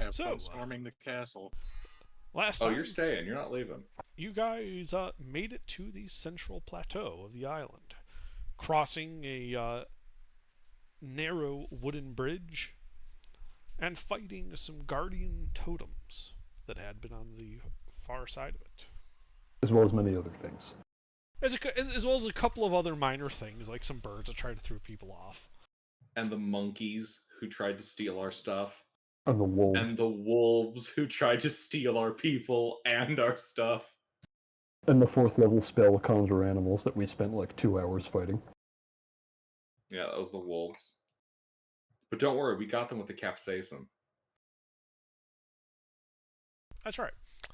have So, fun storming the castle. last Oh, you're time, staying. You're not leaving. you guys made it to the central plateau of the island, crossing a narrow wooden bridge and fighting some guardian totems that had been on the far side of it. as well as many other things. As well as a couple of other minor things, like some birds that tried to throw people off. And the monkeys who tried to steal our stuff. And the wolves. And the wolves who tried to steal our people and our stuff. And the 4th level spell conjure animals that we spent like 2 hours fighting. Yeah, that was the wolves. But don't worry, we got them with the capsaicin. That's right.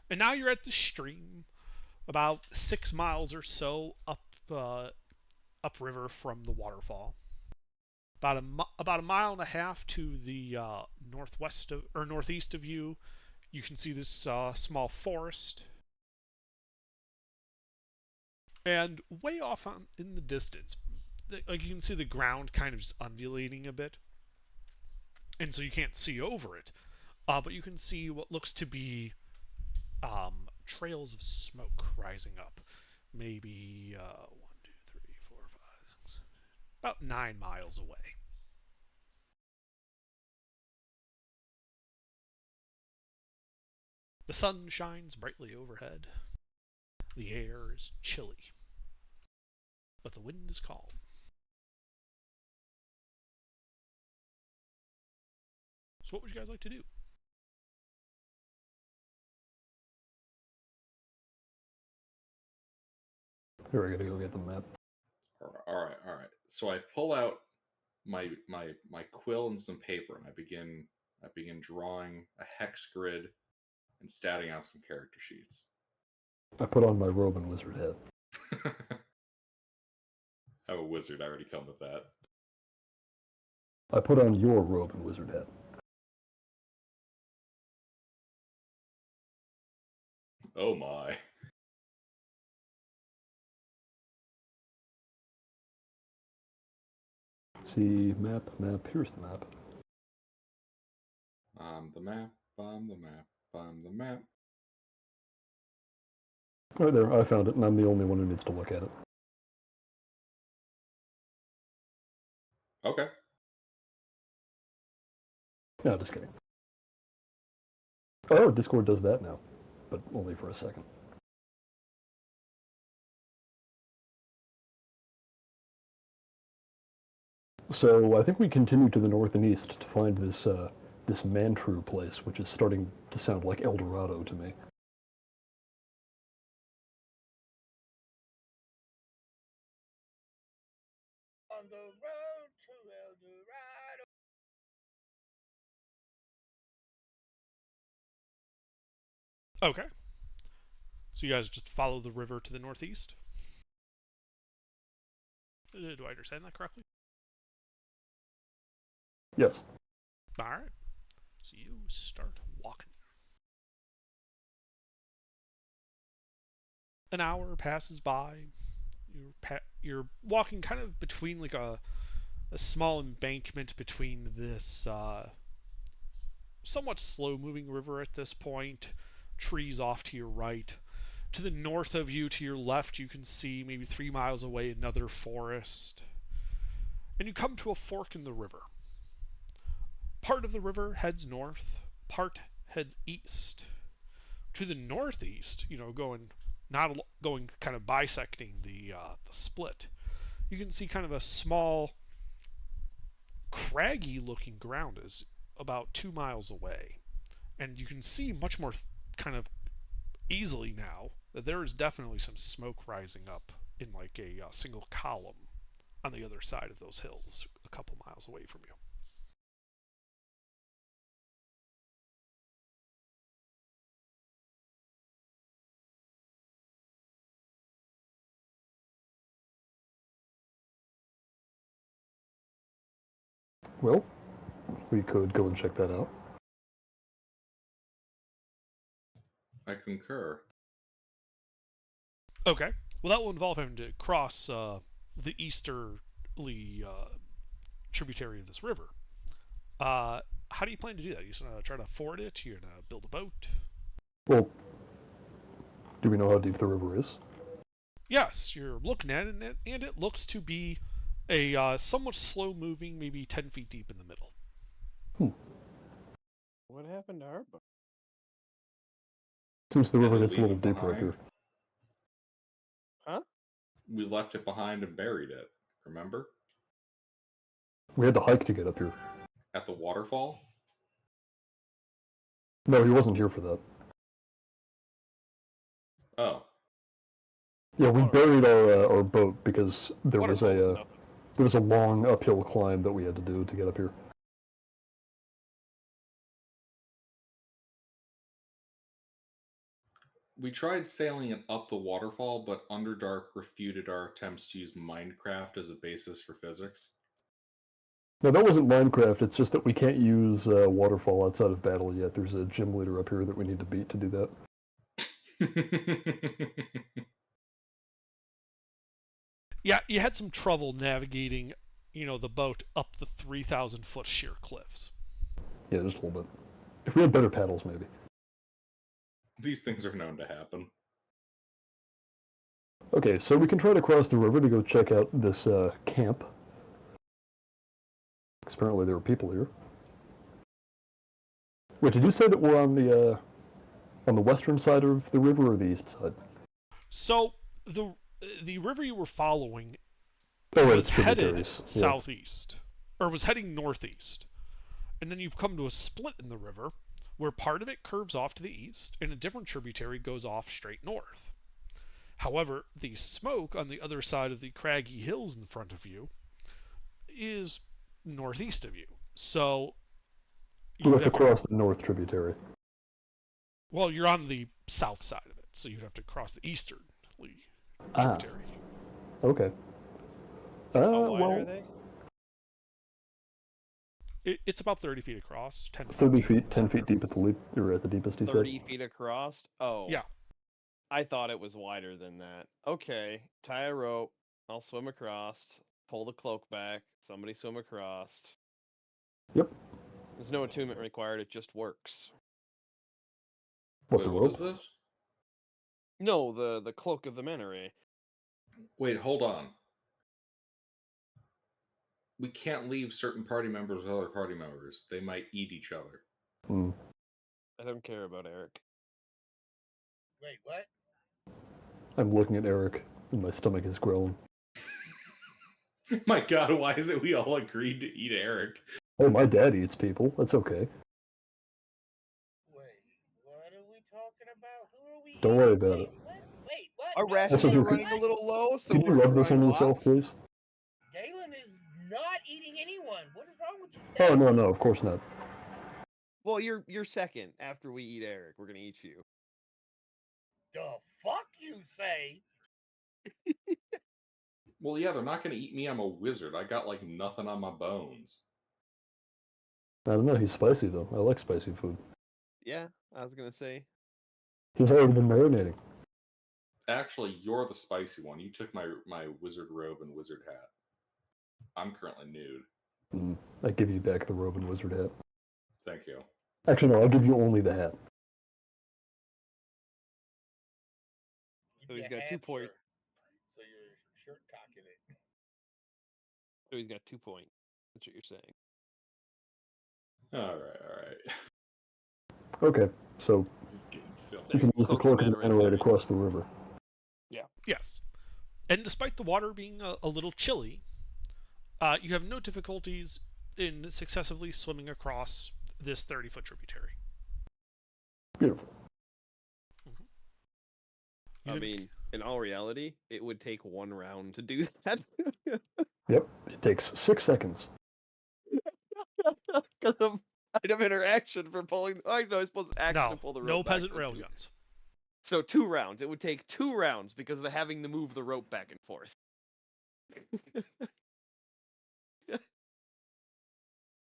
And now you're at the stream, about 6 miles or so upriver from the waterfall. About a mile and a half to the northeast of you, you can see this small forest. And way off in the distance, like you can see the ground kind of just undulating a bit, and so you can't see over it, but you can see what looks to be trails of smoke rising up, maybe 1, 2, 3, 4, 5, 6, about 9 miles away. The sun shines brightly overhead. The air is chilly, but the wind is calm. So what would you guys like to do? Here, I gotta go get the map. All right. So I pull out my quill and some paper, and I begin drawing a hex grid and statting out some character sheets. I put on my robe and wizard hat. I'm a wizard. I already come with that. I put on your robe and wizard hat. Oh my. See, map, here's the map. The map, the map. Right there, I found it, and I'm the only one who needs to look at it. Okay. No, just kidding. Oh, Discord does that now, but only for a second. So I think we continue to the north and east to find this this Mantru place, which is starting to sound like El Dorado to me. On the road to El Dorado. Okay. So you guys just follow the river to the northeast? Do I understand that correctly? Yes. Alright. So you start walking. An hour passes by. You're walking kind of between like a small embankment between this somewhat slow-moving river at this point. Trees off to your right. To the north of you, to your left, you can see maybe 3 miles away another forest. And you come to a fork in the river. Part of the river heads north, part heads east. To the northeast, going kind of bisecting the split, you can see kind of a small, craggy-looking ground is about 2 miles away, and you can see much more kind of easily now that there is definitely some smoke rising up in like a single column on the other side of those hills, a couple miles away from you. Well, we could go and check that out. I concur. Okay. Well, that will involve having to cross the easterly tributary of this river. How do you plan to do that? You just gonna try to ford it? You're gonna build a boat? Well, do we know how deep the river is? Yes, you're looking at it, and it looks to be a somewhat slow-moving, maybe 10 feet deep in the middle. What happened to our boat? Seems the river Did we gets a little leave it deeper up behind? here. Huh? We left it behind and buried it. Remember? We had to hike to get up here. At the waterfall? No, he wasn't here for that. Oh. Yeah, we Water- buried our boat because there Water was boat, a nothing. there was a long uphill climb that we had to do to get up here. We tried sailing it up the waterfall, but Underdark refuted our attempts to use Minecraft as a basis for physics. No, that wasn't Minecraft. It's just that we can't use waterfall outside of battle yet. There's a gym leader up here that we need to beat to do that. Yeah, you had some trouble navigating, the boat up the 3,000-foot sheer cliffs. Yeah, just a little bit. If we had better paddles, maybe. These things are known to happen. Okay, so we can try to cross the river to go check out this camp. Apparently there are people here. Wait, did you say that we're on the western side of the river or the east side? So the river you were following Oh, right, was it's headed tributaries. Yeah. southeast, or was heading northeast, and then you've come to a split in the river where part of it curves off to the east and a different tributary goes off straight north. However, the smoke on the other side of the craggy hills in front of you is northeast of you. So We have to cross the north tributary. well, you're on the south side of it, so you'd have to cross the easterly Ah, tributary. okay. How wide well, are they? It's about 30 feet across, 10 feet 30 deep. feet, 10 feet deep at the deepest, he said. 30 feet across? Oh. Yeah. I thought it was wider than that. Okay, tie a rope. I'll swim across. Pull the cloak back. Somebody swim across. Yep. There's no attunement required. It just works. What, Wait, the what rope? is this? No, the cloak of the Menere. Wait, hold on. We can't leave certain party members with other party members. They might eat each other. Hmm. I don't care about Eric. Wait, what? I'm looking at Eric, and my stomach is growling. My god, why is it we all agreed to eat Eric? Oh, my dad eats people. That's okay. Wait, what are we talking about? Who are we? Don't worry eating? about Wait, it. What? Wait, what? Our No, rations Also, are could- running a little low, so Can you we're rub this drawing on yourself, lots. please? Galen is not eating anyone. What is wrong with you? Oh, no, of course not. Well, you're second after we eat Eric. We're gonna eat you. The fuck you say? Well, yeah, they're not going to eat me. I'm a wizard. I got like nothing on my bones. I don't know, he's spicy, though. I like spicy food. Yeah, I was gonna say. He's already been marinating. Actually, you're the spicy one. You took my wizard robe and wizard hat. I'm currently nude. I give you back the robe and wizard hat. Thank you. Actually, no, I'll give you only the hat. Give So me he's a got 2 half point. shirt, so you're shirt cocking it. So he's got 2 point. That's what you're saying. All right. Okay, so This is getting silly. you can use the Cloak cloak of of the Menore Menore to theory. cross the river. Yes. And despite the water being a little chilly, you have no difficulties in successively swimming across this 30-foot tributary. Beautiful. You I think- mean, in all reality, it would take 1 round to do that. Yep, it takes 6 seconds. Because of item interaction for pulling. Oh, no, I suppose action to no, pull the rope. no back, peasant so 2. railguns. So 2 rounds. It would take 2 rounds because of the having to move the rope back and forth.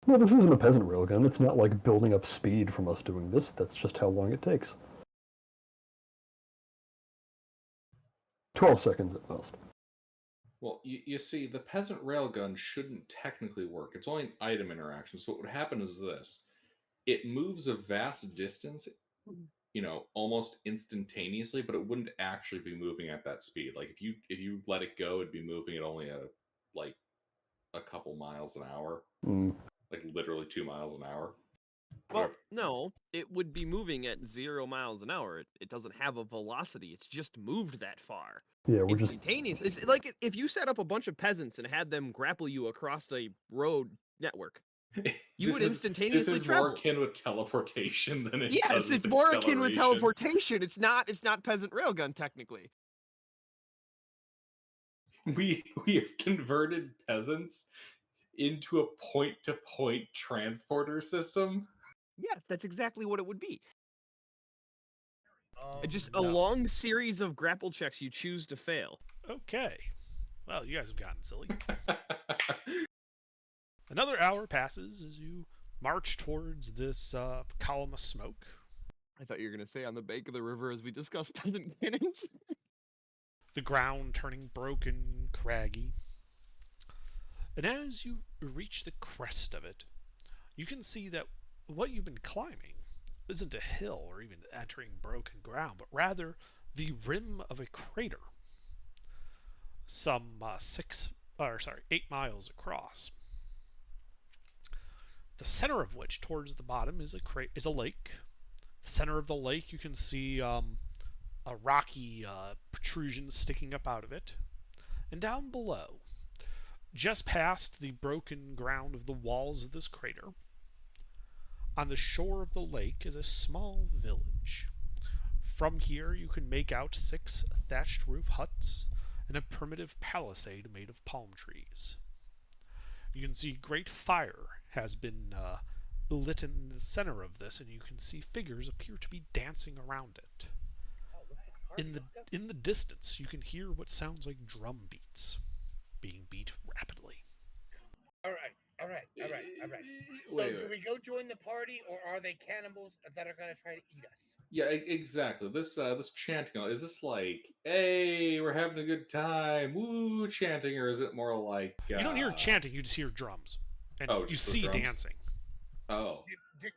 Well, this isn't a peasant railgun. It's not like building up speed from us doing this. That's just how long it takes. 12 seconds at most. Well, you see, the peasant railgun shouldn't technically work. It's only an item interaction. So what would happen is this: it moves a vast distance, almost instantaneously, but it wouldn't actually be moving at that speed. Like if you let it go, it'd be moving at only like a couple miles an hour, Mm. like literally 2 miles an hour. Well, no, it would be moving at 0 miles an hour. It doesn't have a velocity. It's just moved that far. Yeah, we're just Instantaneous. It's like if you set up a bunch of peasants and had them grapple you across a road network, you would This instantaneously is travel. more akin with teleportation than it does Yes, with it's more akin with acceleration. teleportation. It's not peasant railgun technically. We have converted peasants into a point-to-point transporter system. Yes, that's exactly what it would be. Just a No. long series of grapple checks you choose to fail. Okay. Well, you guys have gotten silly. Another hour passes as you march towards this column of smoke. I thought you were going to say on the bank of the river as we discussed peasant cannons. The ground turning broken, craggy. And as you reach the crest of it, you can see that what you've been climbing isn't a hill or even entering broken ground, but rather the rim of a crater, some 8 miles across. The center of which, towards the bottom, is a lake. The center of the lake, you can see a rocky protrusion sticking up out of it. And down below, just past the broken ground of the walls of this crater, on the shore of the lake is a small village. From here, you can make out 6 thatched roof huts and a primitive palisade made of palm trees. You can see great fire has been lit in the center of this, and you can see figures appear to be dancing around it. In the distance, you can hear what sounds like drum beats being beat rapidly. All right. So Wait, do we go join the party, or are they cannibals that are gonna try to eat us? Yeah, exactly. This chanting, is this like, "Hey, we're having a good time, woo," chanting, or is it more like You don't hear chanting, you just hear drums. And Oh, you just the see drums? dancing. Oh,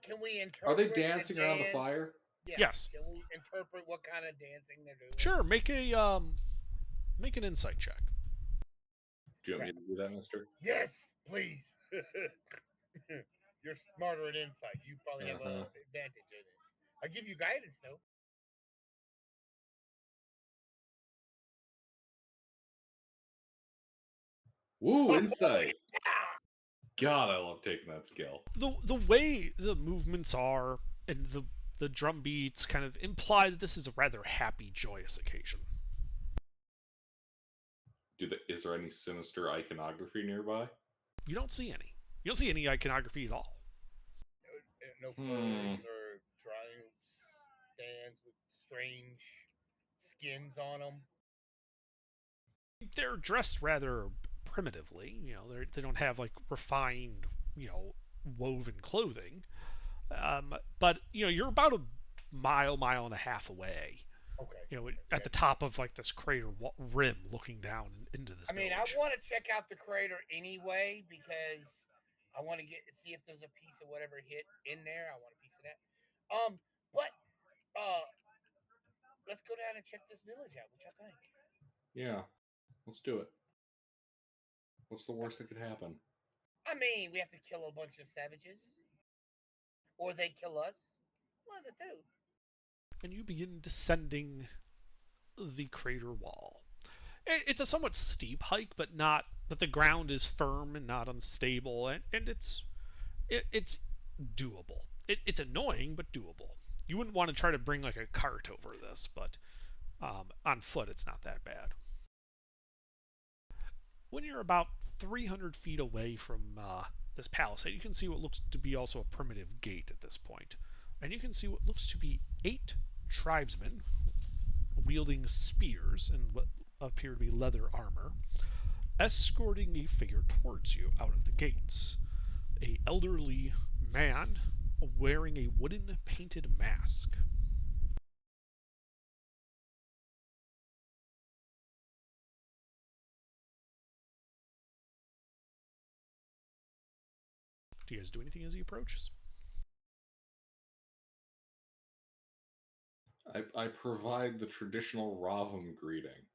Can we interpret? are they the dancing around the dance? fire? Yeah. Yes. Can we interpret what kind of dancing they're doing? Sure, make an insight check. Do you want me to do that, Mister? Yes, please. You're smarter at insight. You probably have an advantage in it. I give you guidance though. Woo, insight. God, I love taking that skill. The way the movements are and the drum beats kind of imply that this is a rather happy, joyous occasion. Is there any sinister iconography nearby? You don't see any. You don't see any iconography at all. No furs or drying stands with strange skins on them. They're dressed rather primitively. They don't have like refined, woven clothing. But you're about a mile and a half away. Okay. At the top of like this crater rim, looking down into this. I mean, village. I want to check out the crater anyway because I want to see if there's a piece of whatever hit in there. I want a piece of that. But let's go down and check this village out. What y'all think? Yeah, let's do it. What's the worst that could happen? I mean, we have to kill a bunch of savages, or they kill us. One of the two. And you begin descending the crater wall. It's a somewhat steep hike, but the ground is firm and not unstable, and it's doable. It's annoying, but doable. You wouldn't want to try to bring like a cart over this, but on foot it's not that bad. When you're about 300 feet away from this palisade, you can see what looks to be also a primitive gate at this point. And you can see what looks to be 8 tribesmen wielding spears and what appear to be leather armor, escorting a figure towards you out of the gates. An elderly man wearing a wooden painted mask. Do you guys do anything as he approaches? I provide the traditional Ravum greeting.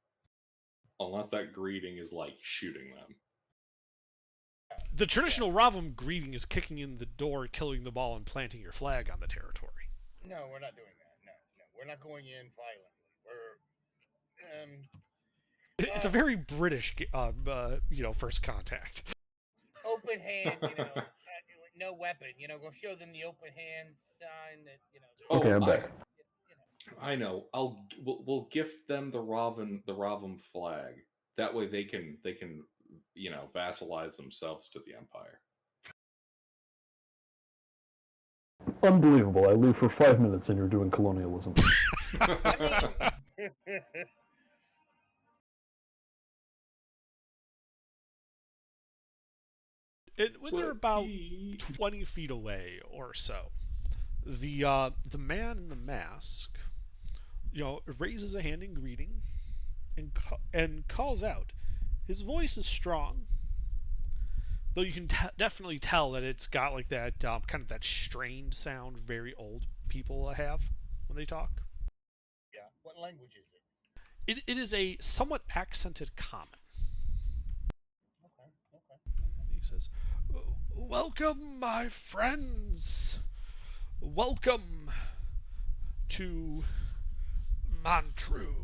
Unless that greeting is like shooting them. The traditional Ravum greeting is kicking in the door, killing the ball, and planting your flag on the territory. No, we're not doing that. No, we're not going in violently. We're It's a very British, first contact. open hand. No weapon. Go show them the open hand sign that Okay, I'm back. I know. We'll gift them the Ravum flag. That way they can vassalize themselves to the Empire. Unbelievable. I leave for 5 minutes and you're doing colonialism. When they're about 20 feet away or so, the man in the mask, raises a hand in greeting and calls out. His voice is strong, though you can definitely tell that it's got like that kind of that strained sound very old people have when they talk. Yeah. What language is it? It is a somewhat accented common. Okay. He says, "Welcome, my friends. Welcome to Mantru.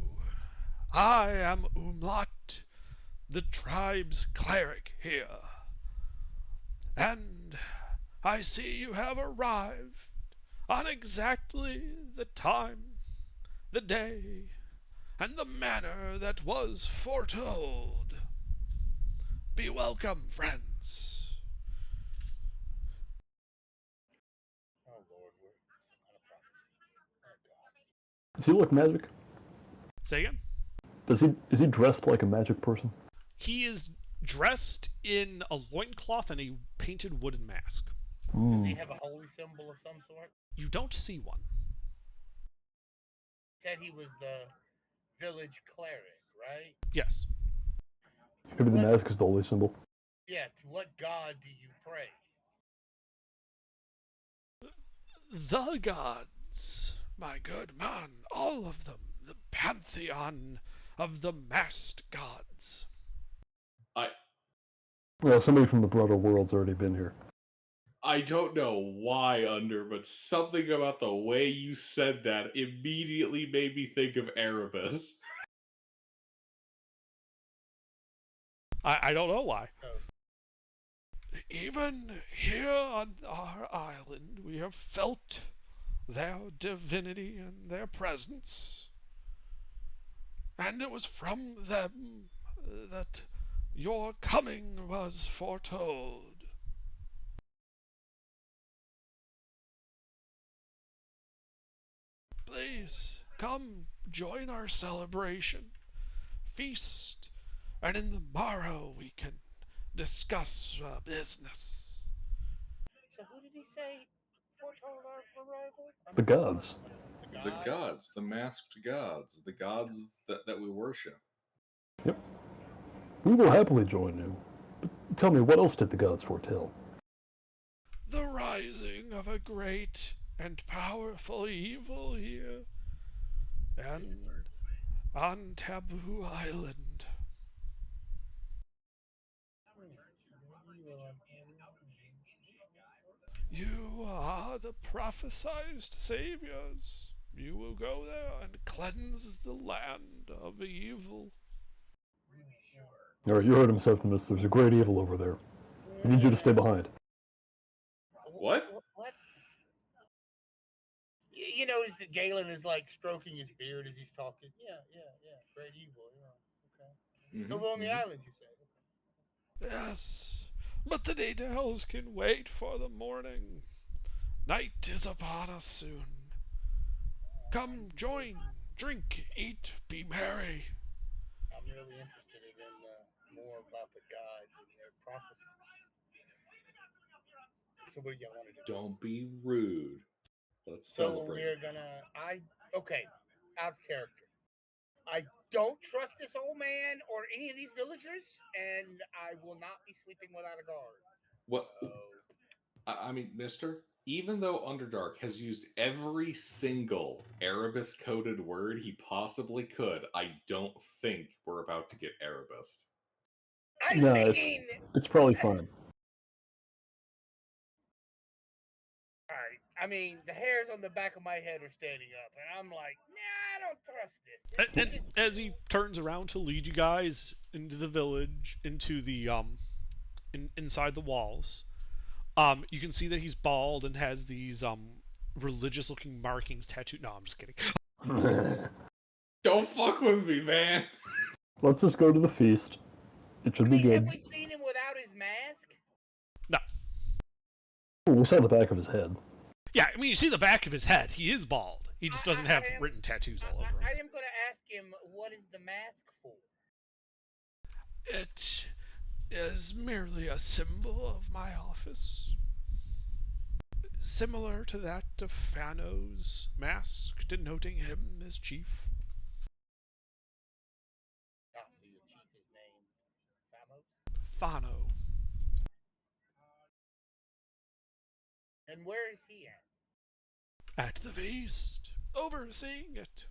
I am Umlat, the tribe's cleric here. And I see you have arrived on exactly the time, the day, and the manner that was foretold. Be welcome, friends." Oh Lord, we're some kind of prophecy. Oh God. Does he look magic? Say again? Is he dressed like a magic person? He is dressed in a loincloth and a painted wooden mask. Does he have a holy symbol of some sort? You don't see one. Said he was the village cleric, right? Yes. Maybe the mask is the holy symbol. Yeah. To what god do you pray? The gods, my good man, all of them, the pantheon of the masked gods. Well, somebody from the broader world's already been here. I don't know why, but something about the way you said that immediately made me think of Erebus. I don't know why. Oh. Even here on our island, we have felt their divinity and their presence. And it was from them that your coming was foretold. Please, come join our celebration, feast, and in the morrow we can discuss business. So who did he say foretold our arrival? The gods. The gods, the masked gods, the gods that we worship. Yep. We will happily join you. But tell me, what else did the gods foretell? The rising of a great and powerful evil here, and on Taboo Island. You are the prophesied saviors. You will go there and cleanse the land of evil. Alright, you heard him, Septimus. There's a great evil over there. I need you to stay behind. What? What? You notice that Galen is like stroking his beard as he's talking. Yeah. Great evil. Yeah. Okay. Still on the island, you said. Yes, but the details can wait for the morning. Night is upon us soon. Come, join, drink, eat, be merry. I'm really interested in more about the gods and their prophecies. So what do y'all want to do? Don't be rude. Let's So celebrate. we're gonna. Okay, out of character. I don't trust this old man or any of these villagers, and I will not be sleeping without a guard. What? I mean, Mister, even though Underdark has used every single Erebus coded word he possibly could, I don't think we're about to get Erebus. I No, mean, it's probably fine. all right. I mean, the hairs on the back of my head are standing up, and I'm like, nah, I don't trust this. And as he turns around to lead you guys into the village, into the inside the walls, you can see that he's bald and has these religious-looking markings tattooed. No, I'm just kidding. Don't fuck with me, man. Let's just go to the feast. It should I be mean, have good. we seen him without his mask? No. We saw the back of his head. Yeah, I mean, you see the back of his head. He is bald. He just doesn't have am- written tattoos all over him. I am going to ask him, what is the mask for? It is merely a symbol of my office. Similar to that of Fano's mask, denoting him as chief. Ah, so your chief is named Famos? Fano. And where is he at? At the feast, overseeing it.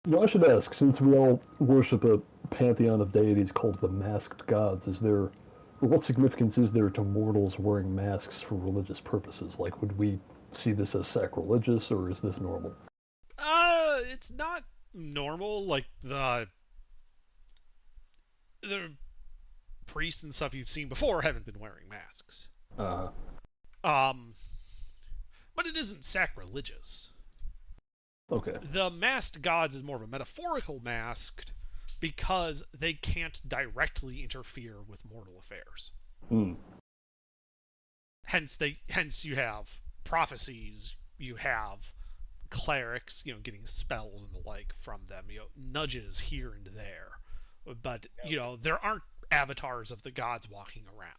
You know, I should ask, since we all worship a pantheon of deities called the Masked Gods, what significance is there to mortals wearing masks for religious purposes? Like, would we see this as sacrilegious, or is this normal? It's not normal. Like the priests and stuff you've seen before haven't been wearing masks. But it isn't sacrilegious. Okay. The masked gods is more of a metaphorical mask because they can't directly interfere with mortal affairs. Hmm. Hence you have prophecies, you have clerics, getting spells and the like from them, nudges here and there. But, there aren't avatars of the gods walking around.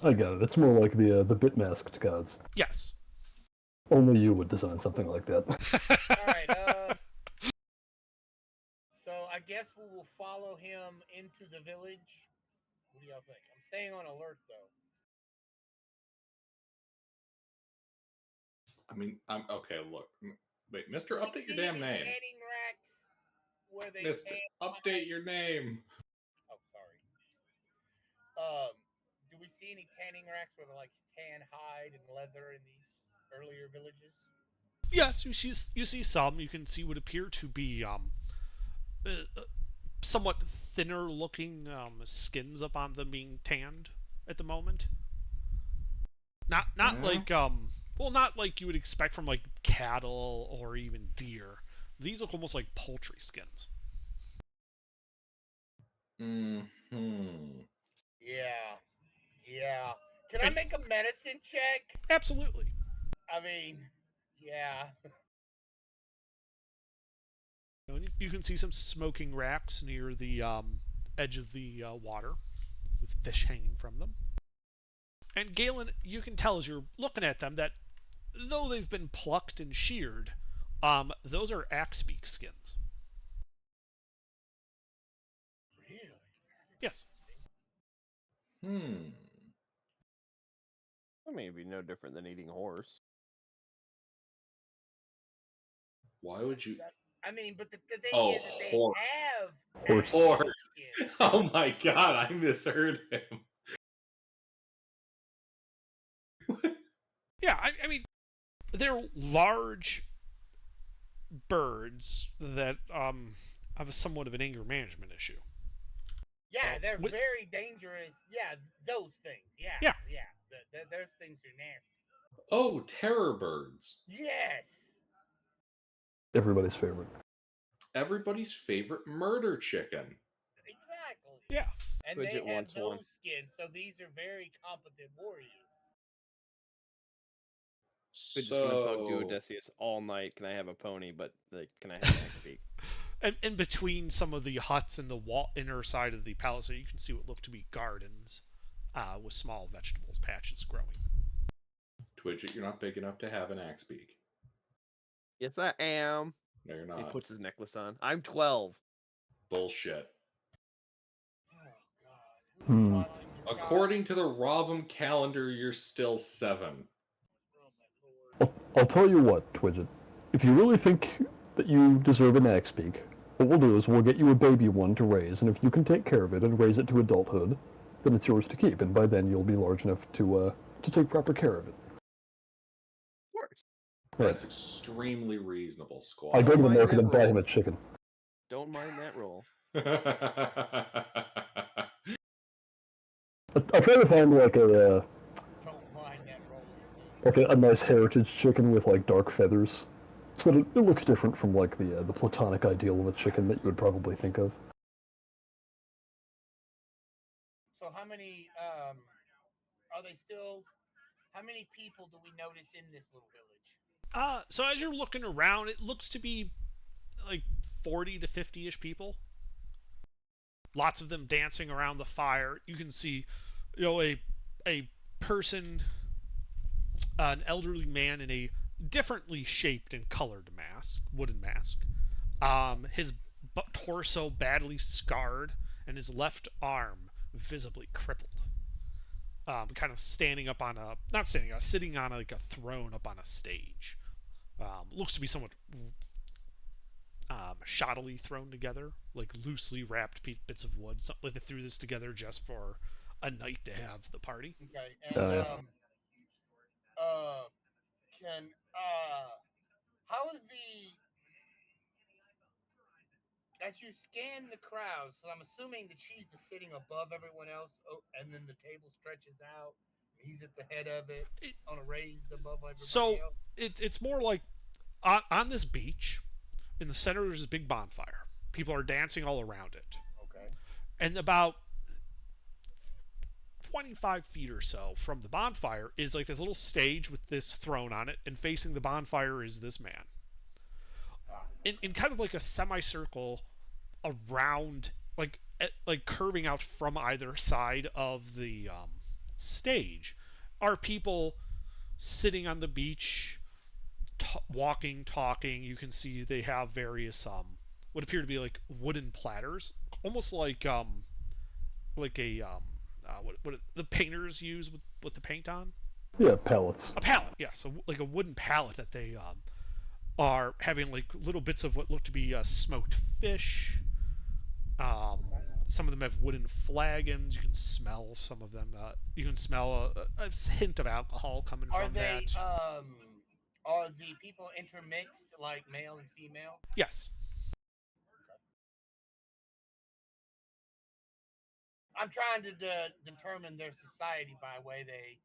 I got it. It's more like the bit masked gods. Yes. Only you would design something like that. All right. So I guess we will follow him into the village. What do y'all think? I'm staying on alert, though. I mean, I'm okay. Look, wait, Mister, Do we update your see damn any name. tanning racks where they Mister, tan- update your name. Oh, sorry. Do we see any tanning racks where they like tan hide and leather in these earlier villages? Yes, you see some. You can see what appear to be somewhat thinner looking skins up on them being tanned at the moment. Not like not like you would expect from like cattle or even deer. These look almost like poultry skins. Yeah. Can I make a medicine check? Absolutely. I mean, yeah. You can see some smoking racks near the edge of the water with fish hanging from them. And Galen, you can tell as you're looking at them that though they've been plucked and sheared, those are axbeak skins. Really? Yes. I mean, it'd be no different than eating horse. Why would you? I mean, but the thing Oh, is that they horse. have Horse. skins. Oh my god, I misheard him. Yeah, I mean, they're large birds that have somewhat of an anger management issue. Yeah, they're With- very dangerous. Yeah, those things. Yeah. Yeah. Those things are nasty. Oh, terror birds. Yes. Everybody's favorite. Everybody's favorite murder chicken. Exactly. Yeah. And Bridget they have wants those one. skins, so these are very competent warriors. Could just gonna bug Duodecius all night. Can I have a pony? But like, can I have an axbeak? And in between some of the huts and the inner side of the palace, you can see what look to be gardens with small vegetables patches growing. Twidget, you're not big enough to have an axe beak. Yes, I am. No, you're He not. puts his necklace on. I'm 12. Bullshit. Oh God. Hmm. Who's watching According to the Ravum calendar, you're still 7. Oh my lord. I'll tell you what, Twidget. If you really think that you deserve an axe beak, what we'll do is we'll get you a baby one to raise, and if you can take care of it and raise it to adulthood, then it's yours to keep, and by then you'll be large enough to take proper care of it. Of course. That's extremely reasonable, Squall. I go to the Mind market that and buy him roll. a chicken. Don't mind that roll. I try to find like Don't mind that roll. a nice heritage chicken with like dark feathers, so that it looks different from like the platonic ideal of a chicken that you would probably think of. So how many are they still? How many people do we notice in this little village? So as you're looking around, it looks to be like 40 to 50-ish people. Lots of them dancing around the fire. You can see, a person, an elderly man in a differently shaped and colored mask, wooden mask. His torso badly scarred and his left arm visibly crippled. Kind of standing up on sitting on like a throne up on a stage. Looks to be somewhat shoddily thrown together, like loosely wrapped bits of wood. Something like they threw this together just for a night to have the party. Okay, and Yeah. can how is the as you scan the crowd? So I'm assuming the chief is sitting above everyone else, and then the table stretches out. He's at the head of it, on a raised above everybody So else. it's more like on this beach, in the center there's a big bonfire. People are dancing all around it, Okay. and about 25 feet or so from the bonfire is like this little stage with this throne on it, and facing the bonfire is this man. In kind of like a semicircle around, like curving out from either side of the stage, are people sitting on the beach, walking, talking. You can see they have various what appear to be like wooden platters, almost like a what the painters use with the paint on. Yeah, pellets. A pallet, yeah. So like a wooden pallet that they are having like little bits of what look to be smoked fish. Some of them have wooden flagons. You can smell some of them. You can smell a hint of alcohol coming Are from they that. are the people intermixed like male and female? Yes. I'm trying to determine their society by way they,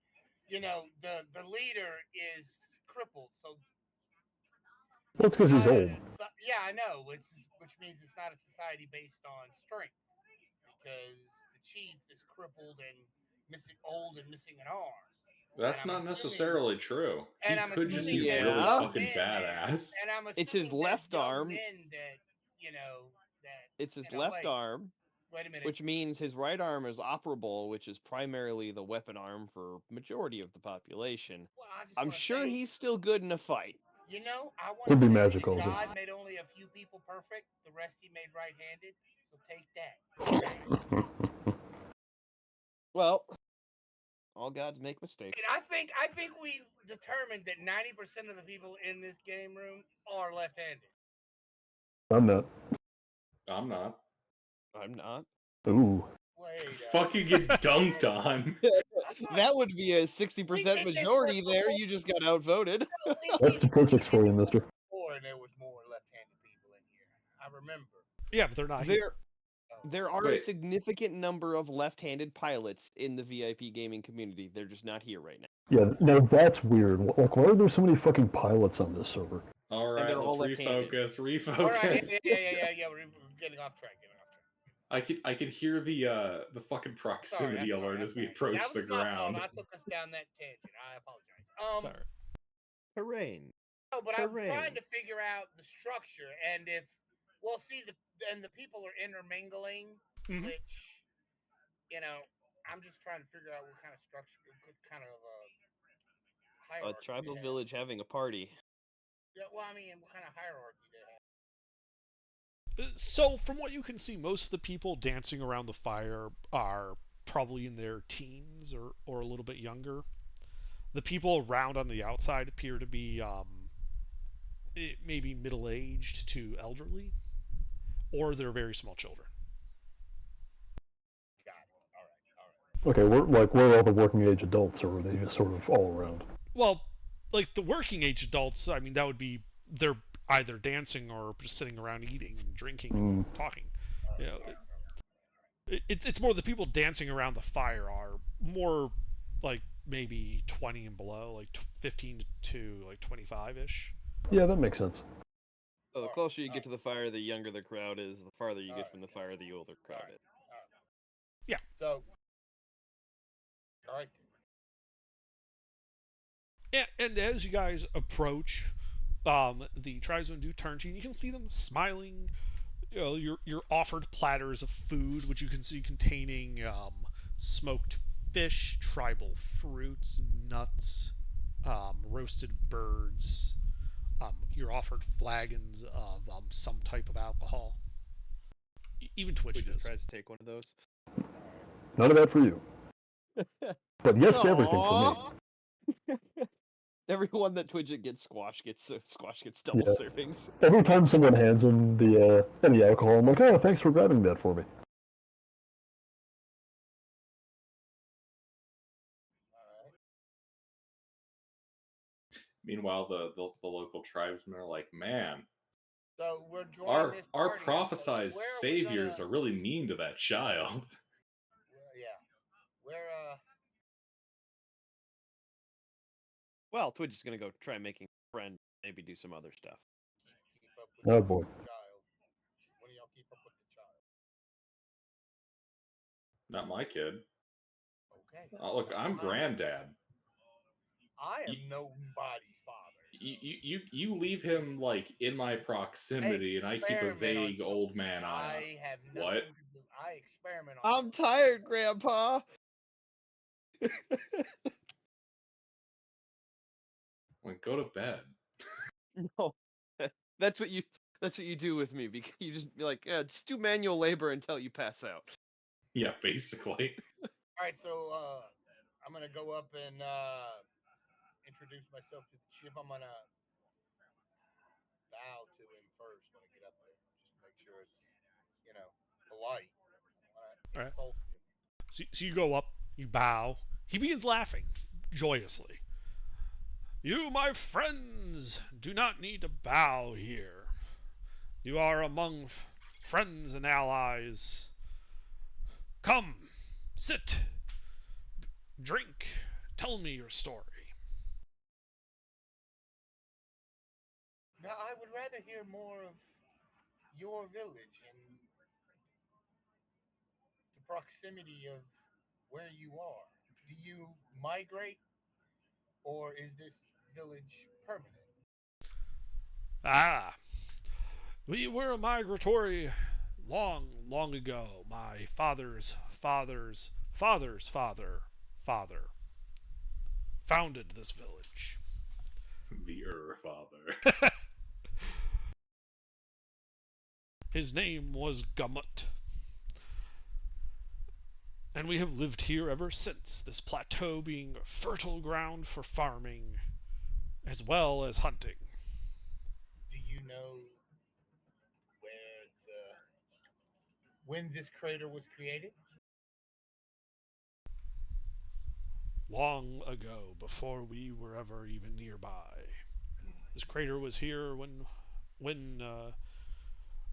the leader is crippled, so That's because he's old. yeah, I know, which means it's not a society based on strength, because the chief is crippled and old and missing an arm. That's not necessarily true. He And I'm could just assuming be that really Yeah. fucking badass. And I'm It's his assuming that left young arm. men that that It's his you know, left like- arm, Wait a minute. which means his right arm is operable, which is primarily the weapon arm for majority of the population. Well, I just I'm wanna sure say, he's still good in a fight. I want Could to be say magic that also. God made only a few people perfect. The rest he made right-handed. So take that. Well, all gods make mistakes. And I think we've determined that 90% of the people in this game room are left-handed. I'm not. I'm not. I'm not. Ooh. Wait. Fucking get dunked on. That would be a 60% majority there. You just got outvoted. That's statistics for you, mister. Or there was more left-handed people in here. I remember. Yeah, but they're not here. There are a Wait. significant number of left-handed pilots in the VIP gaming community. They're just not here right now. Yeah, now that's weird. Like, why are there so many fucking pilots on this server? All right, they're let's all left-handed. refocus. All right, yeah. We're getting off track. I could hear the fucking proximity Sorry, alert as we approach That the was my fault. ground. I took us down that tangent. I apologize. Sorry. Terrain. No, but I'm Terrain. trying to figure out the structure, and if the people are intermingling, Mhm. which I'm just trying to figure out what kind of structure, what kind of A hierarchy. tribal they have. village having a party. Yeah, well, I mean, what kind of hierarchy they have. So, from what you can see, most of the people dancing around the fire are probably in their teens or a little bit younger. The people around on the outside appear to be maybe middle-aged to elderly, or they're very small children. Got it. All right. Okay, where are all the working age adults, or are they just sort of all around? Well, like the working age adults, I mean, that would be they're either dancing or just sitting around eating and drinking and talking. You know, it's more the people dancing around the fire are more like maybe 20 and below, like 15 to like 25-ish. Yeah, that makes sense. So the closer you get to the fire, the younger the crowd is. The farther you get from the fire, the older crowd is. Yeah. So, all right. And as you guys approach, the tribesmen do turn to you. You can see them smiling. You know, you're offered platters of food, which you can see containing smoked fish, tribal fruits, nuts, roasted birds. You're offered flagons of some type of alcohol. Even Twitch Twitch is. tries to take one of those. None of that for you. But yes to everything for me. Everyone that Twidget gets Squash gets double Yeah. servings. Every time someone hands him the any alcohol, I'm like, oh, thanks for grabbing that for me. Meanwhile, the local tribesmen are like, man, So we're joining this our party, so prophesized where are we saviors gonna- are really mean to that child. Yeah. Where Well, Twitch is gonna go try making a friend, maybe do some other stuff. keep up with Oh the boy. child? When do y'all keep up with the child? Not my kid. Okay. Look, I'm granddad. I am nobody's father. You leave him like in my proximity, and I keep a Experiment on vague old children. man eye. I have nothing What? to do. I experiment on I'm children. tired, Grandpa. Like, go to bed. No, that's what you do with me. Because you just be like, yeah, just do manual labor until you pass out. Yeah, basically. All right, so I'm gonna go up and introduce myself to the chief. I'm gonna bow to him first when I get up there, just to make sure it's polite. All right. Insult him. So you go up, you bow. He begins laughing joyously. You, my friends, do not need to bow here. You are among friends and allies. Come, sit, drink, tell me your story. Now, I would rather hear more of your village and the proximity of where you are. Do you migrate, or is this village permanent? Ah, we were migratory long ago. My father's father's father's father founded this village. The Father. His name was Gumut. And we have lived here ever since, this plateau being a fertile ground for farming as well as hunting. Do you know when this crater was created? Long ago, before we were ever even nearby. This crater was here when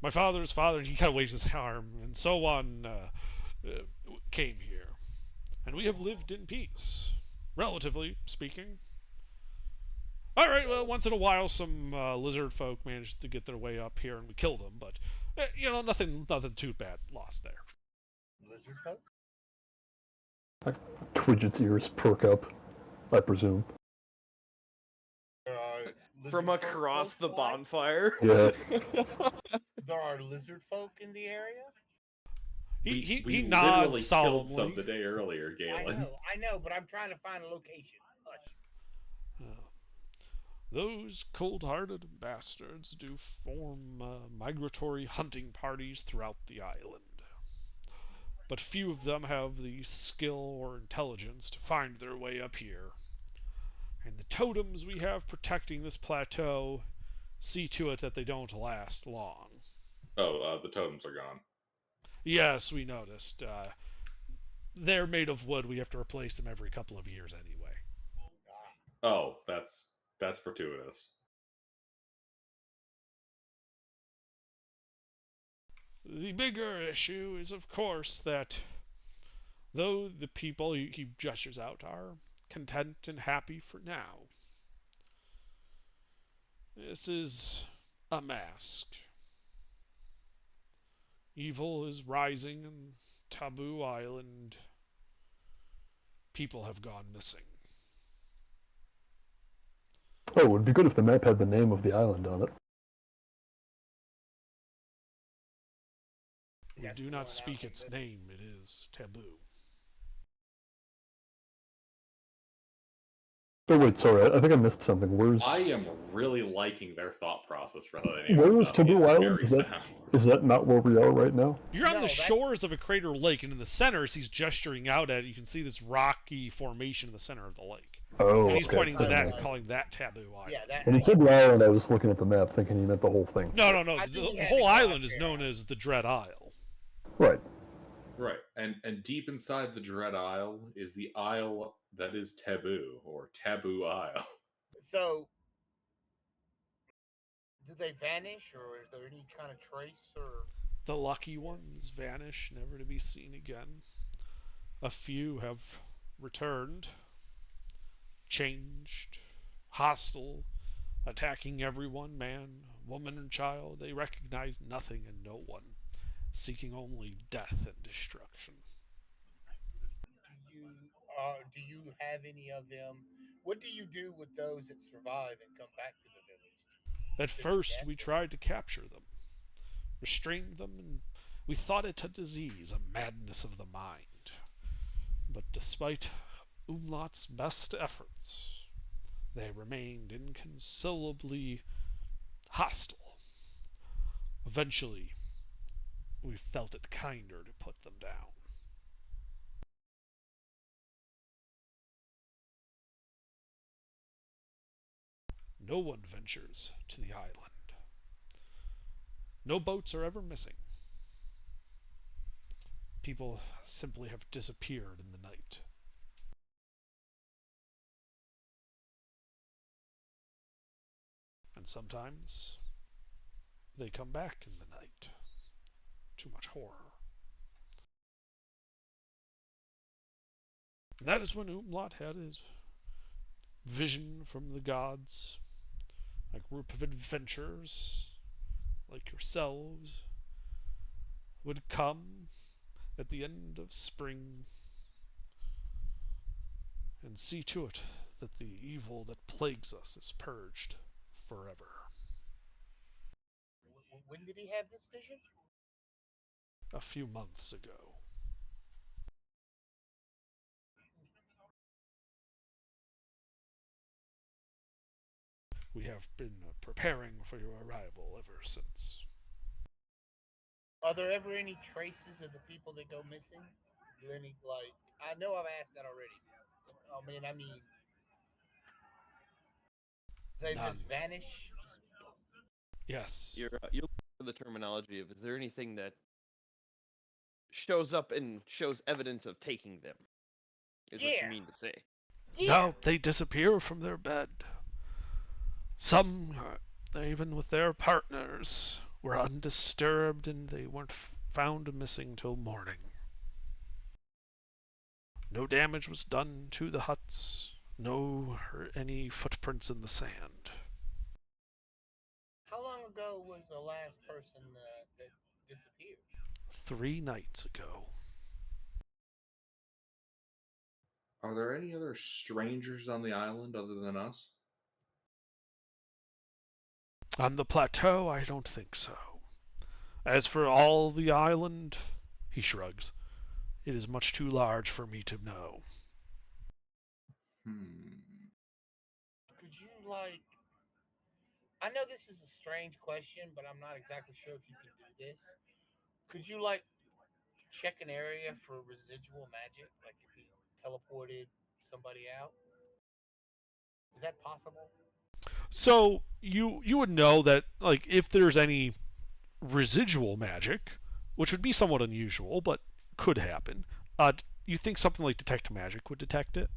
my father's father, he kind of waves his arm, and so on, came here. And we have lived in peace, relatively speaking. All right, well, once in a while, some lizard folk manage to get their way up here, and we kill them, but, nothing too bad lost there. Lizard folk? Twidget's ears perk up, I presume. There are From lizard folk across close the by? bonfire. Yeah. There are lizard folk in the area? He we nods literally killed solemnly. some the day earlier, Galen. I know, but I'm trying to find a location. Hush. Those cold-hearted bastards do form migratory hunting parties throughout the island. but few of them have the skill or intelligence to find their way up here. And the totems we have protecting this plateau see to it that they don't last long. Oh, the totems are gone. Yes, we noticed. They're made of wood. We have to replace them every couple of years anyway. Oh, that's fortuitous. The bigger issue is, of course, that though the people he gestures out are content and happy for now, this is a mask. Evil is rising in Taboo Island. People have gone missing. Oh, it would be good if the map had the name of the island on it. We Yes, do going not out speak like its this. name. It is taboo. Oh wait, sorry, I think I missed something. I am really liking their thought process rather than any Where of was this stuff. Taboo It's Island? very sound. Is that not where we are right now? You're on No, the that's- shores of a crater lake, and in the center, as he's gesturing out at it, you can see this rocky formation in the center of the lake. Oh, And he's okay. pointing to that and Right. calling that Taboo Island. Yeah, that. When he said the island, I was looking at the map thinking he meant the whole thing. No. I The, think he the had whole to go island out is there. known as the Dread Isle. Right. Right, and deep inside the Dread Isle is the isle that is taboo, or Taboo Isle. So, did they vanish, or is there any kind of trace, or? The lucky ones vanish, never to be seen again. A few have returned, changed, hostile, attacking everyone, man, woman, and child. They recognize nothing and no one, seeking only death and destruction. Do you have any of them? What do you do with those that survive and come back to the village? At first, we tried to capture them, restrain them, and we thought it a disease, a madness of the mind. But despite Umlaut's best efforts, they remained inconsolably hostile. Eventually, we felt it kinder to put them down. No one ventures to the island. No boats are ever missing. People simply have disappeared in the night. And sometimes they come back in the night. Too much horror. And that is when Umlaut had his vision from the gods. A group of adventurers like yourselves would come at the end of spring and see to it that the evil that plagues us is purged forever. When did he have this vision? A few months ago. We have been preparing for your arrival ever since. Are there ever any traces of the people that go missing? Do any I know I've asked that already. I mean, they None. just vanish. Yes. You're looking for the terminology of, is there anything that shows up and shows evidence of taking them? Is what Yeah. you mean to say? No, they disappear from their bed. Some, even with their partners, were undisturbed and they weren't found missing till morning. No damage was done to the huts, any footprints in the sand. How long ago was the last person that disappeared? 3 nights ago. Are there any other strangers on the island other than us? On the plateau, I don't think so. As for all the island, he shrugs. It is much too large for me to know. Could you I know this is a strange question, but I'm not exactly sure if you can do this. Could you check an area for residual magic? Like if he teleported somebody out? Is that possible? So you would know that, like, if there's any residual magic, which would be somewhat unusual, but could happen. You think something like detect magic would detect it?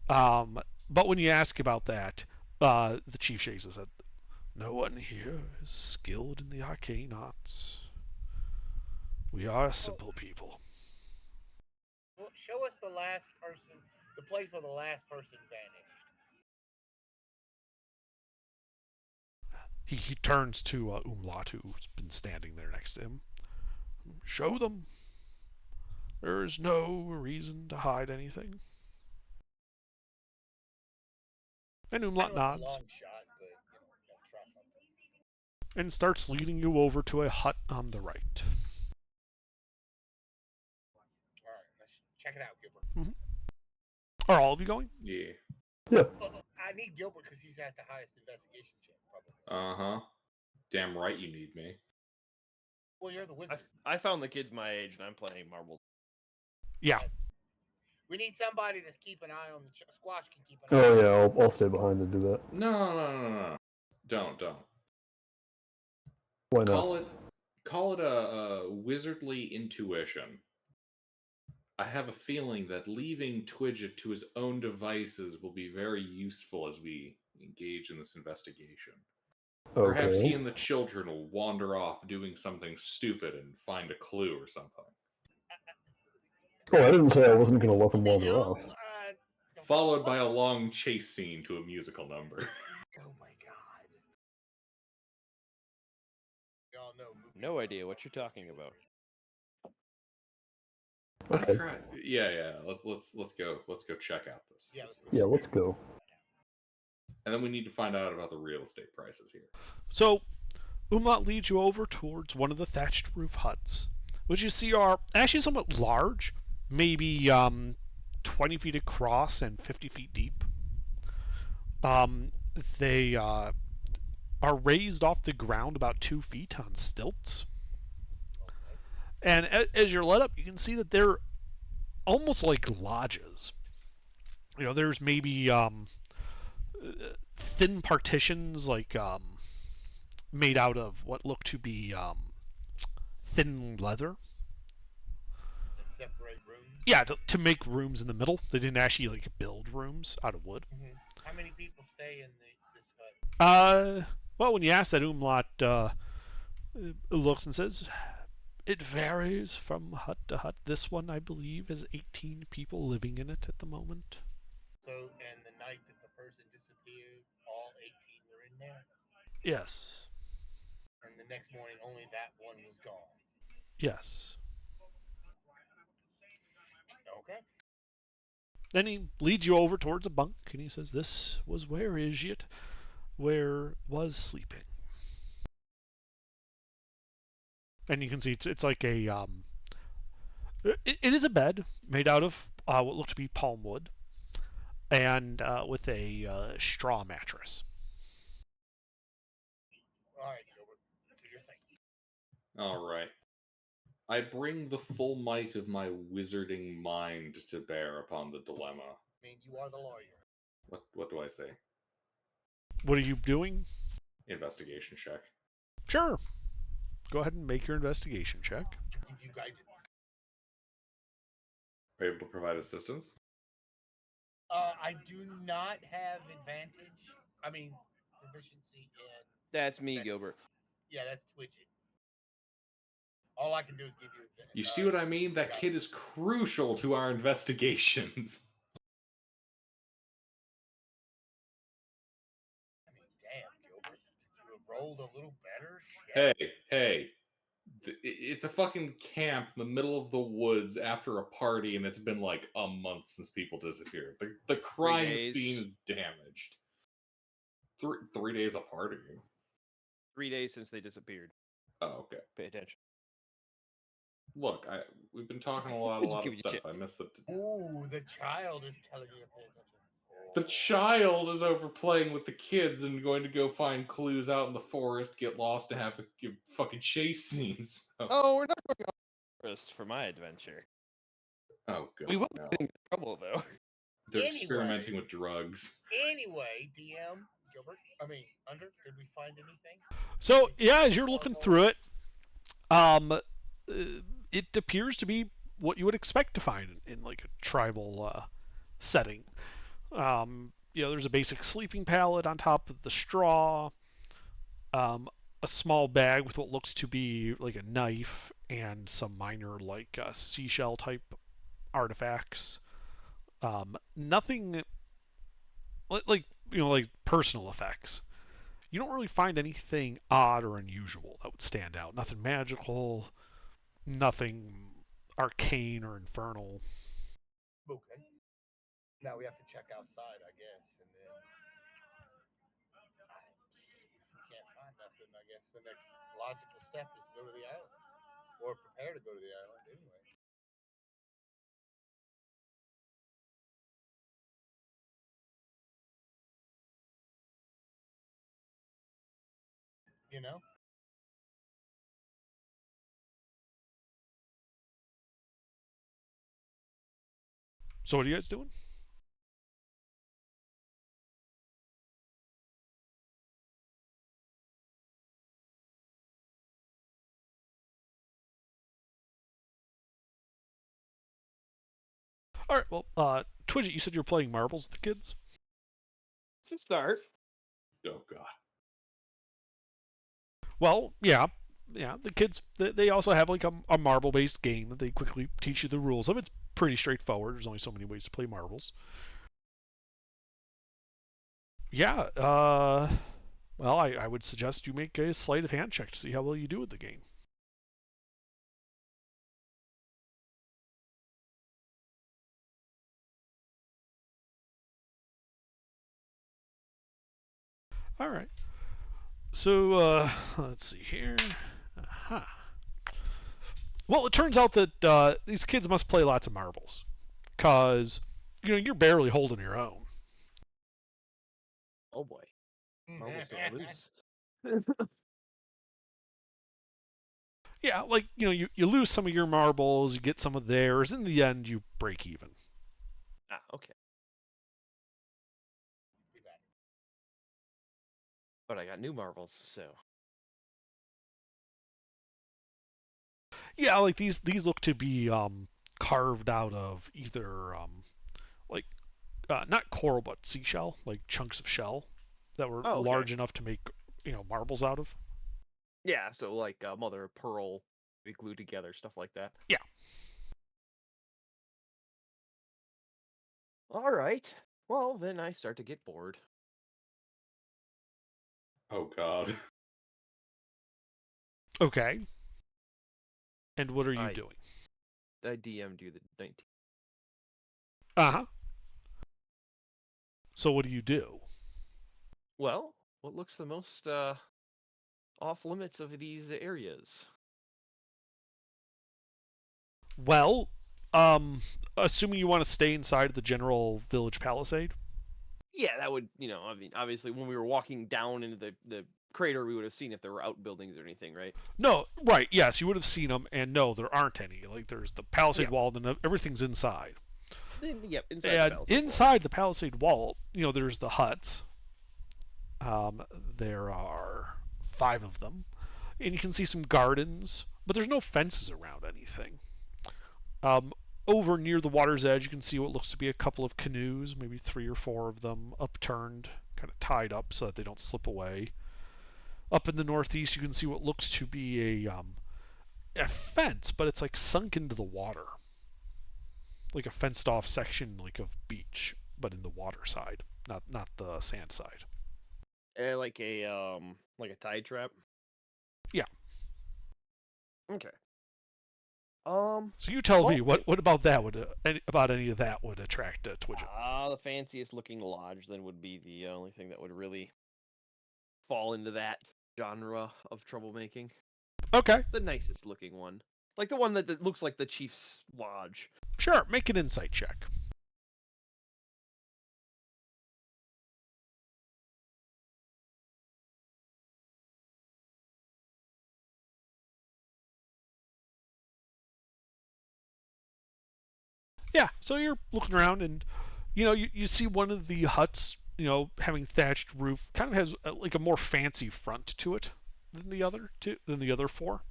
But when you ask about that, the chief shakes his head. No one here is skilled in the arcane arts. We are simple people. Well, show us the last person, the place where the last person vanished. He turns to Umlaut, who's been standing there next to him. Show them. There is no reason to hide anything. And Umlaut nods. Long shot, but try something. And starts leading you over to a hut on the right. All right, let's check it out, Gilbert. Are all of you going? Yeah. I need Gilbert because he's at the highest investigation check, probably. Damn right you need me. Well, you're the wizard. I found the kids my age, and I'm playing marble. Yeah. We need somebody that's keep an eye on the Squash. Can keep an eye. Oh yeah, I'll stay behind and do that. No. Don't. Why not? Call it a wizardly intuition. I have a feeling that leaving Twidget to his own devices will be very useful as we engage in this investigation. Perhaps he and the children will wander off doing something stupid and find a clue or something. Oh, I didn't say I wasn't going to let them wander off. Followed by a long chase scene to a musical number. Oh my god. Y'all know. No idea what you're talking about. Okay. Yeah. Let's go. Let's go check out this. Yeah, let's go. And then we need to find out about the real estate prices here. So, Umlaut leads you over towards one of the thatched roof huts, which you see are actually somewhat large, maybe 20 feet across and 50 feet deep. They are raised off the ground about 2 feet on stilts. And as you're led up, you can see that they're almost like lodges. There's maybe thin partitions, like made out of what look to be thin leather. Separate rooms. Yeah, to make rooms in the middle. They didn't actually build rooms out of wood. Mm-hmm. How many people stay in this hut? Well, when you ask that, Umlaut looks and says, it varies from hut to hut. This one, I believe, has 18 people living in it at the moment. So, and the night that the person disappeared, all 18 were in there? Yes. And the next morning, only that one was gone? Yes. Okay. Then he leads you over towards a bunk, and he says, this was where Ijit was sleeping. And you can see it's like a it is a bed made out of what looked to be palm wood, and with a straw mattress. All right, Gilbert. Do your thing. All right. I bring the full might of my wizarding mind to bear upon the dilemma. I mean, you are the lawyer. What do I say? What are you doing? Investigation check. Sure. Go ahead and make your investigation check. I give you guidance. Are you able to provide assistance? I do not have advantage. I mean, proficiency in. That's me, Gilbert. Yeah, that's Twitchit. All I can do is give you advantage. You see what I mean? That kid is crucial to our investigations. I mean, damn, Gilbert. You have rolled a little better? Shit. Hey. It's a fucking camp in the middle of the woods after a party, and it's been like a month since people disappeared. The crime scene is damaged. 3 days of partying. 3 days since they disappeared. Oh, okay. Pay attention. Look, we've been talking a lot of stuff. I missed the. Ooh, the child is telling you to pay attention. The child is over playing with the kids and going to go find clues out in the forest, get lost, and have fucking chase scenes. So. Oh, we're not going tourist for my adventure. Oh god, We will no. get in trouble though. They're Anyway. experimenting with drugs. Anyway, DM Gilbert, Under, did we find anything? So yeah, as you're looking through it, it appears to be what you would expect to find in like a tribal setting. There's a basic sleeping pallet on top of the straw, a small bag with what looks to be like a knife and some minor like seashell type artifacts. Nothing like personal effects. You don't really find anything odd or unusual that would stand out. Nothing magical, nothing arcane or infernal. Okay. Now we have to check outside, I guess, and then if we can't find nothing, I guess the next logical step is to go to the island, or prepare to go to the island anyway. You know? So what are you guys doing? All right. Well, Twidget, you said you were playing marbles with the kids. To start. Oh god. Well, yeah. The kids they also have like a marble-based game that they quickly teach you the rules of. It's pretty straightforward. There's only so many ways to play marbles. Yeah. Well, I would suggest you make a sleight of hand check to see how well you do with the game. All right. So let's see here. Well, it turns out that these kids must play lots of marbles, cause you're barely holding your own. Oh boy. Marbles gonna lose. Yeah, like you lose some of your marbles, you get some of theirs. In the end, you break even. Ah, okay. But I got new marbles, so. Yeah, like these look to be carved out of either like not coral but seashell, like chunks of shell that were Oh, okay. large enough to make marbles out of. Yeah, so like mother of pearl, we glued together, stuff like that. Yeah. All right. Well, then I start to get bored. Oh god. Okay. And what are you doing? I DM'd you the 19. Uh-huh. So what do you do? Well, what looks the most off limits of these areas? Well, assuming you want to stay inside the general village palisade. Yeah, that would, I mean, obviously when we were walking down into the crater, we would have seen if there were outbuildings or anything, right? No, right, yes, you would have seen them, and no, there aren't any. Like, there's the palisade Yeah. wall, and then everything's inside. Yep, inside And the palisade inside the palisade wall, there's the huts. There are 5 of them. And you can see some gardens, but there's no fences around anything. Over near the water's edge, you can see what looks to be a couple of canoes, maybe 3 or 4 of them, upturned, kind of tied up so that they don't slip away. Up in the northeast, you can see what looks to be a fence, but it's like sunk into the water, like a fenced-off section, like of beach, but in the water side, not the sand side. like a tide trap. Yeah. Okay. So you tell me, well, what about that would about any of that would attract Twidget? The fanciest looking lodge then would be the only thing that would really fall into that genre of troublemaking. Okay. The nicest looking one. Like the one that looks like the chief's lodge. Sure, make an insight check. Yeah, so you're looking around, and you see one of the huts, having thatched roof, kind of has like a more fancy front to it than the other four.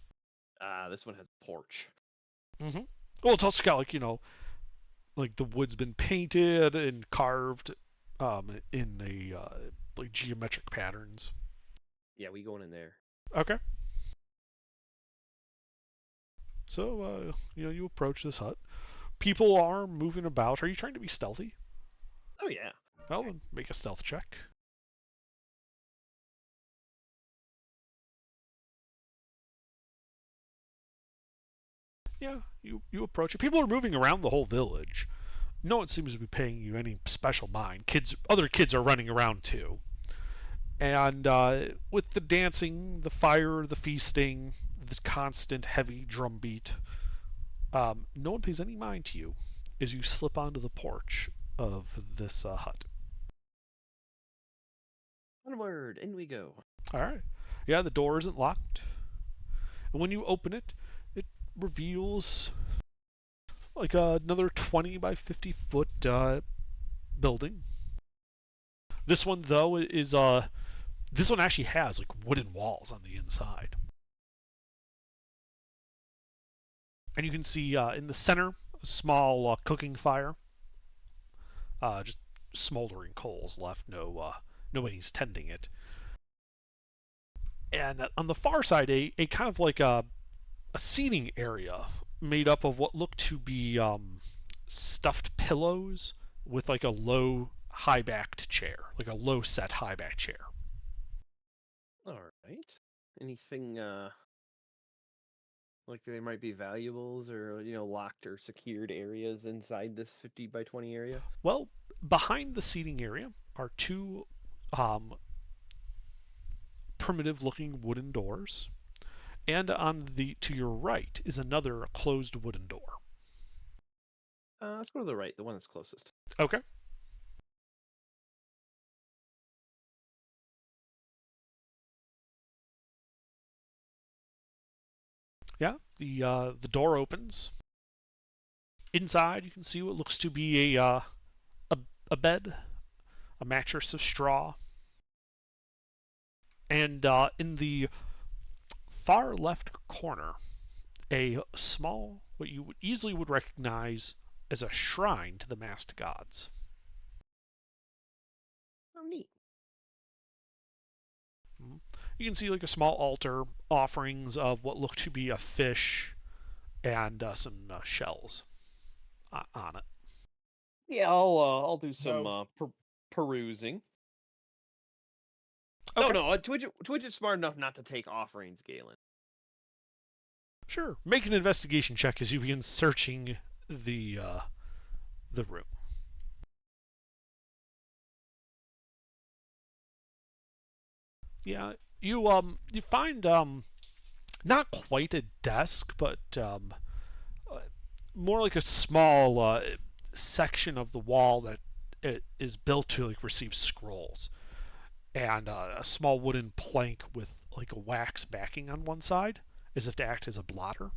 Ah, this one has a porch. Mm-hmm. Well, it's also got like the wood's been painted and carved, in a like geometric patterns. Yeah, we going in there. Okay. So you approach this hut. People are moving about. Are you trying to be stealthy? Oh yeah. Well, then make a stealth check. Yeah, you approach it. People are moving around the whole village. No one seems to be paying you any special mind. Other kids are running around too. And with the dancing, the fire, the feasting, the constant heavy drum beat, no one pays any mind to you as you slip onto the porch of this hut. Onward, in we go. All right. Yeah, the door isn't locked. And when you open it, it reveals like another 20 by 50 foot building. This one though is this one actually has like wooden walls on the inside. And you can see in the center a small cooking fire. Just smoldering coals left. Nobody's tending it. And on the far side, a kind of like a seating area made up of what looked to be stuffed pillows with like a low high backed chair, like a low set high backed chair. All right. Anything like there might be valuables or locked or secured areas inside this 50 by 20 area? Well, behind the seating area are two primitive looking wooden doors, and to your right is another closed wooden door. Let's go to the right, the one that's closest. Okay. Yeah, the door opens. Inside, you can see what looks to be a bed, a mattress of straw, and in the far left corner, a small, what you easily would recognize as a shrine to the masked gods. Oh, neat. You can see like a small altar, offerings of what look to be a fish and some shells on it. Yeah, I'll do some No. perusing. Okay. No, Twidget's smart enough not to take offerings, Galen. Sure. Make an investigation check as you begin searching the room. Yeah, you find not quite a desk, but more like a small section of the wall that it is built to like receive scrolls, and a small wooden plank with like a wax backing on one side, as if to act as a blotter.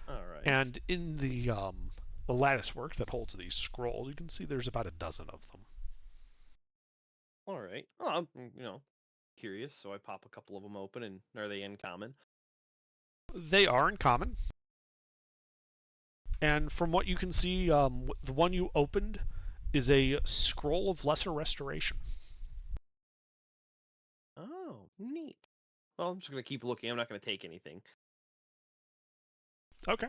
All right. And in the lattice work that holds these scrolls, you can see there's about a dozen of them. All right. Oh, I'm curious, so I pop a couple of them open, and are they in common? They are in common. And from what you can see, the one you opened is a scroll of lesser restoration. Oh, neat. Well, I'm just gonna keep looking. I'm not gonna take anything. Okay.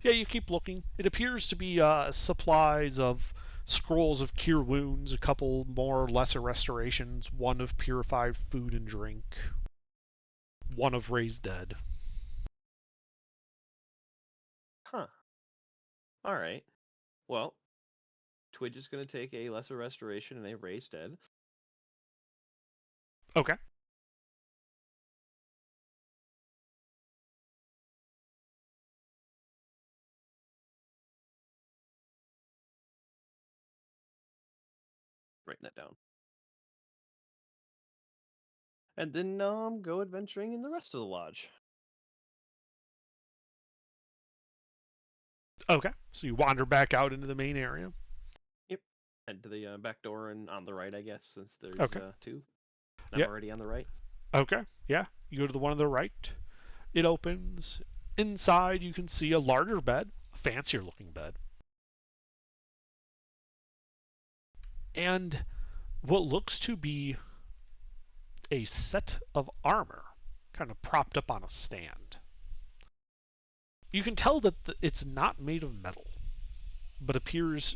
Yeah, you keep looking. It appears to be supplies of scrolls of cure wounds, a couple more lesser restorations, one of purified food and drink, one of raised dead. Huh. All right. Well, Twidge is gonna take a lesser restoration and a raised dead. Okay. Writing that down. And then go adventuring in the rest of the lodge. Okay, so you wander back out into the main area. Head to the back door and on the right, I guess, since there's Okay. 2. I'm Yep. already on the right. Okay, yeah. You go to the one on the right. It opens. Inside, you can see a larger bed, a fancier looking bed. And what looks to be a set of armor kind of propped up on a stand. You can tell that it's not made of metal, but appears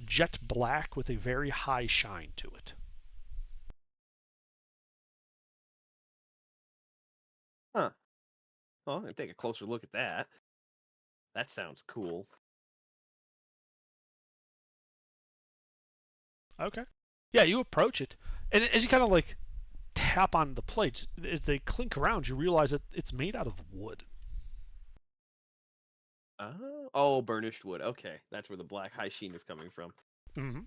jet black with a very high shine to it. Huh. Well, I'm going to take a closer look at that. That sounds cool. Okay. Yeah, you approach it, and as you kind of like tap on the plates, as they clink around, you realize that it's made out of wood. Oh, burnished wood. Okay, that's where the black high sheen is coming from. Mm-hmm.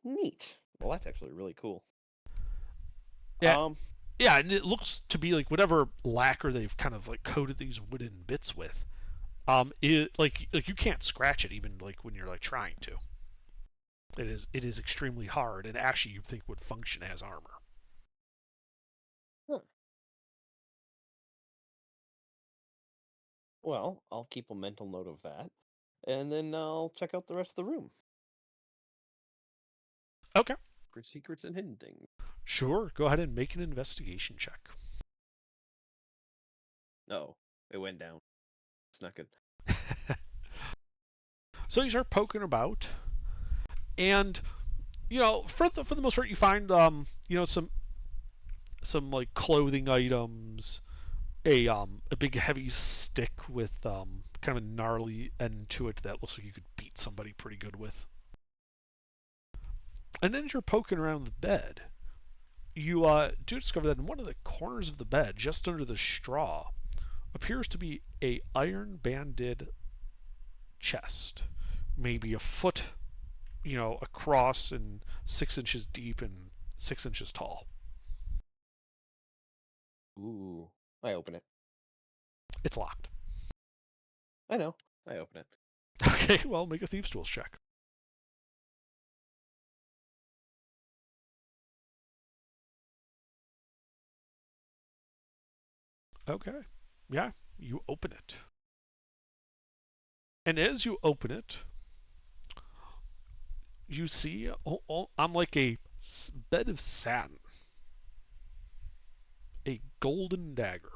Neat. Well, that's actually really cool. Yeah. Yeah, and it looks to be like whatever lacquer they've kind of like coated these wooden bits with. It like you can't scratch it even like when you're like trying to. It is extremely hard, and actually you think would function as armor. Huh. Well, I'll keep a mental note of that, and then I'll check out the rest of the room Okay. for secrets and hidden things. Sure. Go ahead and make an investigation check. Oh, it went down. It's not good. So you start poking about, and you know, for the most part, you find you know, some like clothing items, a big heavy stick with kind of a gnarly end to it that looks like you could beat somebody pretty good with. And then as you're poking around the bed, you do discover that in one of the corners of the bed, just under the straw, appears to be a iron banded chest, maybe a foot, you know, across and 6 inches deep and 6 inches tall. Ooh. I open it. It's locked. I know. I open it. Okay, well, make a thieves' tools check. Okay, yeah, you open it. And as you open it, you see on like a bed of satin, a golden dagger.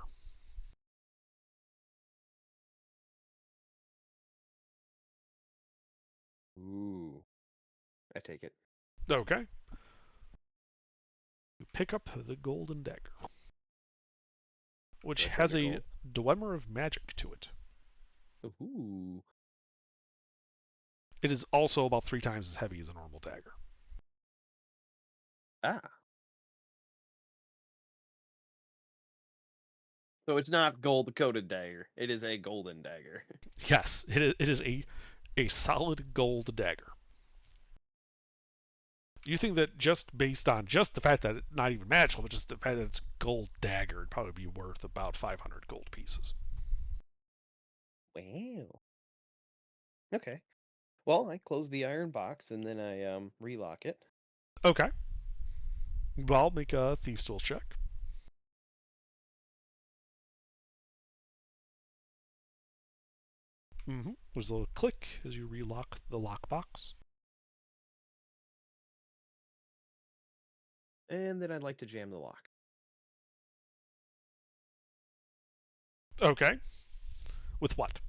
Ooh. I take it. Okay. You pick up the golden dagger, which That's has really a Dwemer of magic to it. cool. Ooh. It is also about 3 times as heavy as a normal dagger. Ah. So it's not gold-coated dagger. It is a golden dagger. Yes, it is a solid gold dagger. You think that just based on just the fact that it's not even magical, but just the fact that it's gold dagger, it'd probably be worth about 500 gold pieces. Wow. Okay. Well, I close the iron box and then I relock it. Okay. Well, make a thieves' tools check. Mm-hmm. There's a little click as you relock the lockbox. And then I'd like to jam the lock. Okay. With what?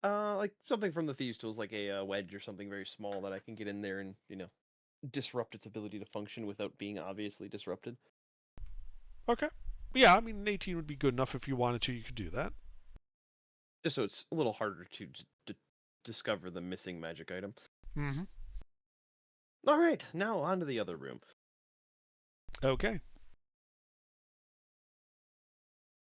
Like something from the thieves' tools, like a wedge or something very small that I can get in there and disrupt its ability to function without being obviously disrupted. Okay. Yeah, I mean, an 18 would be good enough if you wanted to. You could do that. Just so it's a little harder to discover the missing magic item. Mm-hmm. All right, now on to the other room. Okay.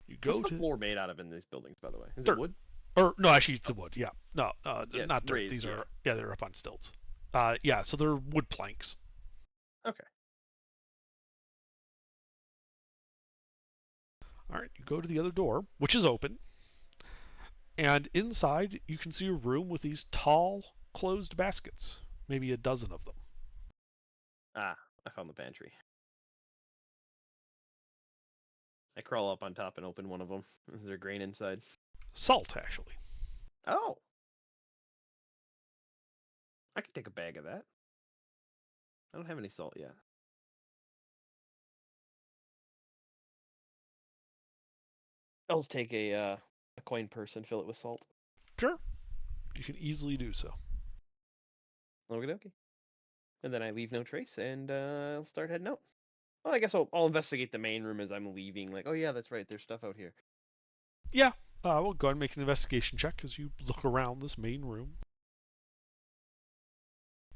You go What's to the floor made out of in these buildings, by the way? Is Dirt. it wood? Or no, actually, it's a wood. Yeah, no, Yeah, not dirt. raised, These yeah. are they're up on stilts. Yeah, so they're wood planks. Okay. All right, you go to the other door, which is open, And inside, you can see a room with these tall, closed baskets. Maybe a dozen of them. Ah, I found the pantry. I crawl up on top and open one of them. Is there grain inside? Salt, actually. Oh! I could take a bag of that. I don't have any salt yet. I'll just take a coin purse and fill it with salt. Sure. You can easily do so. Okie dokie. And then I leave no trace and I'll start heading out. Well, I guess I'll investigate the main room as I'm leaving. Like, oh yeah, that's right. There's stuff out here. Yeah. We'll go ahead and make an investigation check as you look around this main room.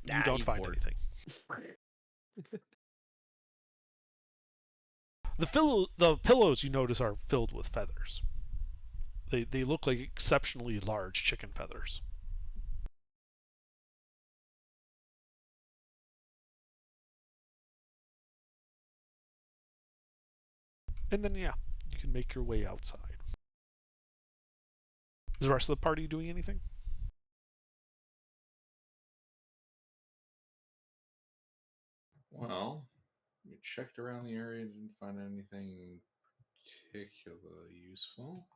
You Nah, don't he's find bored. anything. The pillows you notice are filled with feathers. They look like exceptionally large chicken feathers. And then, yeah, you can make your way outside. Is the rest of the party doing anything? Well, we checked around the area, didn't find anything particularly useful.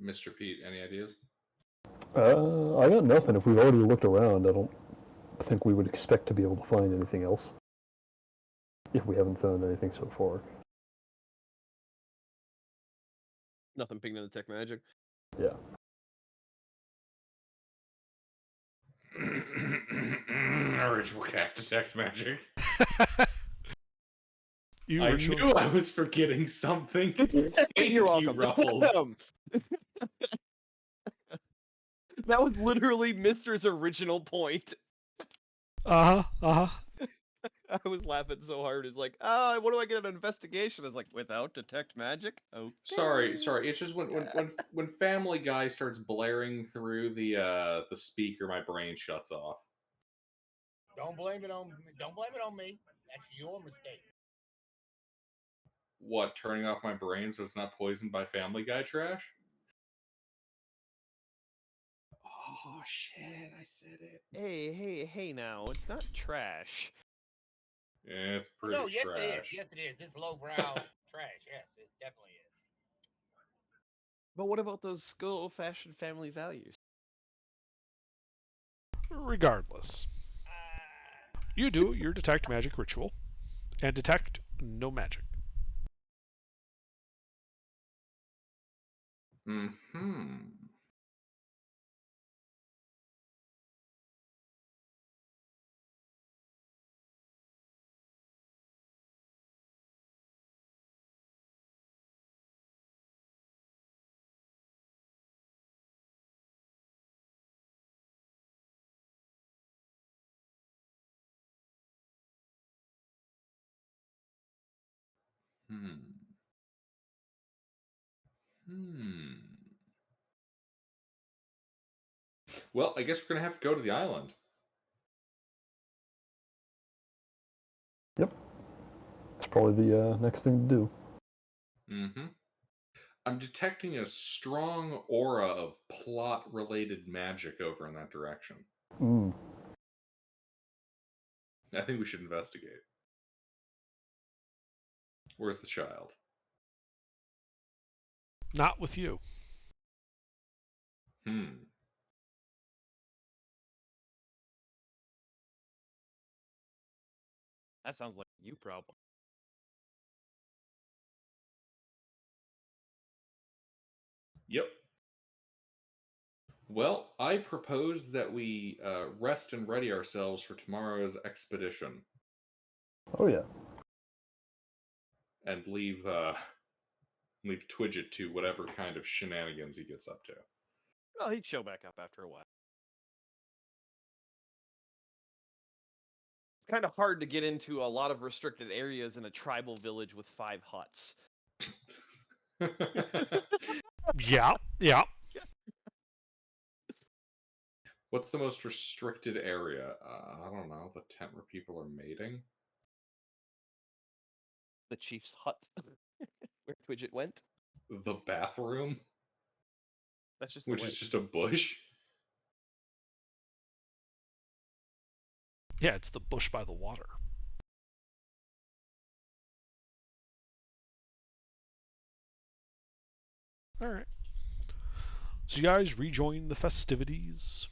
Mr. Pete, any ideas? I got nothing. If we've already looked around, I don't think we would expect to be able to find anything else. If we haven't found anything so far. Nothing pinged in the tech magic. Yeah. Ritual cast detect magic. You I ritual- knew I was forgetting something. Thank You're you, welcome. Ruffles. That was literally Mister's original point. Uh-huh. I was laughing so hard. It's like, what do I get an investigation? It's like, without detect magic? Okay. Sorry. It's just when Family Guy starts blaring through the speaker, my brain shuts off. Don't blame it on me. Don't blame it on me. That's your mistake. What, turning off my brain so it's not poisoned by Family Guy trash? Oh shit! I said it. Hey now, it's not trash. Yeah, it's pretty No, yes trash. it is. Yes it is. It's lowbrow trash. Yes, it definitely is. But what about those good old-fashioned family values? Regardless, you do your detect magic ritual and detect no magic. Mm-hmm. Well, I guess we're gonna have to go to the island. Yep. It's probably the next thing to do. Mm-hmm. I'm detecting a strong aura of plot-related magic over in that direction. Mm. I think we should investigate. Where's the child? Not with you. That sounds like a you problem. Yep. Well, I propose that we rest and ready ourselves for tomorrow's expedition. Oh yeah. And leave Twidget to whatever kind of shenanigans he gets up to. Well, he'd show back up after a while. It's kind of hard to get into a lot of restricted areas in a tribal village with 5 huts. Yeah. What's the most restricted area? I don't know. The tent where people are mating? the chief's hut where Twidget went. The bathroom, That's just the which way. is just a bush. Yeah, it's the bush by the water. Alright. So you guys rejoin the festivities.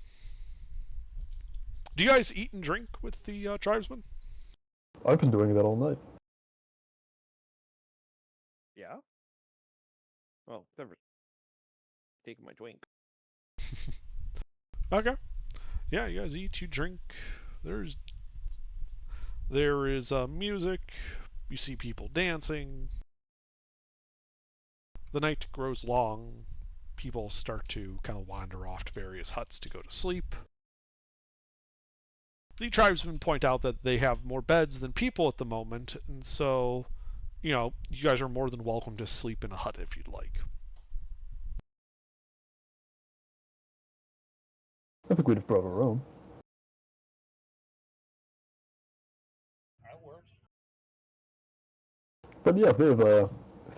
Do you guys eat and drink with the tribesmen? I've been doing that all night. Yeah. Well, never taking my drink. Okay. Yeah, you guys eat, you drink. There is music. You see people dancing. The night grows long. People start to kind of wander off to various huts to go to sleep. The tribesmen point out that they have more beds than people at the moment, and so, you know, you guys are more than welcome to sleep in a hut if you'd like. I think we'd have brought our own. That works. But yeah, if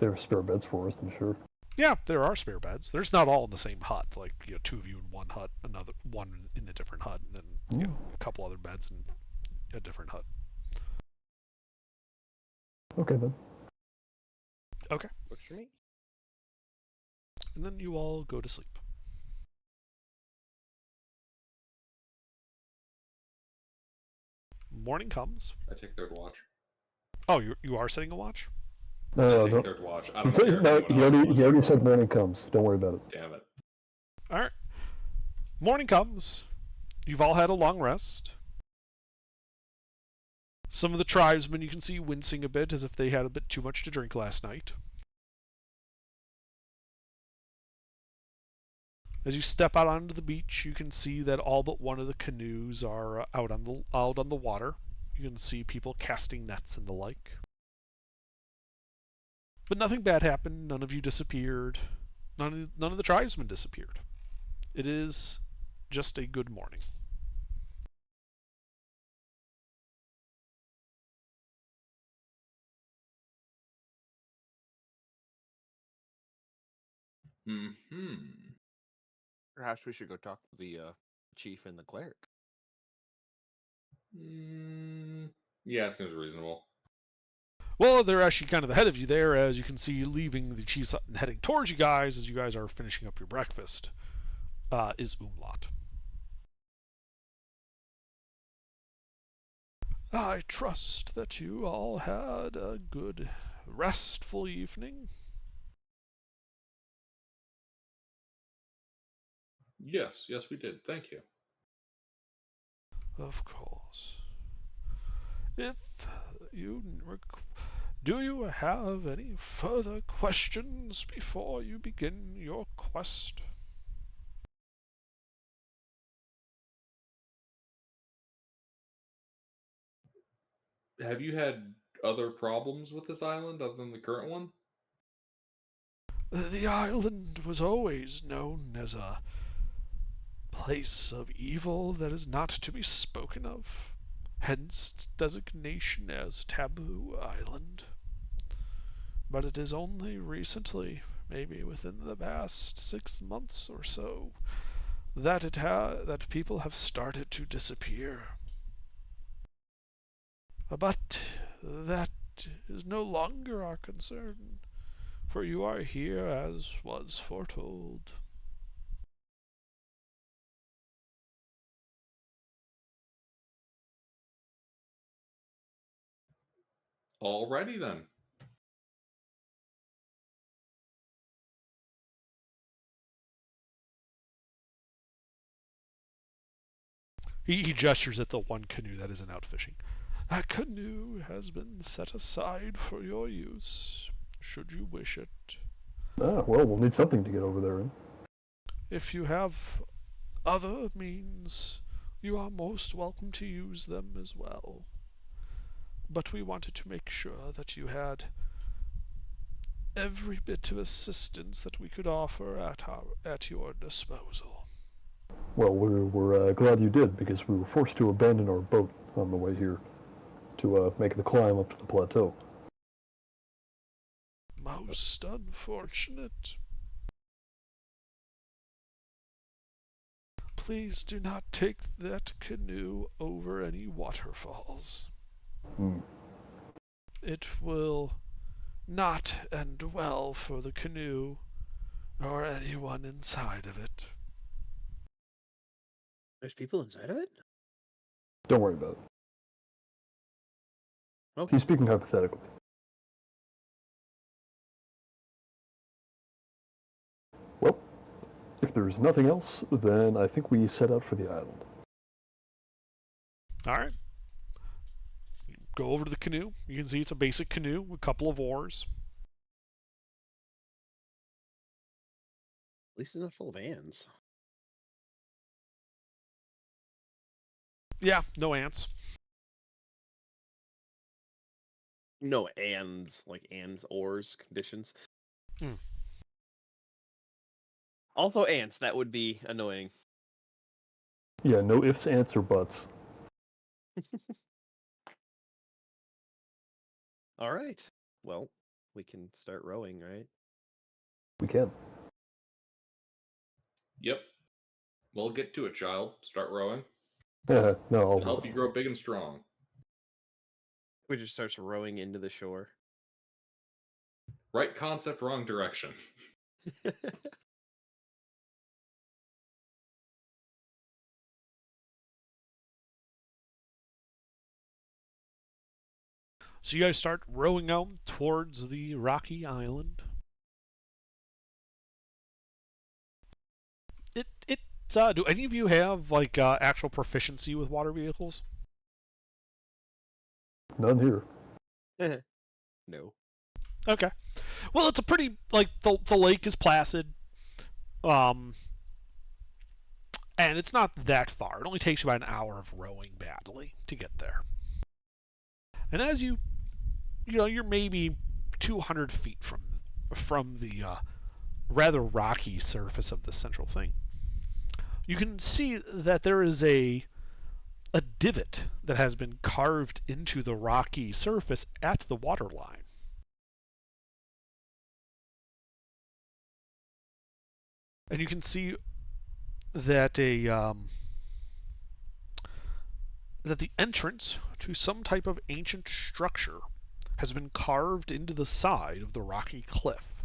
they have spare beds for us, then sure. Yeah, there are spare beds. There's not all in the same hut. Like, you know, two of you in one hut, another one in a different hut, and then you know, a couple other beds in a different hut. Okay then. Okay. Works for me. And then you all go to sleep. Morning comes. I take third watch. Oh, you are setting a watch? No, I take no, third watch. I no. don't care if No, anyone else he already watches. said morning comes. Don't worry about it. Damn it. All right. Morning comes. You've all had a long rest. Some of the tribesmen you can see wincing a bit as if they had a bit too much to drink last night. As you step out onto the beach, you can see that all but one of the canoes are out on the water. You can see people casting nets and the like. But nothing bad happened. None of you disappeared. None of the tribesmen disappeared. It is just a good morning. Hmm. Perhaps we should go talk to the chief and the cleric. Yeah, seems reasonable. Well, they're actually kind of ahead of you there, as you can see leaving the chief's hut and heading towards you guys as you guys are finishing up your breakfast, is Umlaut. I trust that you all had a good, restful evening. Yes, we did. Thank you. Of course. If you do you have any further questions before you begin your quest? Have you had other problems with this island other than the current one? The island was always known as a place of evil that is not to be spoken of, hence its designation as Taboo Island. But it is only recently, maybe within the past 6 months or so, that that people have started to disappear. But that is no longer our concern, for you are here as was foretold. Alrighty then. He gestures at the one canoe that isn't out fishing. That canoe has been set aside for your use, should you wish it. Ah, well, we'll need something to get over there in. If you have other means, you are most welcome to use them as well. But we wanted to make sure that you had every bit of assistance that we could offer at your disposal. Well, we're glad you did, because we were forced to abandon our boat on the way here to make the climb up to the plateau. most unfortunate. Please do not take that canoe over any waterfalls. It will not end well for the canoe or anyone inside of it. There's people inside of it? Don't worry about it. Okay. He's speaking hypothetically. Well, if there's nothing else, then I think we set out for the island. All right. You go over to the canoe. You can see it's a basic canoe with a couple of oars. At least it's not full of ants. Yeah, no ants. No ands, like ands, ors, conditions. Hmm. Also ants, that would be annoying. Yeah, no ifs, ands, or buts. All right. Well, we can start rowing, right? We can. Yep. Well, get to it, child. Start rowing. No, It'll I'll help you grow big and strong. We just starts rowing into the shore. Right concept, wrong direction. So you guys start rowing out towards the rocky island. Do any of you have like actual proficiency with water vehicles? None here. No. Okay. Well, it's a pretty like the lake is placid, and it's not that far. It only takes you about an hour of rowing badly to get there. And as you're maybe 200 feet from the rather rocky surface of the central thing. You can see that there is a divot that has been carved into the rocky surface at the waterline. And you can see that that the entrance to some type of ancient structure has been carved into the side of the rocky cliff,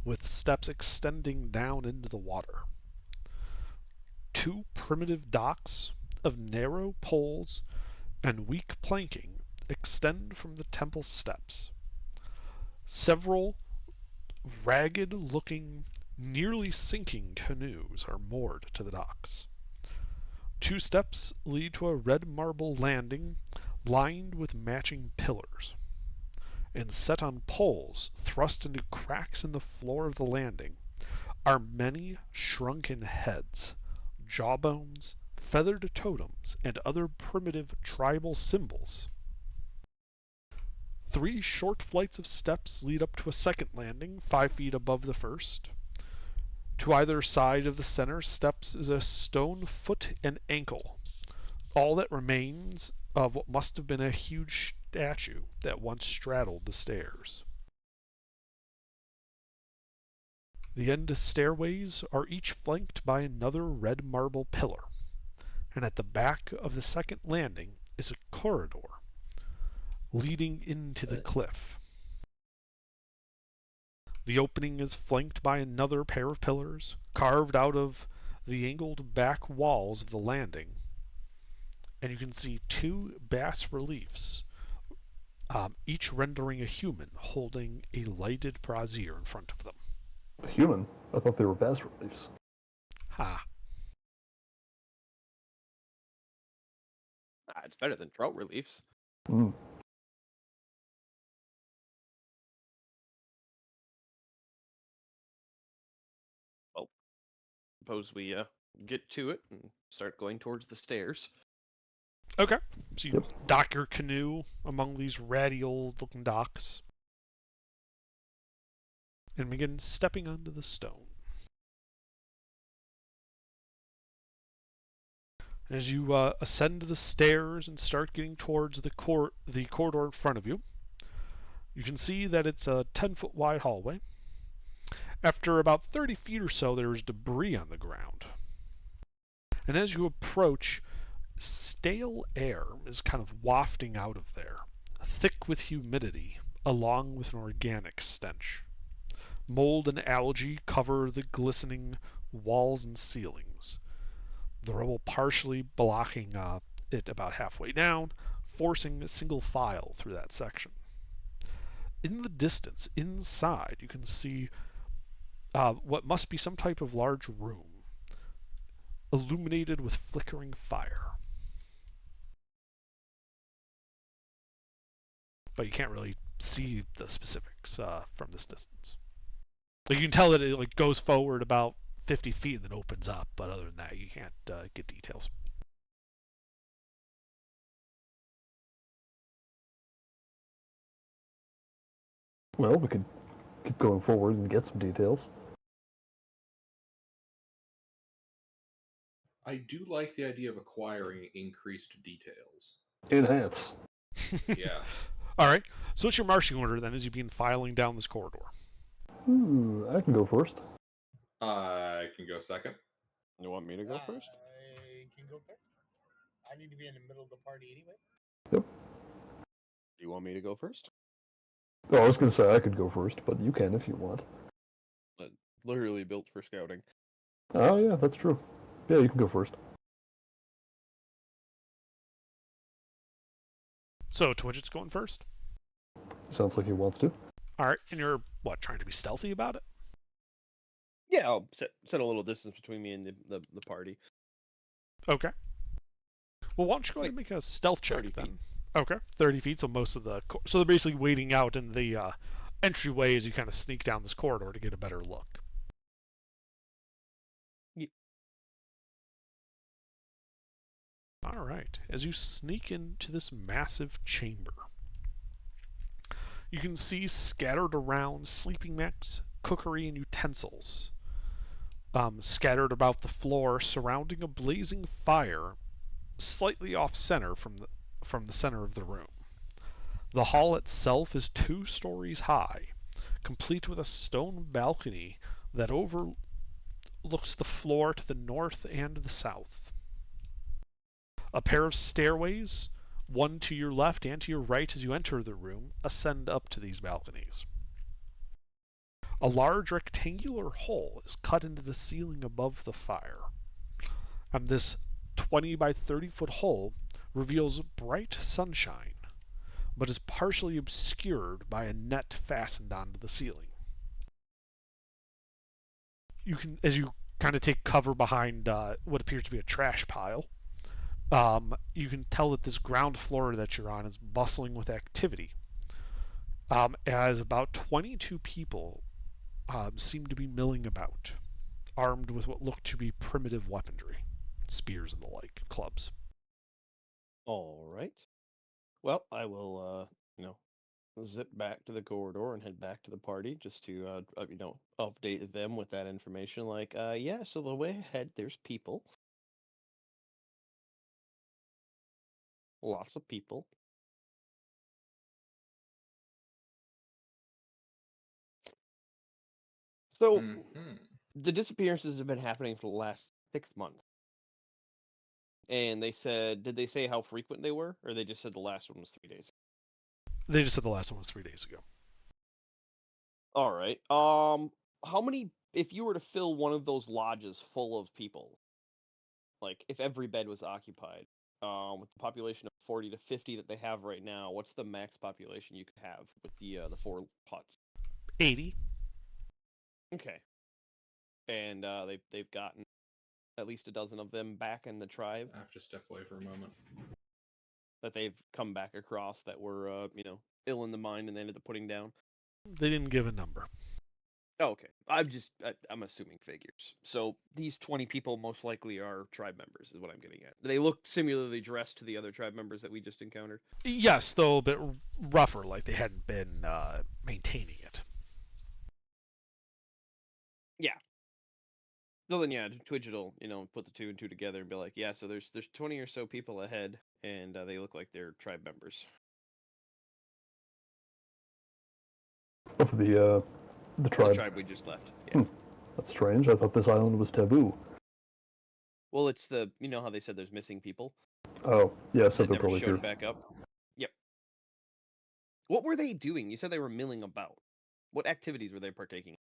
with steps extending down into the water. 2 primitive docks of narrow poles and weak planking extend from the temple steps. Several ragged-looking, nearly sinking canoes are moored to the docks. 2 steps lead to a red marble landing lined with matching pillars. And set on poles thrust into cracks in the floor of the landing are many shrunken heads, jawbones, feathered totems, and other primitive tribal symbols. 3 short flights of steps lead up to a second landing, 5 feet above the first. To either side of the center steps is a stone foot and ankle, all that remains of what must have been a huge statue that once straddled the stairs. The end stairways are each flanked by another red marble pillar, and at the back of the second landing is a corridor leading into the cliff. The opening is flanked by another pair of pillars carved out of the angled back walls of the landing, and you can see 2 bas reliefs, each rendering a human holding a lighted brazier in front of them. A human? I thought they were bas reliefs. Ha. It's better than trout reliefs. Mm. Well, suppose we get to it and start going towards the stairs. Okay. So you Yep. dock your canoe among these ratty old looking docks and begin stepping onto the stone. As you ascend the stairs and start getting towards the corridor in front of you, You can see that it's a 10-foot wide hallway. After about 30 feet or so, there's debris on the ground. And as you approach, stale air is kind of wafting out of there, thick with humidity, along with an organic stench. Mold and algae cover the glistening walls and ceilings, the rubble partially blocking it about halfway down, forcing a single file through that section. In the distance, inside, you can see what must be some type of large room, illuminated with flickering fire. But you can't really see the specifics from this distance. Like you can tell that it goes forward about 50 feet and then opens up, but other than that, you can't get details. Well, we could keep going forward and get some details. I do like the idea of acquiring increased details. Enhance. Yeah. All right. So what's your marching order then as you begin filing down this corridor? I can go first. I can go second. You want me to go first? I can go first. I need to be in the middle of the party anyway. Yep. Do you want me to go first? Oh, I was going to say I could go first, but you can if you want. Literally built for scouting. Oh, yeah, that's true. Yeah, you can go first. So Twidget's going first? Sounds like he wants to. All right. And you're, what, trying to be stealthy about it? Yeah, I'll set a little distance between me and the party. Okay. Well, why don't you go ahead and make a stealth check 30 then? feet. Okay, 30 feet. So most of the so they're basically waiting out in the entryway as you kind of sneak down this corridor to get a better look. Yeah. All right. As you sneak into this massive chamber, you can see scattered around sleeping mats, cookery, and utensils. Scattered about the floor, surrounding a blazing fire, slightly off center from the center of the room. The hall itself is 2 stories high, complete with a stone balcony that overlooks the floor to the north and the south. A pair of stairways, one to your left and to your right as you enter the room, ascend up to these balconies. A large rectangular hole is cut into the ceiling above the fire, and this 20 by 30 foot hole reveals bright sunshine, but is partially obscured by a net fastened onto the ceiling. You can, as you kind of take cover behind what appears to be a trash pile, you can tell that this ground floor that you're on is bustling with activity, as about 22 people seem to be milling about, armed with what look to be primitive weaponry, spears and the like, clubs. All right. Well, I will, zip back to the corridor and head back to the party just to, update them with that information. Like, yeah, so the way ahead, there's people. Lots of people. So, Mhm. the disappearances have been happening for the last 6 months. And they said, did they say how frequent they were? Or they just said the last one was 3 days? They just said the last one was 3 days ago. All right. How many, if you were to fill one of those lodges full of people, like if every bed was occupied, with the population of 40 to 50 that they have right now, what's the max population you could have with the 4 huts? 80. Okay. And they've gotten at least a dozen of them back in the tribe I have to step away for a moment. that they've come back across that were ill in the mind and they ended up putting down. They didn't give a number. Oh, okay. I'm assuming figures. So these 20 people most likely are tribe members, is what I'm getting at. They look similarly dressed to the other tribe members that we just encountered. Yes, though a bit rougher, like they hadn't been maintaining it. Yeah. So then, yeah, Twidget will, put the 2 and 2 together and be like, yeah, so there's 20 or so people ahead, and they look like they're tribe members. Of the The tribe. tribe we just left. Yeah. That's strange. I thought this island was taboo. Well, it's you know how they said there's missing people Oh, yeah, so that they're never probably showed here. back up. Yep. What were they doing? You said they were milling about. What activities were they partaking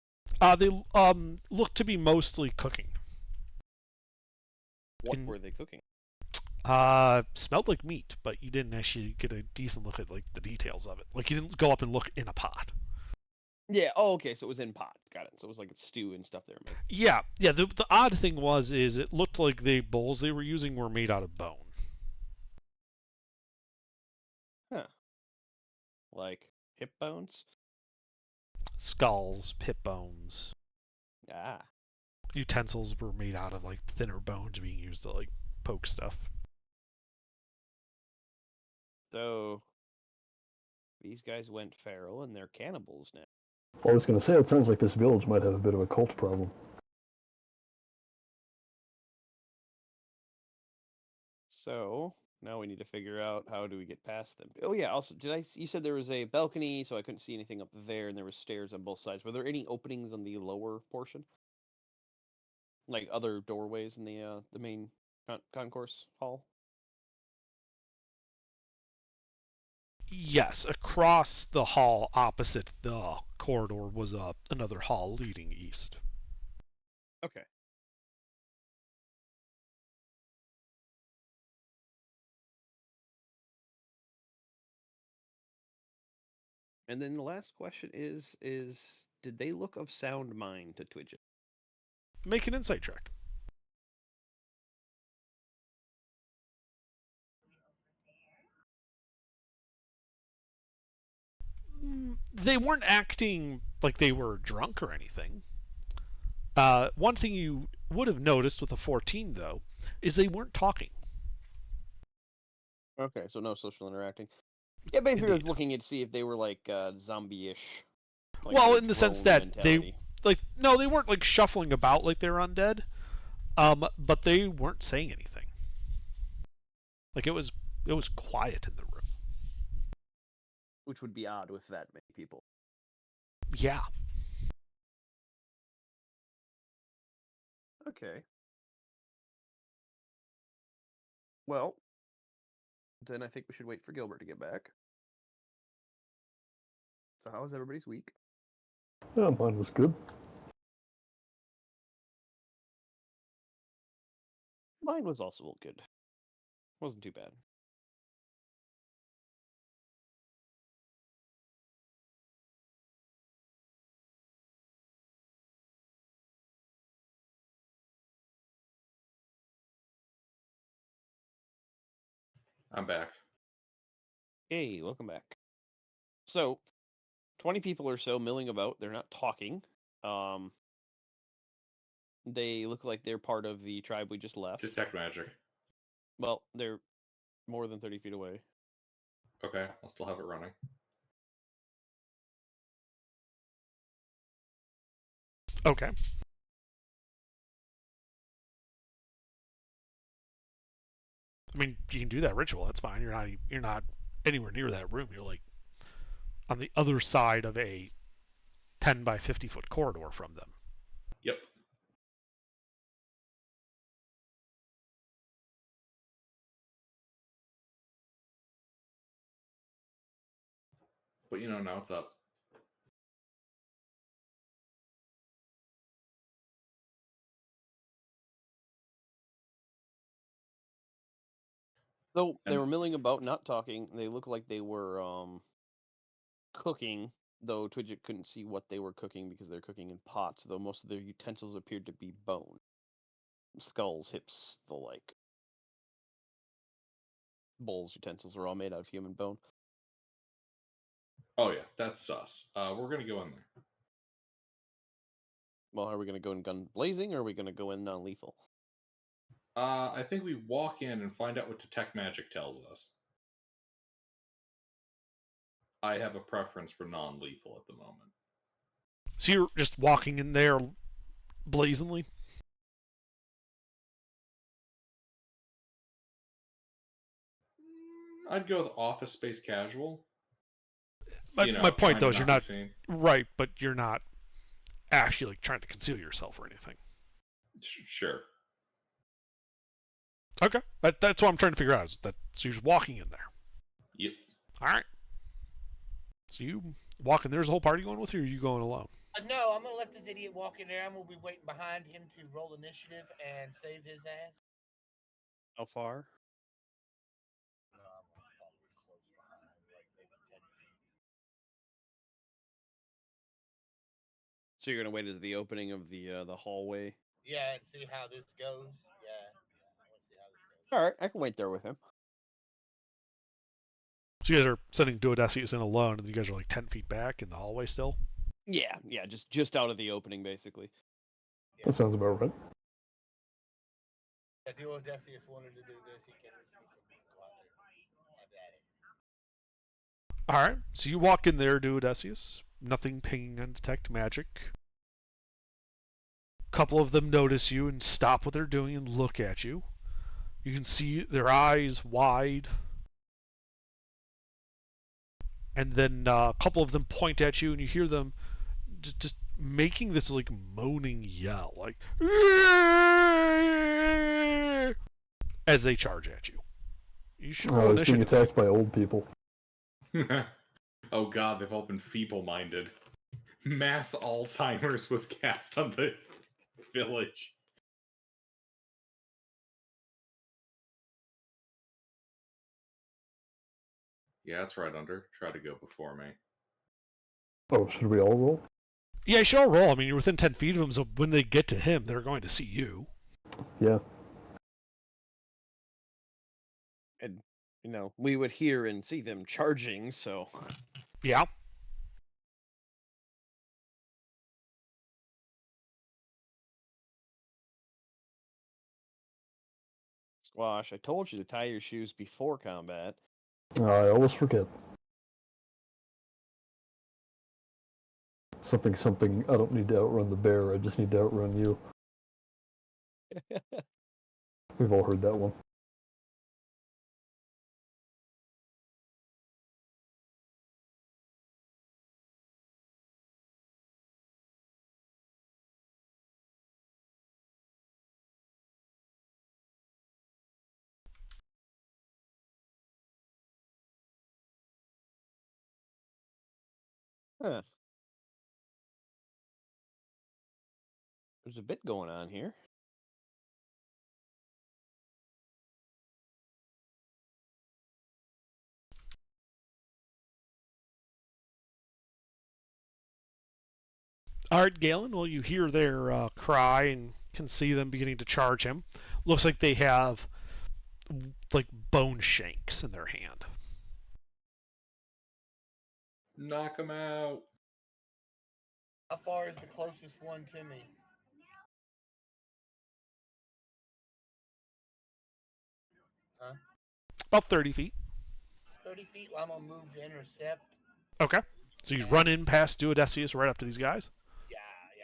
They look to be mostly cooking. in? What In- were they cooking? Smelled like meat, but you didn't actually get a decent look at like the details of it. Like you didn't go up and look in a pot. Yeah. Oh, okay. So it was in pot. Got it. So it was like a stew and stuff they were making. Yeah. The odd thing is it looked like the bowls they were using were made out of bone. Huh. Like hip bones. Skulls, hip bones. Ah. Utensils were made out of like thinner bones being used to like poke stuff. So these guys went feral and they're cannibals now. I was going to say, it sounds like this village might have a bit of a cult problem. So now we need to figure out how do we get past them. Oh yeah. Also, you said there was a balcony, so I couldn't see anything up there, and there were stairs on both sides. Were there any openings on the lower portion, like other doorways in the main concourse hall? Yes, across the hall opposite the corridor was another hall leading east. Okay. And then the last question is did they look of sound mind to Twidget? Make an insight check. They weren't acting like they were drunk or anything. One thing you would have noticed with a 14, though, is they weren't talking. Okay, so no social interacting. Yeah, basically I was Indeed. looking to see if they were like zombie-ish. Like Well, the in the sense drone that mentality. they weren't like shuffling about like they were undead, but they weren't saying anything. Like it was quiet in the room. Which would be odd with that many people. Yeah. Okay. Well, then I think we should wait for Gilbert to get back. So how was everybody's week? Yeah, mine was good. Mine was also good. Wasn't too bad. I'm back. Hey, welcome back. So, 20 people or so milling about. They're not talking. They look like they're part of the tribe we just left. Detect magic. Well, they're more than 30 feet away. Okay, I'll still have it running. Okay. I mean, you can do that ritual. That's fine. You're not anywhere near that room. You're like on the other side of a 10 by 50 foot corridor from them. Yep. But now it's up. So they And- were milling about, not talking. They looked like they were cooking, though Twidget couldn't see what they were cooking because they're cooking in pots, though most of their utensils appeared to be bone. Skulls, hips, the like. Bowls, utensils are all made out of human bone. Oh yeah, that's sus. We're gonna go in there. Well, are we going to go in gun blazing, or are we going to go in non-lethal? I think we walk in and find out what detect magic tells us. I have a preference for non-lethal at the moment. So you're just walking in there blazingly? I'd go with office space casual. My point, though, is you're be not seen. right, but you're not actually like trying to conceal yourself or anything. Sure. Okay, that's what I'm trying to figure out. Is that so? You're just walking in there. Yep. All right. So you walk in. There's a whole party going with you, or are you going alone? No, I'm gonna let this idiot walk in there. I'm gonna be waiting behind him to roll initiative and save his ass. How far? No, I'm gonna follow close behind, like maybe 10 feet. So you're gonna wait as the opening of the hallway. Yeah, and see how this goes. Yeah, I want to see how this goes. All right, I can wait there with him. So you guys are sending Duodecius in alone, and you guys are like 10 feet back in the hallway still. Yeah, just out of the opening, basically. That sounds about right. If Duodecius wanted to do this, he can go out there. Have at it. All right. So you walk in there, Duodecius. Nothing pinging on detect magic. Couple of them notice you and stop what they're doing and look at you. You can see their eyes wide. And then a couple of them point at you, and you hear them just making this like moaning yell, like as they charge at you. You should roll It's being initiative. attacked by old people. Oh god, they've all been feeble-minded. Mass Alzheimer's was cast on the village. Yeah, that's right, Under. Try to go before me. Oh, should we all roll? Yeah, you should all roll. I mean, you're within 10 feet of him, so when they get to him, they're going to see you. Yeah. And we would hear and see them charging. So Yeah. Squash, I told you to tie your shoes before combat. I always forget. Something, I don't need to outrun the bear, I just need to outrun you. We've all heard that one. Huh. There's a bit going on here. All right, Galen. Well, you hear their cry and can see them beginning to charge him. Looks like they have like bone shanks in their hand. Knock him out. How far is the closest one to me? Huh? About 30 feet. 30 feet? Well, I'm going to move to intercept. Okay. So you run in past Duodecius right up to these guys. Yeah,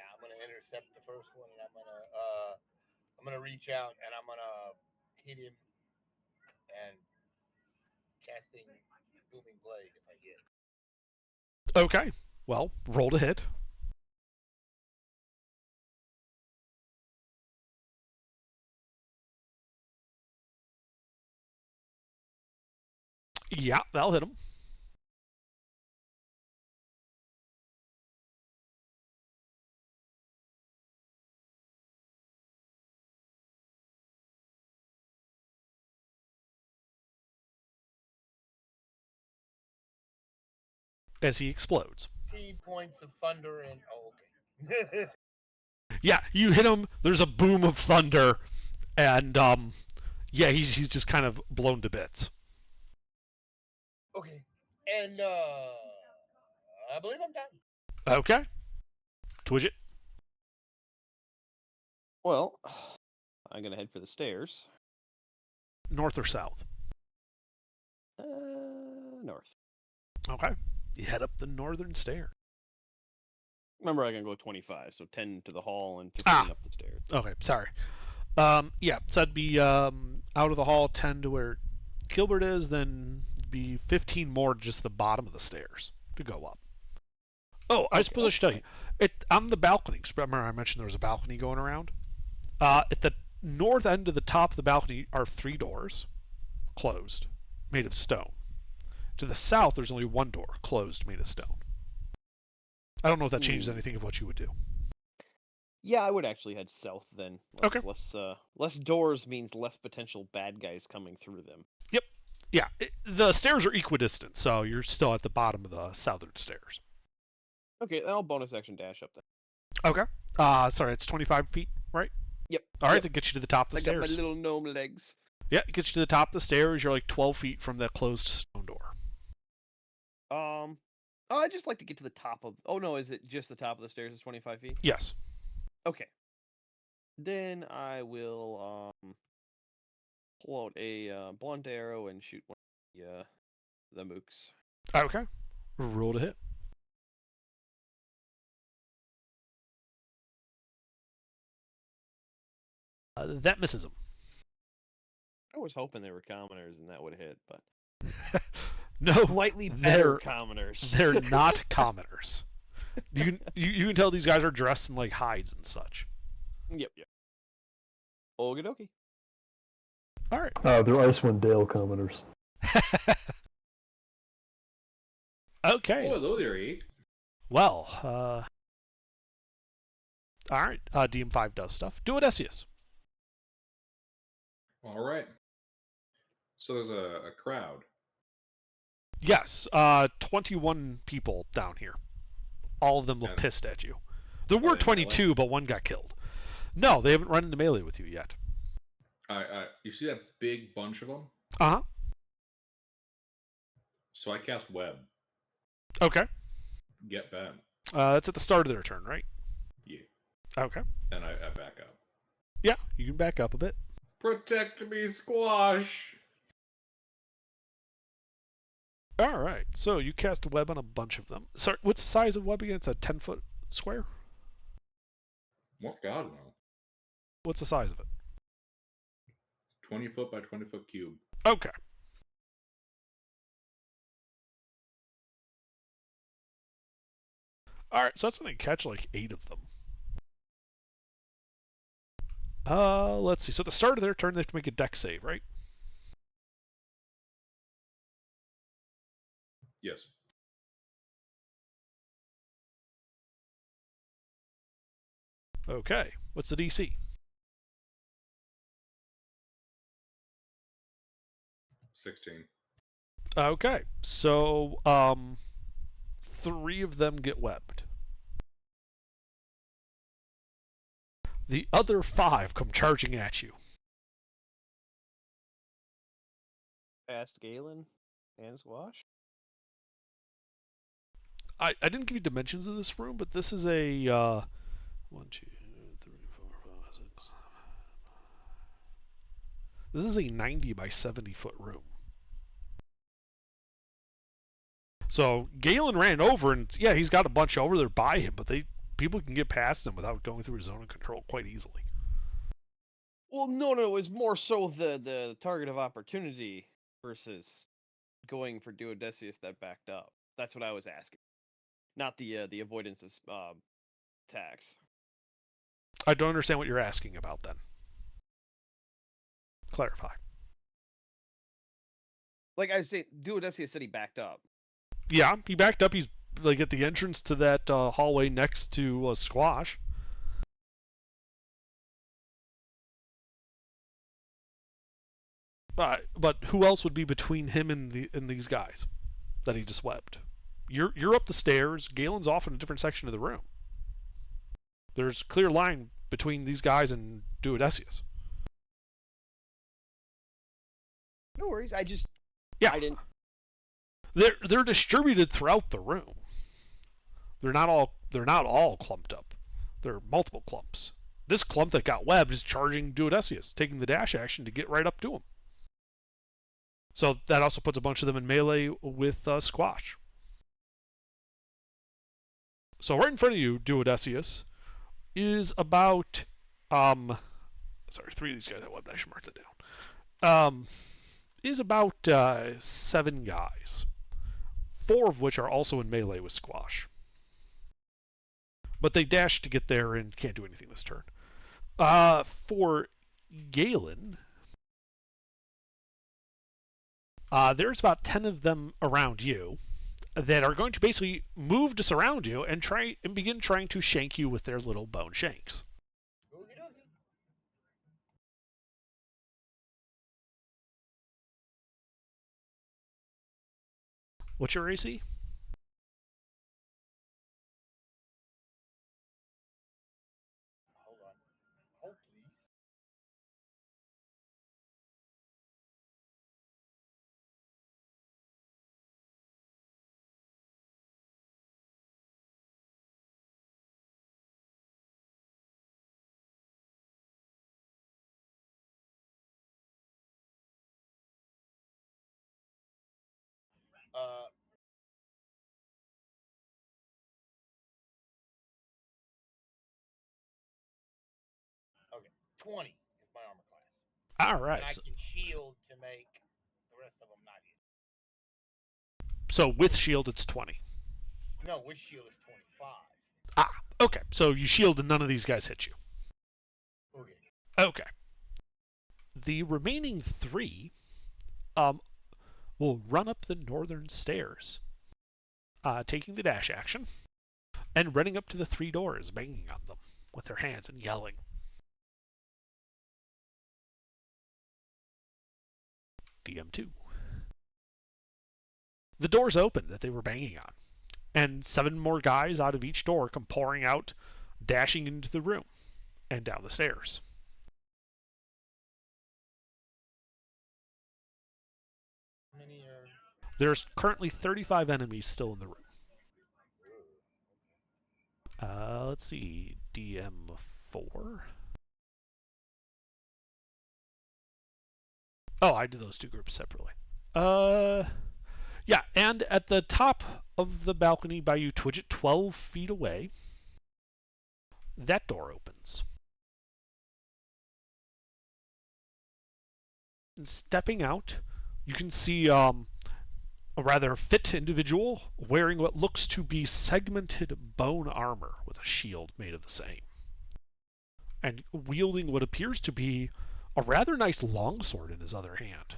I'm going to intercept the first one, and I'm going to reach out, and I'm going to hit him and casting Booming Blade if I hit. Okay. Well, roll to hit. Yeah, that'll hit him. As he explodes. 15 points of thunder and okay. Yeah, you hit him. There's a boom of thunder, and yeah, he's just kind of blown to bits. Okay, and I believe I'm done. Okay. Twidget. Well, I'm gonna head for the stairs. North or south? North. Okay. You head up the northern stair. Remember, I can go 25, so 10 to the hall and 15 up the stairs. Okay, sorry. Yeah, so that'd be out of the hall, 10 to where Gilbert is, then be 15 more to just the bottom of the stairs. to go up. Oh, I suppose I should tell you. On the balcony, remember I mentioned there was a balcony going around? At the north end of the top of the balcony are 3 doors, closed, made of stone. To the south, there's only 1 door, closed, made of stone. I don't know if that changes anything of what you would do. Yeah, I would actually head south then. Okay. Less doors means less potential bad guys coming through them. Yep. Yeah, the stairs are equidistant, so you're still at the bottom of the southern stairs. Okay, I'll bonus action dash up then. Okay. Sorry, it's 25 feet, right? Yep. All right, yep. that gets you to the top of the I stairs. got my little gnome legs. Yeah, it gets you to the top of the stairs. You're like 12 feet from that closed stone door. I'd just like to get to the top of... Oh, no, is it just the top of the stairs is 25 feet? Yes. Okay. Then I will pull out a blunt arrow and shoot one of the mooks. Okay. Roll to hit. That misses him. I was hoping they were commoners and that would hit, but... No, Slightly better commoners. They're not commoners. You can tell these guys are dressed in like hides and such. Yep. Okie dokie. All right. They're Icewind Dale commoners. Okay. Oh, hello there, E. Well, all right. DM5 does stuff. Do Odysseus. All right. So there's a crowd. Yes. 21 people down here. All of them look pissed at you. There were 22, but one got killed. No, they haven't run into melee with you yet. You see that big bunch of them? Uh-huh. So I cast Web. Okay. Get bent. That's at the start of their turn, right? Yeah. Okay. And I back up. Yeah, you can back up a bit. Protect me, Squash! All right, so you cast a web on a bunch of them. Sorry, what's the size of web again? It's a 10-foot square? What God, no. What's the size of it? 20 foot by 20 foot cube. Okay. All right, so that's going to catch like 8 of them. Let's see. So at the start of their turn, they have to make a dex save, right? Yes. Okay. What's the DC? 16. Okay. So, 3 of them get webbed. The other 5 come charging at you. Past Galen and Squash. I didn't give you dimensions of this room, but this is a 1, 2, 3, 4, 5, 6. This is a 90 by 70 foot room. So Galen ran over, and yeah, he's got a bunch over there by him, but people can get past him without going through his zone of control quite easily. Well, no, it's more so the target of opportunity versus going for Duodecius that backed up. That's what I was asking. Not the avoidance of attacks. I don't understand what you're asking about then. Clarify. Like I was saying, Duodecius said he backed up. Yeah, he backed up. He's like at the entrance to that hallway next to Squash. But who else would be between him and these guys that he just webbed? You're up the stairs. Galen's off in a different section of the room. There's a clear line between these guys and Duodecius. No worries. I didn't. They're distributed throughout the room. They're not all clumped up. There are multiple clumps. This clump that got webbed is charging Duodecius, taking the dash action to get right up to him. So that also puts a bunch of them in melee with Squash. So right in front of you, Duodecius, is about sorry, 3 of these guys have webbed. I should mark that down. Is about 7 guys. 4 of which are also in melee with Squash. But they dash to get there and can't do anything this turn. For Galen, there's about 10 of them around you that are going to basically move to surround you and try and begin trying to shank you with their little bone shanks. Okey-dokey. What's your AC? Hold on. Hold, please. Uh, 20 is my armor class. All And right. I can shield to make the rest of them not hit. So with shield, it's 20. No, with shield is 25. Ah, okay. So you shield and none of these guys hit you. Okay. Okay. The remaining 3 will run up the northern stairs, taking the dash action, and running up to the 3 doors, banging on them with their hands and yelling. DM2. The doors open that they were banging on, and 7 more guys out of each door come pouring out, dashing into the room and down the stairs. How many are... There's currently 35 enemies still in the room. Let's see, DM4. Oh, I did those 2 groups separately. Yeah, and at the top of the balcony by you, Twidget, 12 feet away, that door opens. And stepping out, you can see a rather fit individual wearing what looks to be segmented bone armor with a shield made of the same. And wielding what appears to be a rather nice longsword in his other hand.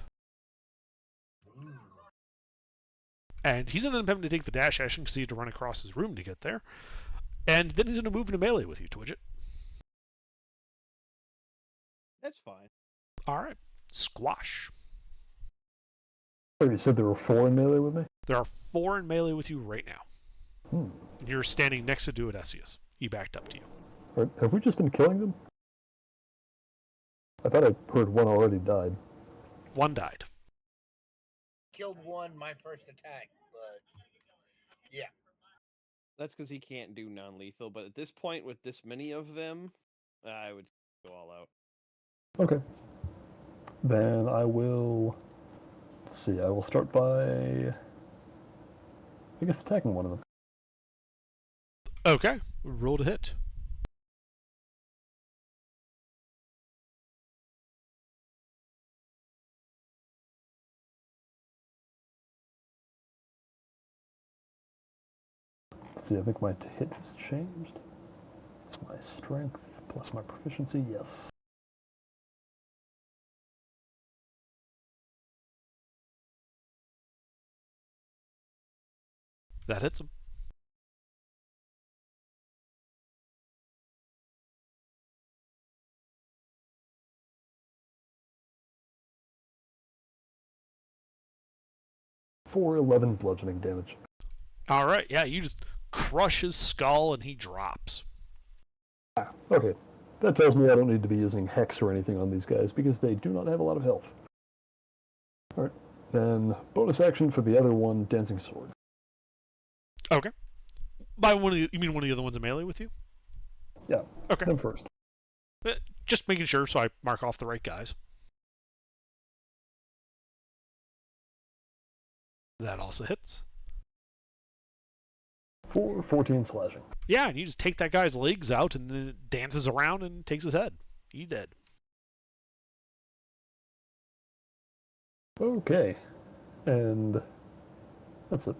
And he's going to have to take the dash action because he had to run across his room to get there. And then he's going to move into melee with you, Twidget. That's fine. All right. Squash. Oh, you said there were 4 in melee with me? There are 4 in melee with you right now. Hmm. And you're standing next to Duodecius. He backed up to you. Have we just been killing them? I thought I heard one already died. 1 died. Killed one my first attack, but yeah. That's because he can't do non-lethal, but at this point, with this many of them, I would go all out. Okay. Then I will... Let's see, I will start by... I guess attacking one of them. Okay. Roll to hit. Let's see, I think my hit has changed. It's my strength plus my proficiency, yes. That hits him. For 11 bludgeoning damage. All right. Yeah, you just crush his skull and he drops. Ah, okay. That tells me I don't need to be using Hex or anything on these guys because they do not have a lot of health. Alright. Then bonus action for the other one, Dancing Sword. Okay. By one of the, you mean one of the other ones in melee with you? Yeah. Okay. Them first. Just making sure so I mark off the right guys. That also hits. For 14 slashing. Yeah, and you just take that guy's legs out and then it dances around and takes his head. He's dead. Okay. And that's it.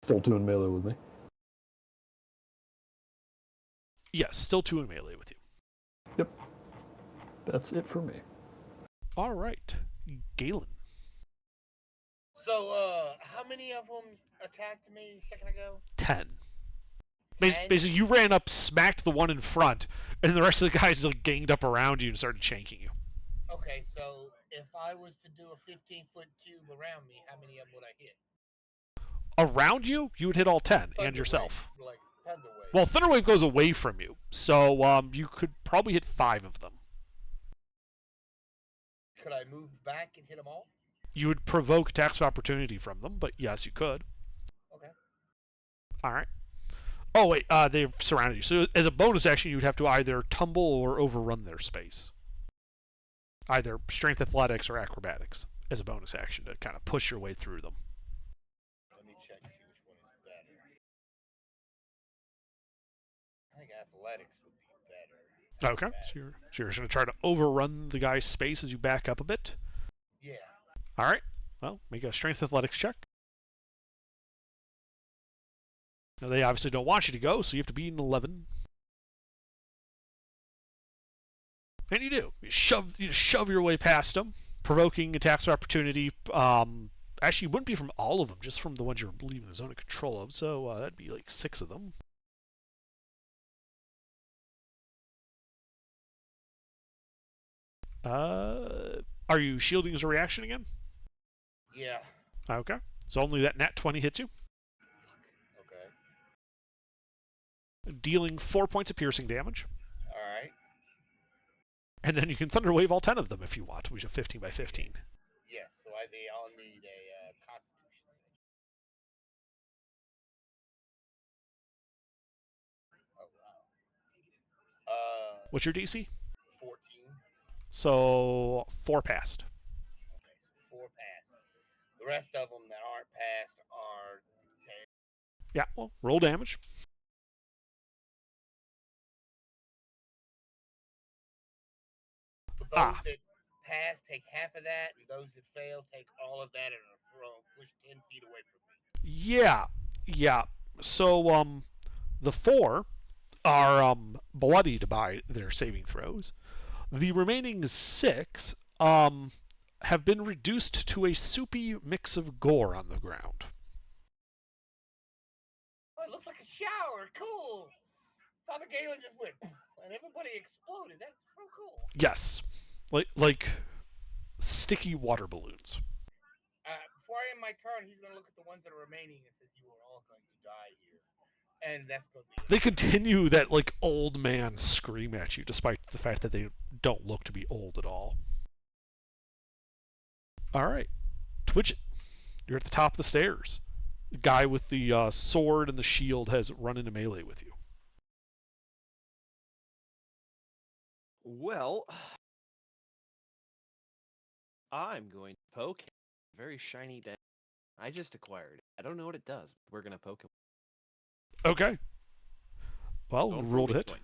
Still 2 in melee with me. Yes, still 2 in melee with you. Yep. That's it for me. All right, Galen. So, how many of them attacked me a second ago? 10. 10? Basically, you ran up, smacked the one in front, and the rest of the guys like ganged up around you and started shanking you. Okay, so if I was to do a 15-foot cube around me, how many of them would I hit? Around you, you would hit all 10 and Thunder yourself. Wave, like Thunder Wave. Well, Thunderwave goes away from you, so you could probably hit 5 of them. Could I move back and hit them all? You would provoke attacks of opportunity from them, but yes, you could. Okay. All right. Oh, wait, they've surrounded you. So as a bonus action, you'd have to either tumble or overrun their space. Either strength athletics or acrobatics as a bonus action to kind of push your way through them. Let me check, see which one is better. I think athletics would be better. Okay, so you're just going to try to overrun the guy's space as you back up a bit. Yeah. All right. Well, make a strength athletics check. Now, they obviously don't want you to go, so you have to beat an 11. And you do. You shove your way past them, provoking attacks of opportunity. Actually, it wouldn't be from all of them, just from the ones you're leaving the zone of control of, so that'd be like 6 of them. Are you shielding as a reaction again? Yeah. Okay. So only that nat 20 hits you, Okay. dealing 4 points of piercing damage. All right. And then you can Thunderwave all 10 of them if you want, which is 15 by 15. Yes. So I'll need a Constitution save. Oh wow. What's your DC? 14. So 4 passed. Okay, so 4 passed. The rest of them that aren't passed are 10. Yeah, well, roll damage. Those that pass take half of that, and those that fail take all of that and are thrown, pushed 10 feet away from me. Yeah. So, the 4 are bloodied by their saving throws. The remaining 6 have been reduced to a soupy mix of gore on the ground. Oh, it looks like a shower. Cool. Father Galen just went, and everybody exploded. That's so cool. Yes, like sticky water balloons. Before I end my turn, he's going to look at the ones that are remaining and says, "You are all going to die here." And that's going to be it. They continue that like old man scream at you, despite the fact that they don't look to be old at all. All right, Twitch it. You're at the top of the stairs. The guy with the sword and the shield has run into melee with you. Well, I'm going to poke a very shiny dagger. I just acquired it. I don't know what it does. But we're going to poke him. Okay. Well, Going for a roll to weak hit. point.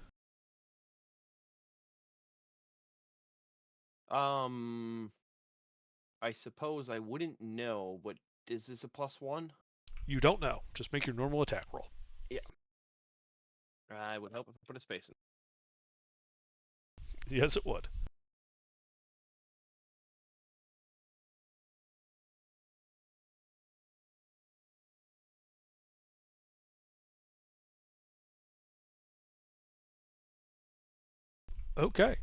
I suppose I wouldn't know, but is this a +1? You don't know. Just make your normal attack roll. Yeah. I would hope if I put a space in. Yes, it would. Okay.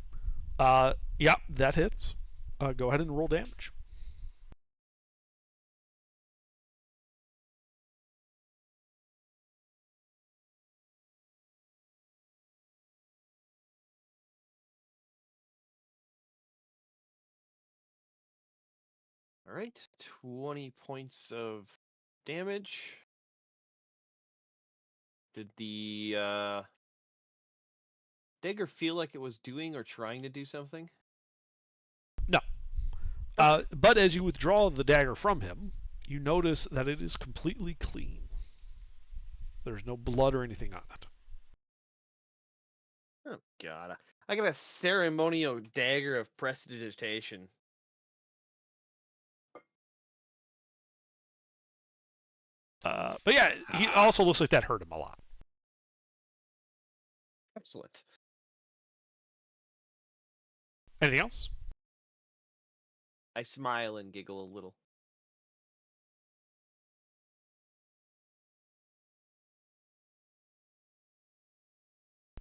Yeah, that hits. Go ahead and roll damage. All right, 20 points of damage. Did the dagger feel like it was doing or trying to do something? No. But as you withdraw the dagger from him, you notice that it is completely clean. There's no blood or anything on it. Oh god, I got a ceremonial dagger of prestidigitation. But yeah, he also looks like that hurt him a lot. Excellent. Anything else? I smile and giggle a little.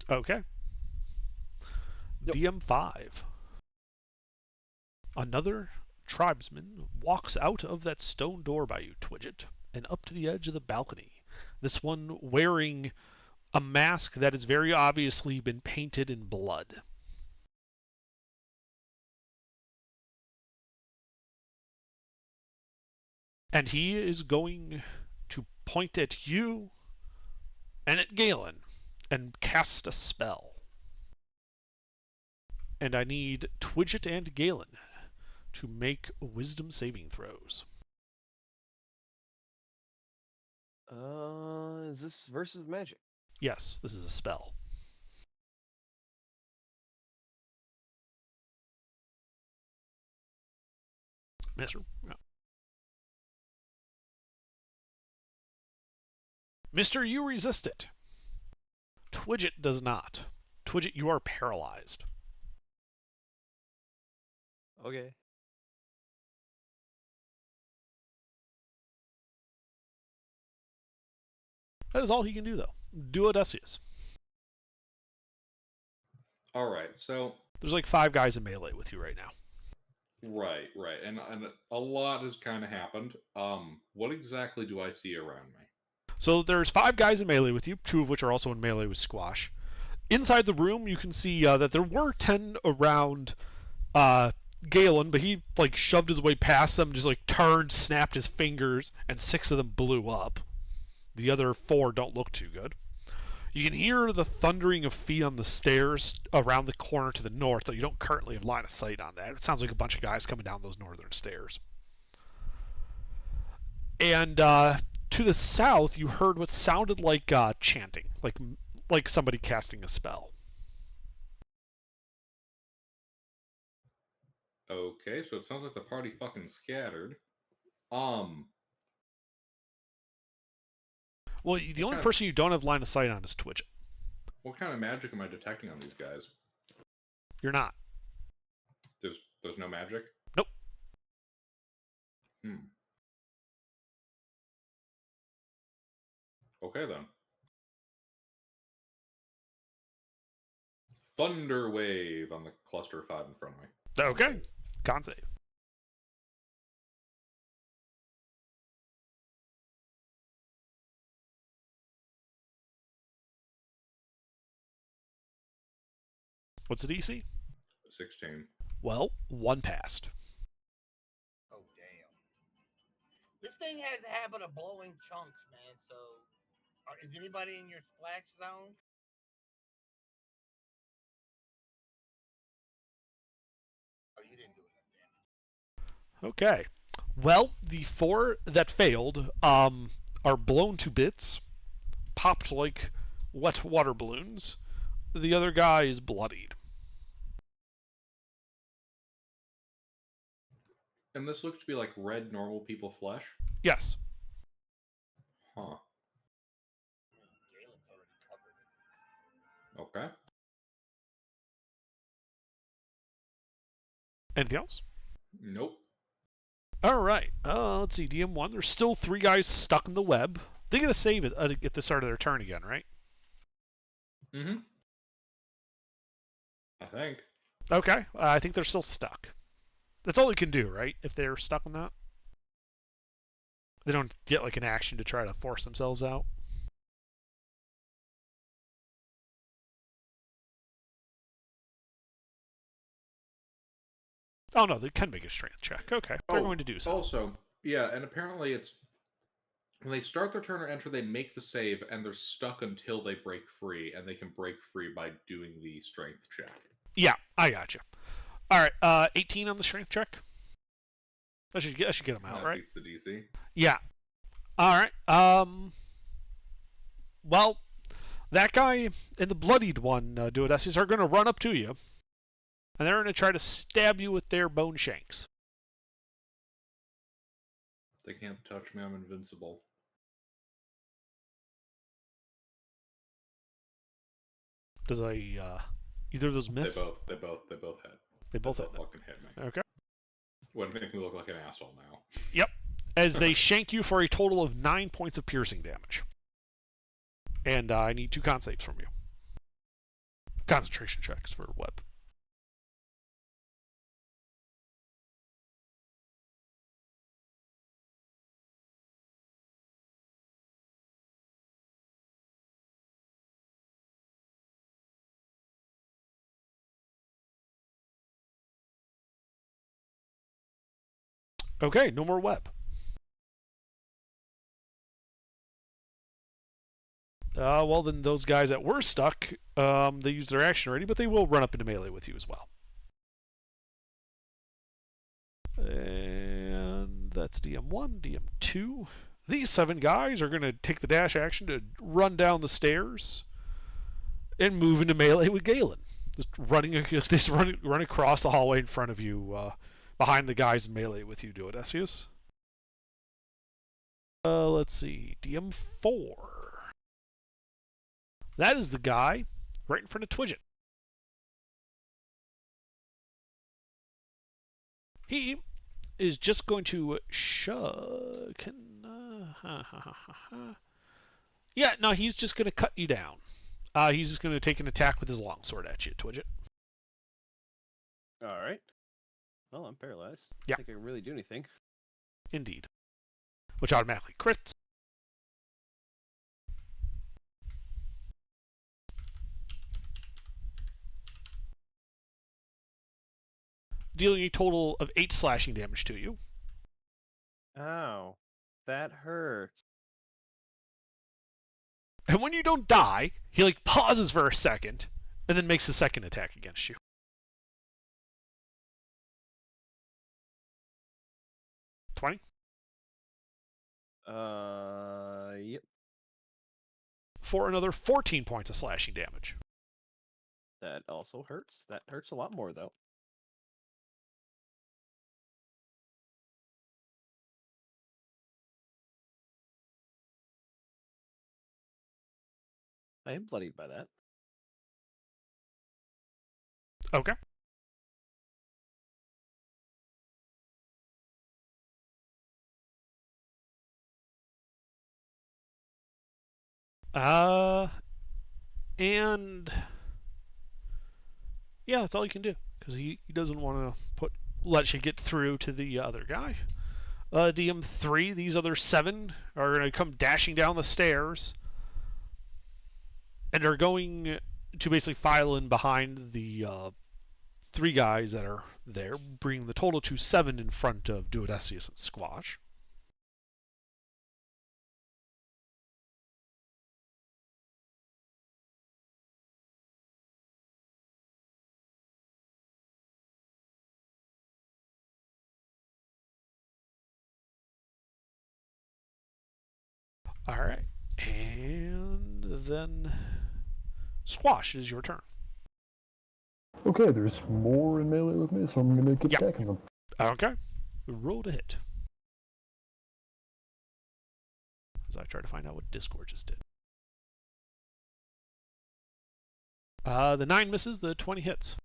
Okay. Yep. DM5. Another tribesman walks out of that stone door by you, Twidget, and up to the edge of the balcony. This one wearing a mask that has very obviously been painted in blood. And he is going to point at you and at Galen and cast a spell. And I need Twidget and Galen to make wisdom saving throws. Is this versus magic? Yes, this is a spell. Mister? No. Mister, you resist it. Twidget does not. Twidget, you are paralyzed. Okay. That is all he can do, though. Duodecius. All right, so There's like 5 guys in melee with you right now. right, and a lot has kind of happened. What exactly do I see around me? So there's 5 guys in melee with you, 2 of which are also in melee with Squash. Inside the room, you can see that there were 10 around Galen, but he like shoved his way past them, just like turned, snapped his fingers, and 6 of them blew up. The other 4 don't look too good. You can hear the thundering of feet on the stairs around the corner to the north, though you don't currently have line of sight on that. It sounds like a bunch of guys coming down those northern stairs. And to the south, you heard what sounded like chanting, like somebody casting a spell. Okay, so it sounds like the party fucking scattered. Well, the only person you don't have line of sight on is Twitch. What kind of magic am I detecting on these guys? You're not. There's no magic? Nope. Okay then. Thunder Wave on the cluster 5 in front of me. Okay. Con save. What's the DC? 16. Well, 1 passed. Oh damn! This thing has a habit of blowing chunks, man. So, is anybody in your splash zone? Oh, you didn't do it. Okay. Well, the 4 that failed are blown to bits, popped like wet water balloons. The other guy is bloodied. And this looks to be like red normal people flesh? Yes. Huh. Galen's already covered it. Okay. Anything else? Nope. All right. Let's see. DM1. There's still 3 guys stuck in the web. They get a save at the start of their turn again, right? Mm-hmm. I think. Okay. I think they're still stuck. That's all they can do, right? If they're stuck in that. They don't get like an action to try to force themselves out. Oh no, they can make a strength check. Okay. They're going to do so. Also, yeah, and apparently it's when they start their turn or enter, they make the save and they're stuck until they break free, and they can break free by doing the strength check. Yeah, I got you. All right, 18 on the strength check. I should get them out, That right? beats the DC. Yeah. All right. Well, that guy and the bloodied one, Duodecius, are going to run up to you, and they're going to try to stab you with their bone shanks. They can't touch me. I'm invincible. Does either of those miss? They both hit. They both hit. Fucking hit me. Okay. Wouldn't make me look like an asshole now. Yep. As they shank you for a total of 9 points of piercing damage. And I need 2 con saves from you. Concentration checks for web. Okay, no more web. Well, then those guys that were stuck, they used their action already, but they will run up into melee with you as well. And that's DM1, DM2. These 7 guys are going to take the dash action to run down the stairs and move into melee with Galen. Just run across the hallway in front of you, behind the guys in melee with you, Duodecius. Let's see, DM4. That is the guy right in front of Twidget. He is just going to shove. Yeah, no, he's just going to cut you down. He's just going to take an attack with his longsword at you, Twidget. All right. Well, I'm paralyzed. Yeah. I think I can really do anything. Indeed. Which automatically crits. Dealing a total of 8 slashing damage to you. Ow. That hurts. And when you don't die, he like pauses for a second and then makes a second attack against you. $20? Yep. For another 14 points of slashing damage. That also hurts. That hurts a lot more, though. I am bloodied by that. Okay. And yeah, that's all you can do because he doesn't want to let you get through to the other guy. DM3, these other 7 are going to come dashing down the stairs and are going to basically file in behind the 3 guys that are there, bringing the total to 7 in front of Duodecius and Squash. All right, and then Squash, it is your turn. Okay, there's more in melee with me, so I'm gonna keep attacking them. Okay, roll to hit. As I try to find out what Discord just did. The 9 misses, the 20 hits.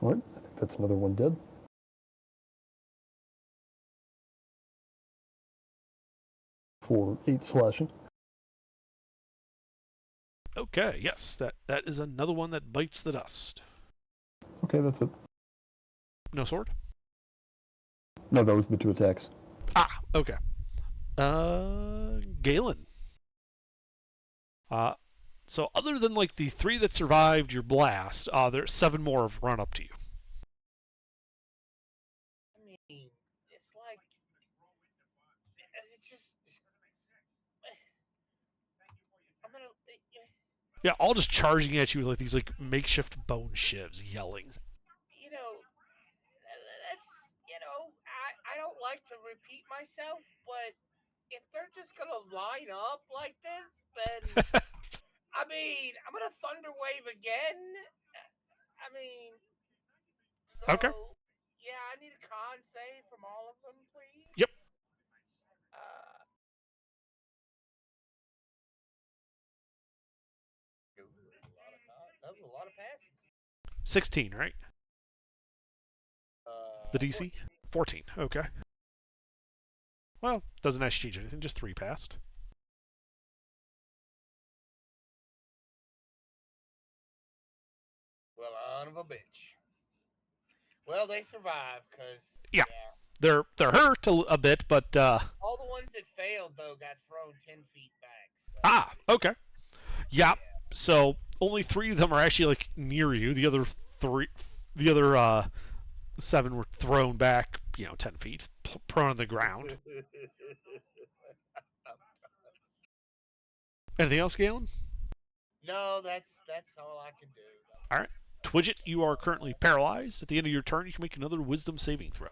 Alright, I think that's another one dead. For 8 slashing. Okay, yes, that is another one that bites the dust. Okay, that's it. No sword? No, that was the 2 attacks. Ah, okay. Galen. So other than like the 3 that survived your blast, there's 7 more have run up to you. I mean, it's like it's just. I'm gonna. Yeah, all just charging at you with like these like makeshift bone shivs, yelling. You know, that's I don't like to repeat myself, but if they're just gonna line up like this, then I mean, I'm gonna thunder wave again. I mean, so, Okay. Yeah, I need a con save from all of them, please. Yep. A lot of 16, right? The DC? 14. Okay. Well, doesn't actually change anything. Just 3 passed. Well, son of a bitch. Well, they survived because Yeah. They're hurt a bit, but all the ones that failed though got thrown 10 feet back. So. okay. Yeah. So only 3 of them are actually like near you. The other 7 were thrown back, 10 feet, prone on the ground. Anything else, Galen? No, that's all I can do. All right. Twidget, you are currently paralyzed. At the end of your turn, you can make another Wisdom saving throw.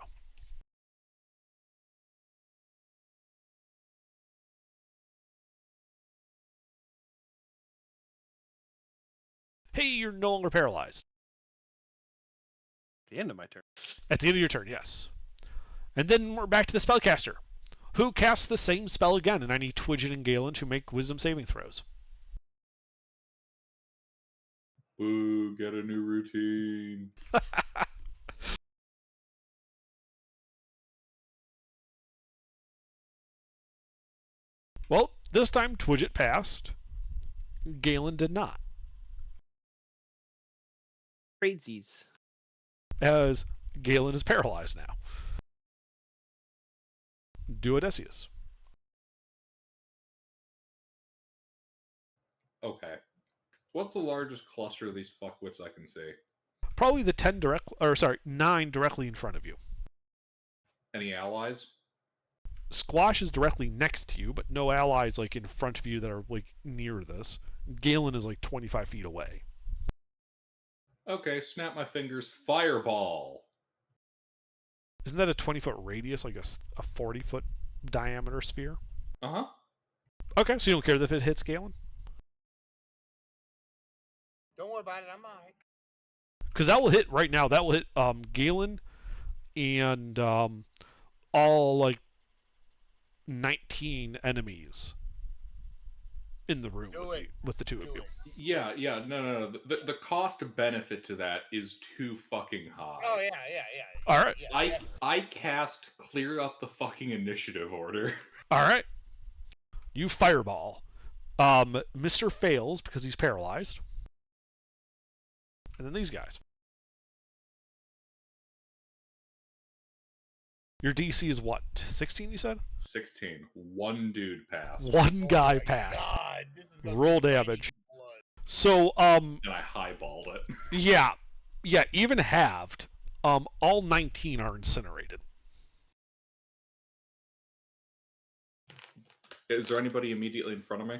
Hey, you're no longer paralyzed. The end of my turn. At the end of your turn, yes. And then we're back to the spellcaster, who casts the same spell again, and I need Twidget and Galen to make Wisdom saving throws. Boo, get a new routine. Well, this time Twidget passed. Galen did not. Crazies. As Galen is paralyzed now. Duodecius. Okay. What's the largest cluster of these fuckwits I can see? Probably the 9 directly in front of you. Any allies? Squash is directly next to you, but no allies like in front of you that are like near this. Galen is like 25 feet away. Okay, snap my fingers. Fireball. Isn't that a 20-foot radius, like a 40-foot diameter sphere? Uh-huh. Okay, so you don't care if it hits Galen? Don't worry about it. I'm alright. Because that will hit right now. That will hit Galen and all like 19 enemies in the room with the 2 of you. Yeah, no. The cost benefit to that is too fucking high. Oh yeah. All right. Yeah, I cast clear up the fucking initiative order. All right. You fireball. Mr. fails because he's paralyzed. And then these guys. Your DC is what? 16, you said? 16. One dude passed. One guy my passed. God, this is gonna Roll be damage. blood. So, And I highballed it. yeah, even halved, all 19 are incinerated. Is there anybody immediately in front of me?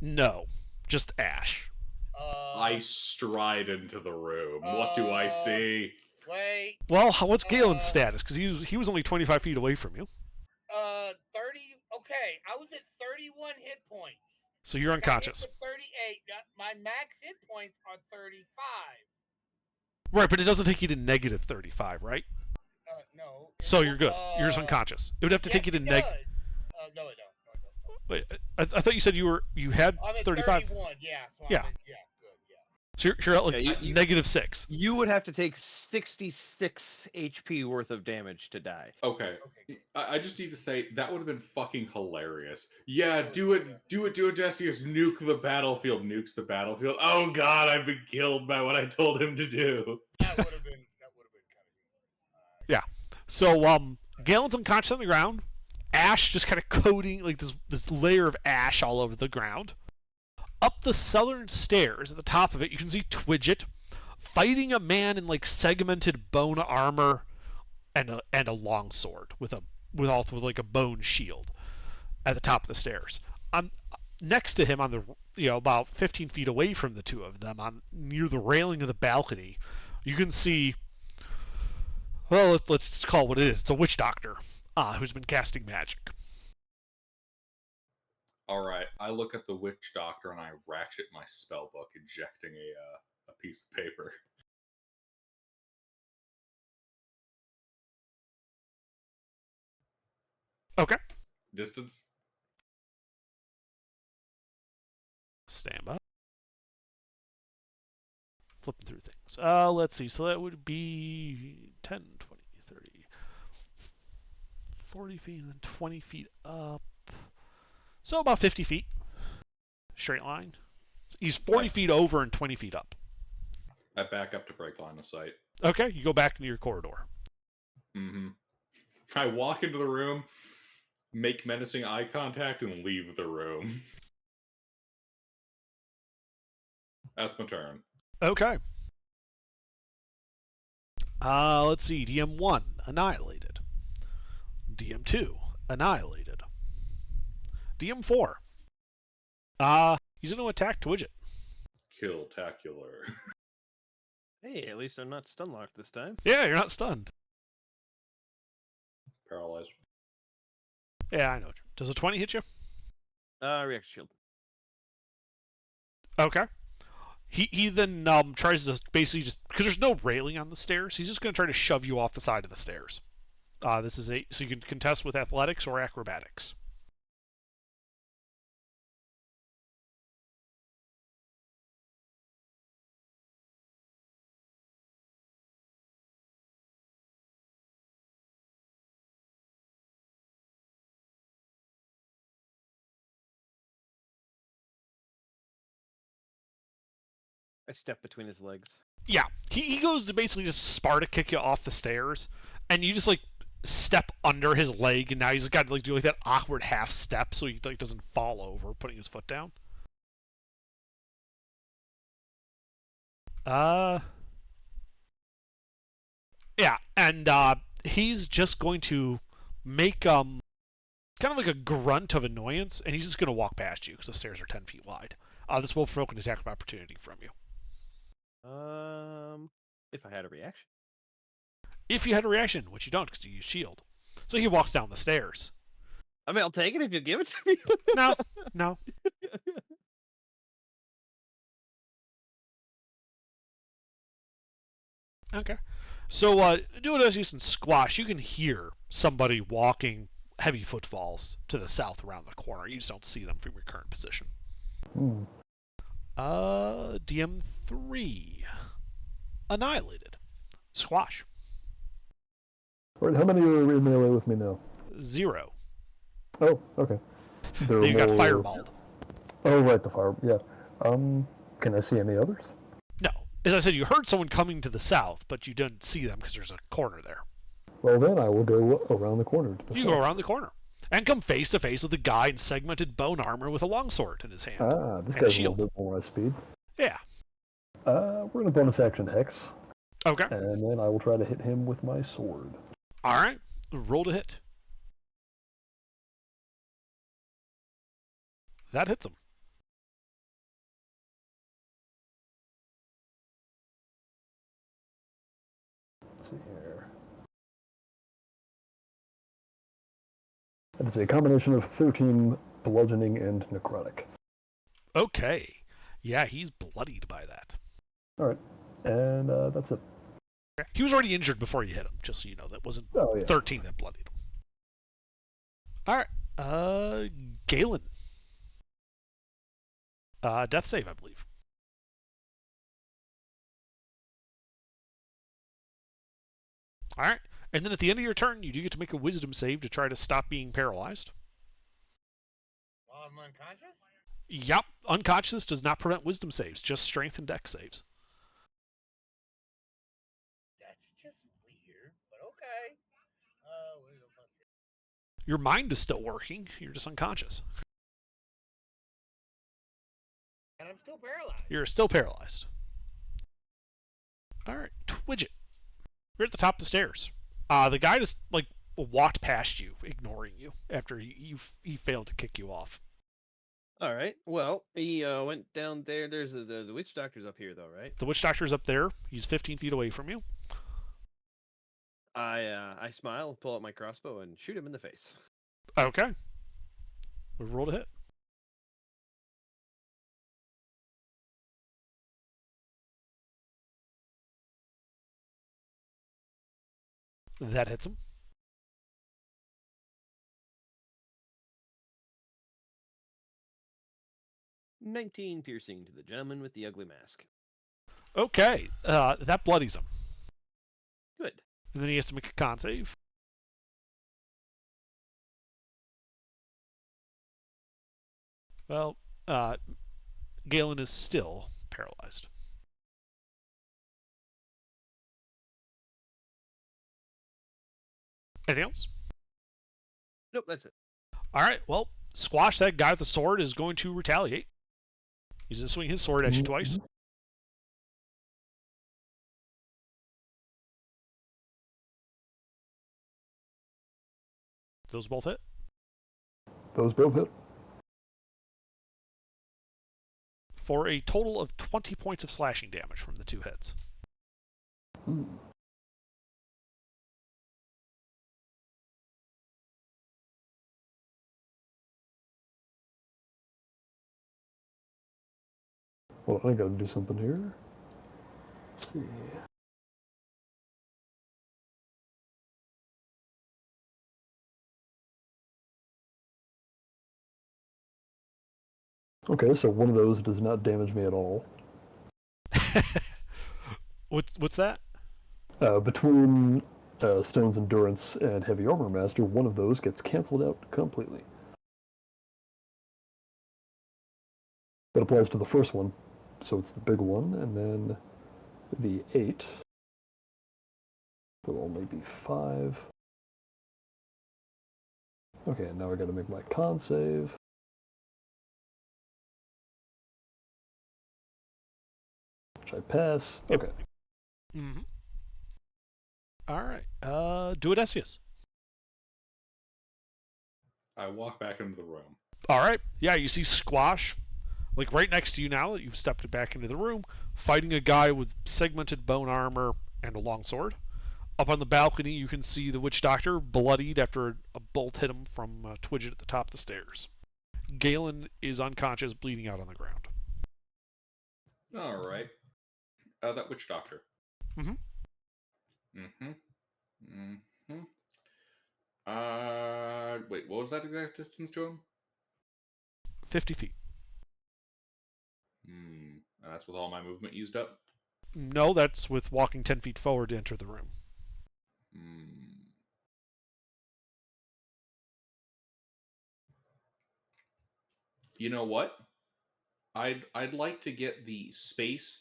No, just ash. I stride into the room. What do I see? Wait. Well, what's Galen's status? Because he was only 25 feet away from you. 30. Okay, I was at 31 hit points. So you're unconscious. I got hit for 38. My max hit points are 35. Right, but it doesn't take you to negative 35, right? No. So you're good. You're just unconscious. It would have to take you to negative. negative. No, it don't. Wait, I thought you said you had I'm at 35. 31. Yeah. So Yeah. I'm at, yeah. Good. Yeah. So you're at like Yeah, you- negative 6. You would have to take 66 HP worth of damage to die. Okay. Okay. I just need to say, that would have been fucking hilarious. Yeah, do it, Odysseus. Nuke the battlefield. Nukes the battlefield. Oh god, I've been killed by what I told him to do. That would have been kind of. Yeah. So Galen's unconscious on the ground. Ash just kind of coating like this layer of ash all over the ground. Up the southern stairs at the top of it, you can see Twidget fighting a man in like segmented bone armor and a long sword with like a bone shield at the top of the stairs. Next to him on the about 15 feet away from the 2 of them, on near the railing of the balcony, you can see. Well, let's call it what it is. It's a witch doctor who's been casting magic. Alright, I look at the witch doctor and I ratchet my spell book, ejecting a piece of paper. Okay. Distance? Stand by. Flipping through things. Let's see. So that would be 10, 20, 30, 40 feet, and then 20 feet up. So about 50 feet. Straight line. So he's 40 feet over and 20 feet up. I back up to break line of sight. Okay, you go back into your corridor. Mm-hmm. I walk into the room, make menacing eye contact, and leave the room. That's my turn. Okay. Let's see. DM1, annihilated. DM2, annihilated. DM4. He's going to attack Twidget. Kill-tacular. Hey, at least I'm not stun locked this time. Yeah, you're not stunned. Paralyzed. Yeah, I know. Does a 20 hit you? Reaction shield. Okay. He then tries to basically just, because there's no railing on the stairs, he's just going to try to shove you off the side of the stairs. This is so you can contest with athletics or acrobatics. I step between his legs. Yeah, he goes to basically just Sparta kick you off the stairs, and you just like step under his leg, and now he's got to like do like that awkward half step so he like doesn't fall over, putting his foot down. Yeah, and he's just going to make kind of like a grunt of annoyance, and he's just going to walk past you because the stairs are 10 feet wide. This will provoke an attack of opportunity from you. If I had a reaction. If you had a reaction, which you don't because you use shield. So he walks down the stairs. I mean, I'll take it if you give it to me. No. Okay. So, do it as you can squash. You can hear somebody walking heavy footfalls to the south around the corner. You just don't see them from your current position. DM3. Annihilated. Squash. Alright, how many are in melee with me now? 0. Oh, okay. There Then you got more- fireballed. Oh, right, the fire. Yeah. Can I see any others? No. As I said, you heard someone coming to the south, but you didn't see them because there's a corner there. Well, then I will go around the corner to the You south. go around the corner and come face to face with the guy in segmented bone armor with a longsword in his hand. This and guy's a shield. little bit more my speed. Yeah. We're going to bonus action Hex, Okay. and then I will try to hit him with my sword. All right. Roll to hit. That hits him. Let's see here. It's a combination of 13 bludgeoning and necrotic. Okay. Yeah, he's bloodied by that. Alright, and that's it. He was already injured before you hit him, just so you know. That wasn't Oh, yeah. 13 that bloodied him. All right. Galen. Death save, I believe. All right. And then at the end of your turn, you do get to make a wisdom save to try to stop being paralyzed. While I'm unconscious? Yep. Unconsciousness does not prevent wisdom saves, just strength and dex saves. That's just weird, but okay. Wisdom plus 3. Your mind is still working. You're just unconscious. And I'm still paralyzed. You're still paralyzed. All right. Twidget. You're at the top of the stairs. The guy just, like, walked past you, ignoring you, after he failed to kick you off. All right. Well, he went down there. There's the witch doctor's up here, though, right? The witch doctor's up there. He's 15 feet away from you. I smile, pull out my crossbow, and shoot him in the face. Okay. We roll to hit. That hits him. "19 piercing to the gentleman with the ugly mask." Okay, that bloodies him. Good. And then he has to make a con save. Well, Galen is still paralyzed. Anything else? Nope, that's it. All right, well, Squash, that guy with the sword, is going to retaliate. He's going to swing his sword at you twice. Those both hit. Those both hit. For a total of 20 points of slashing damage from the 2 hits. Well, I gotta do something here. Let's see. Okay, so one of those does not damage me at all. What's that? Between Stone's Endurance and Heavy Armor Master, one of those gets canceled out completely. That applies to the first one, so it's the big one, and then the 8 will only be 5. Okay, now I gotta make my con save. Which I pass. Okay. Mm-hmm. All right. Do Odysseus. I walk back into the room. All right. Yeah, you see Squash, like right next to you now that you've stepped back into the room, fighting a guy with segmented bone armor and a long sword. Up on the balcony, you can see the witch doctor bloodied after a bolt hit him from Twidget at the top of the stairs. Galen is unconscious, bleeding out on the ground. All right. That witch doctor. Mm-hmm. Wait, what was that exact distance to him? 50 feet. And that's with all my movement used up? No, that's with walking 10 feet forward to enter the room. You know what? I'd like to get the space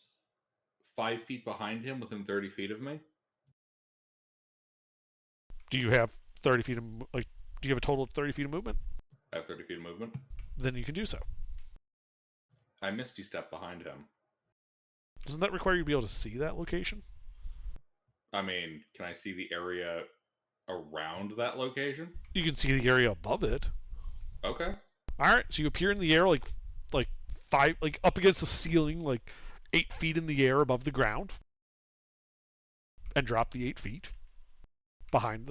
5 feet behind him within 30 feet of me. Do you have 30 feet of, do you have a total of 30 feet of movement? I have 30 feet of movement. Then you can do so. I Misty Step behind him. Doesn't that require you to be able to see that location? I mean, can I see the area around that location? You can see the area above it. Okay. All right, so you appear in the air like 5, like up against the ceiling, like 8 feet in the air above the ground, and drop the 8 feet behind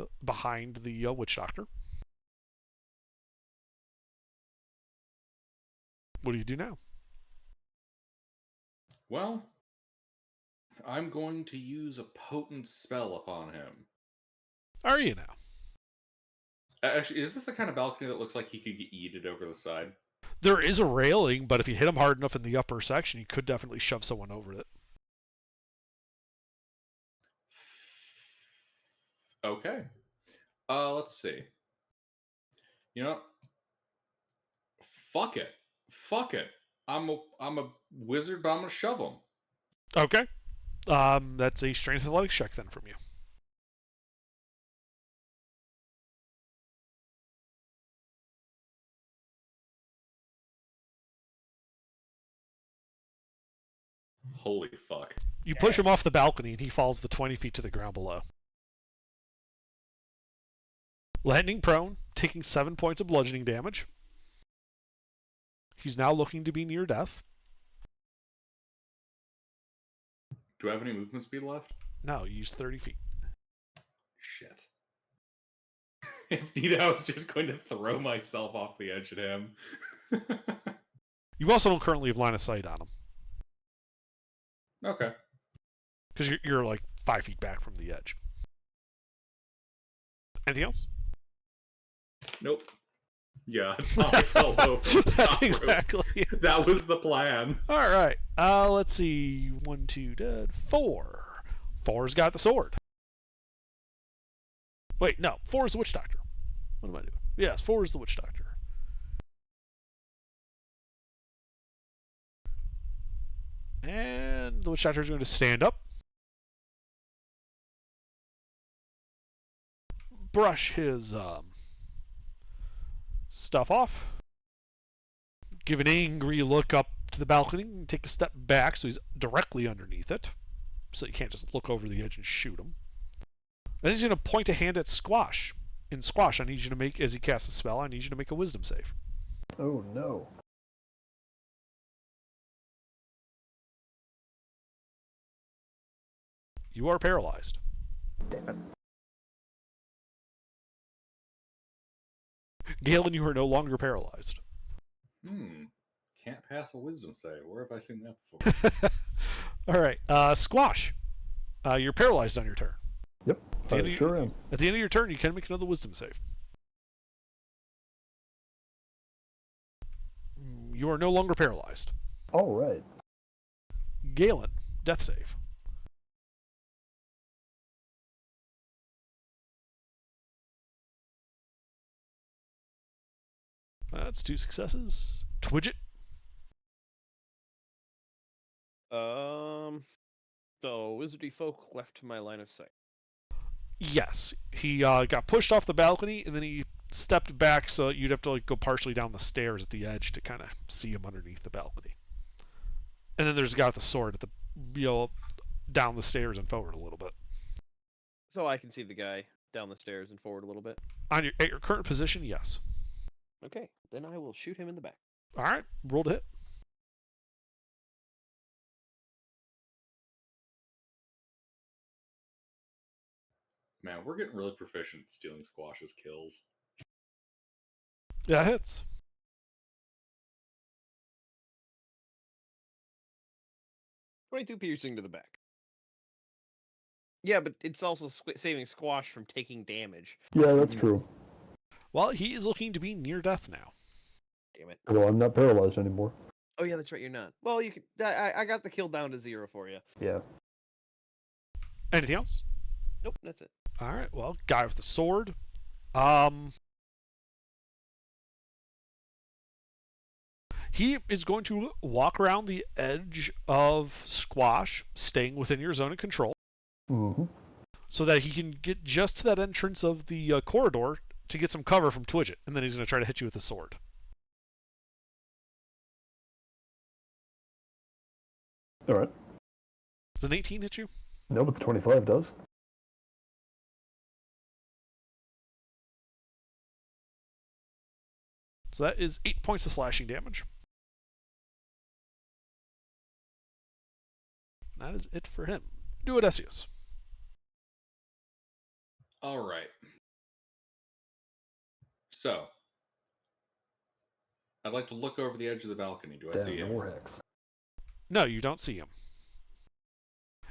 the witch doctor. What do you do now? Well, I'm going to use a potent spell upon him. Are you now? Actually, is this the kind of balcony that looks like he could get yeeted over the side? There is a railing, but if you hit him hard enough in the upper section, you could definitely shove someone over it. Okay. Let's see. You know, fuck it. I'm a wizard, but I'm gonna shove him. Okay. That's a strength athletics check then from you. Holy fuck. You push him off the balcony, and he falls the 20 feet to the ground below. Landing prone, taking 7 points of bludgeoning damage. He's now looking to be near death. Do I have any movement speed left? No, you used 30 feet. Shit. If need, I was just going to throw myself off the edge at him. You also don't currently have line of sight on him. Okay. Because you're like 5 feet back from the edge. Anything else? Nope. Yeah, Tommy fell over. That's Top rope. exactly. That was the plan. All right. Let's see. 1, 2, dead. 4. 4's got the sword. Wait, no. 4 is the witch doctor. What am I doing? Yes, 4 is the witch doctor. And the witch doctor is going to stand up. Brush his stuff off. Give an angry look up to the balcony and take a step back so he's directly underneath it. So you can't just look over the edge and shoot him. Then he's going to point a hand at Squash. In Squash, I need you to make, as he casts a spell, I need you to make a wisdom save. Oh no. You are paralyzed. Damn it. Galen, you are no longer paralyzed. Can't pass a wisdom save. Where have I seen that before? All right. Squash. You're paralyzed on your turn. Yep, I sure am. At the end of your turn, you can make another wisdom save. You are no longer paralyzed. All right. Galen, death save. That's 2 successes. Twidget. So wizardy folk left to my line of sight. Yes, he got pushed off the balcony, and then he stepped back, so you'd have to like go partially down the stairs at the edge to kind of see him underneath the balcony. And then there's a guy with a sword at the, down the stairs and forward a little bit. So I can see the guy down the stairs and forward a little bit. At your current position, yes. Okay, then I will shoot him in the back. All right, roll to hit. Man, we're getting really proficient at stealing Squash's kills. Yeah, hits. 22 piercing to the back. Yeah, but it's also saving Squash from taking damage. Yeah, that's true. Well, he is looking to be near death now. Damn it. Well, I'm not paralyzed anymore. Oh yeah, that's right. You're not. Well, you can. I got the kill down to 0 for you. Yeah. Anything else? Nope, that's it. All right. Well, guy with the sword. He is going to walk around the edge of Squash, staying within your zone of control, Mm-hmm. so that he can get just to that entrance of the corridor to get some cover from Twidget, and then he's going to try to hit you with the sword. All right. Does an 18 hit you? No, but the 25 does. So that is 8 points of slashing damage. That is it for him. Duodecius. All right. So, I'd like to look over the edge of the balcony. Do I see Damn, him? more hex. No, you don't see him.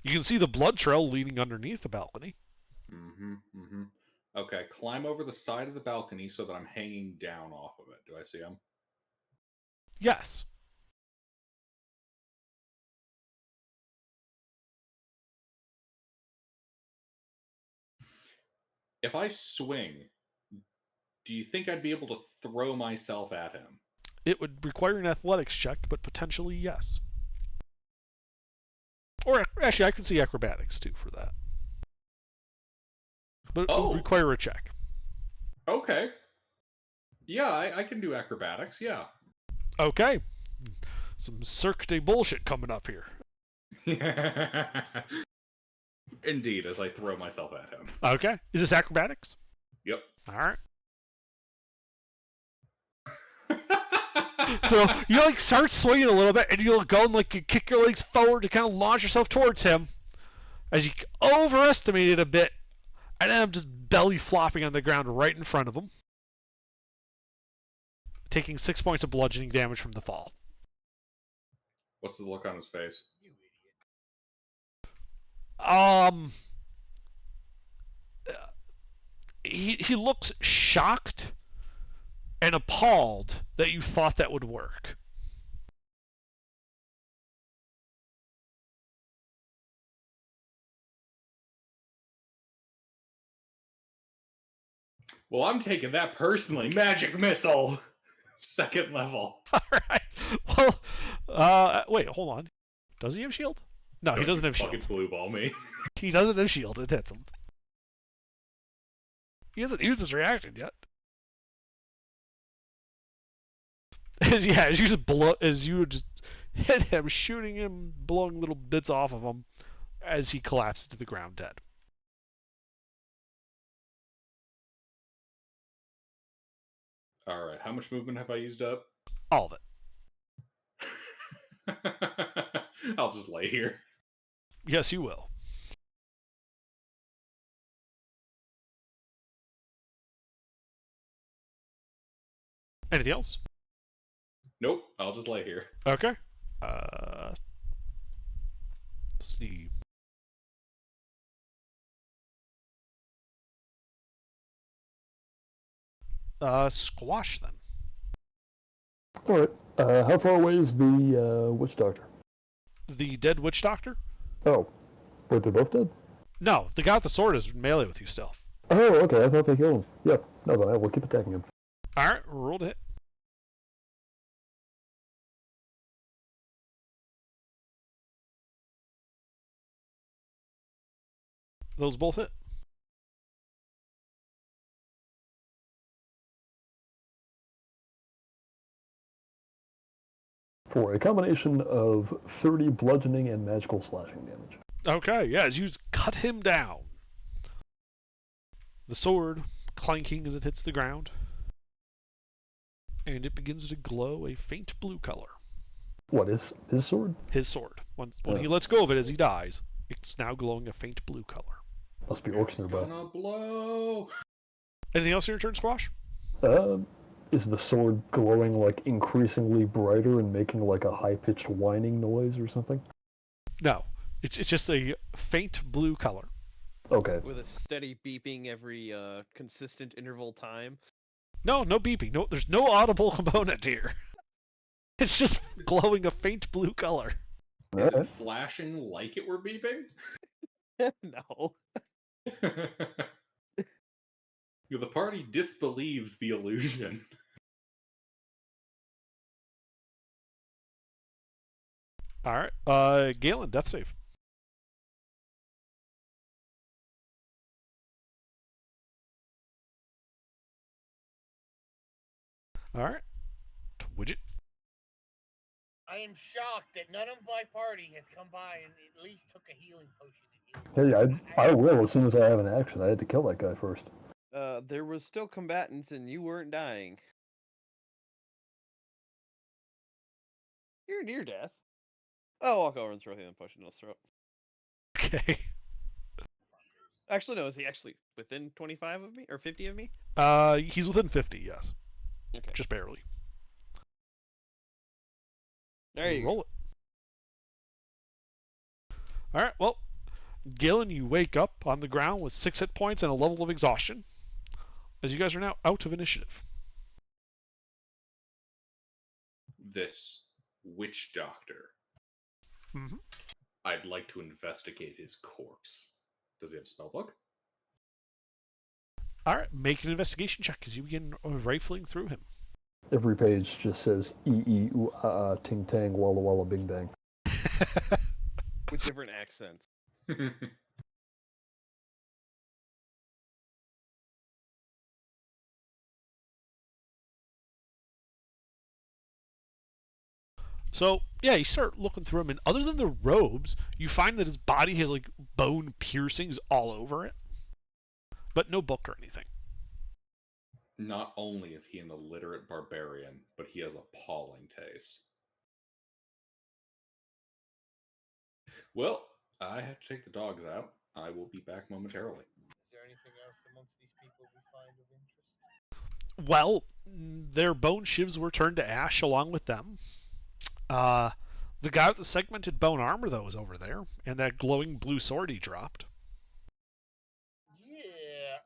You can see the blood trail leading underneath the balcony. Okay, climb over the side of the balcony so that I'm hanging down off of it. Do I see him? Yes. If I swing, do you think I'd be able to throw myself at him? It would require an athletics check, but potentially yes. Or actually, I could see acrobatics too for that. But it would require a check. Okay. Yeah, I can do acrobatics, yeah. Okay. Some Cirque de bullshit coming up here. Indeed, as I throw myself at him. Okay. Is this acrobatics? Yep. All right. So you like start swinging a little bit, and you'll go and like you kick your legs forward to kind of launch yourself towards him, as you overestimate it a bit, and then I'm just belly flopping on the ground right in front of him, taking 6 points of bludgeoning damage from the fall. What's the look on his face? You idiot. He looks shocked and appalled that you thought that would work. Well, I'm taking that personally. Magic missile, 2nd level. All right. Well, wait, hold on. Does he have shield? No, he doesn't have Fucking shield. blue ball me. He doesn't have shield. It hits him. He hasn't used his reaction yet. As you just hit him, shooting him, blowing little bits off of him, as he collapses to the ground dead. All right, how much movement have I used up? All of it. I'll just lay here. Yes, you will. Anything else? Nope, I'll just lay here. Okay. Let's see. Squash then. All right. How far away is the witch doctor? The dead witch doctor? Oh, wait, they're both dead? No, the guy with the sword is melee with you still. Oh, okay. I thought they killed him. Yep. No, then I will keep attacking him. All right, roll to hit. Those both hit. For a combination of 30 bludgeoning and magical slashing damage. Okay, yeah, as you cut him down. The sword clanking as it hits the ground. And it begins to glow a faint blue color. What is his sword? His sword. When he lets go of it as he dies, it's now glowing a faint blue color. Must be orcs It's nearby. gonna blow. Anything else in your turn, Squash? Is the sword glowing like increasingly brighter and making like a high-pitched whining noise or something? No. It's just a faint blue color. Okay. With a steady beeping every consistent interval time. No beeping. No, there's no audible component here. It's just glowing a faint blue color. Is Alright. it flashing like it were beeping? No. The party disbelieves the illusion. All right. Galen, death save. All right. Widget. I am shocked that none of my party has come by and at least took a healing potion to heal. Hey, I will as soon as I have an action. I had to kill that guy first. There was still combatants and you weren't dying. You're near death. I'll walk over and throw him and push it in his throat. Okay. Actually, no, is he actually within 25 of me? Or 50 of me? He's within 50, yes. Okay. Just barely. There you Roll go. it. All right, well, Galen, you wake up on the ground with 6 hit points and a level of exhaustion, as you guys are now out of initiative. This witch doctor. Mm-hmm. I'd like to investigate his corpse. Does he have a spellbook? All right, make an investigation check as you begin rifling through him. Every page just says ooh ah ting tang walla walla bing bang. With different accents. So, yeah, you start looking through him, and other than the robes, you find that his body has, like, bone piercings all over it. But no book or anything. Not only is he an illiterate barbarian, but he has appalling taste. Well, I have to take the dogs out. I will be back momentarily. Is there anything else amongst these people we find of interest? Well, their bone shivs were turned to ash along with them. The guy with the segmented bone armor, though, is over there, and that glowing blue sword he dropped. Yeah,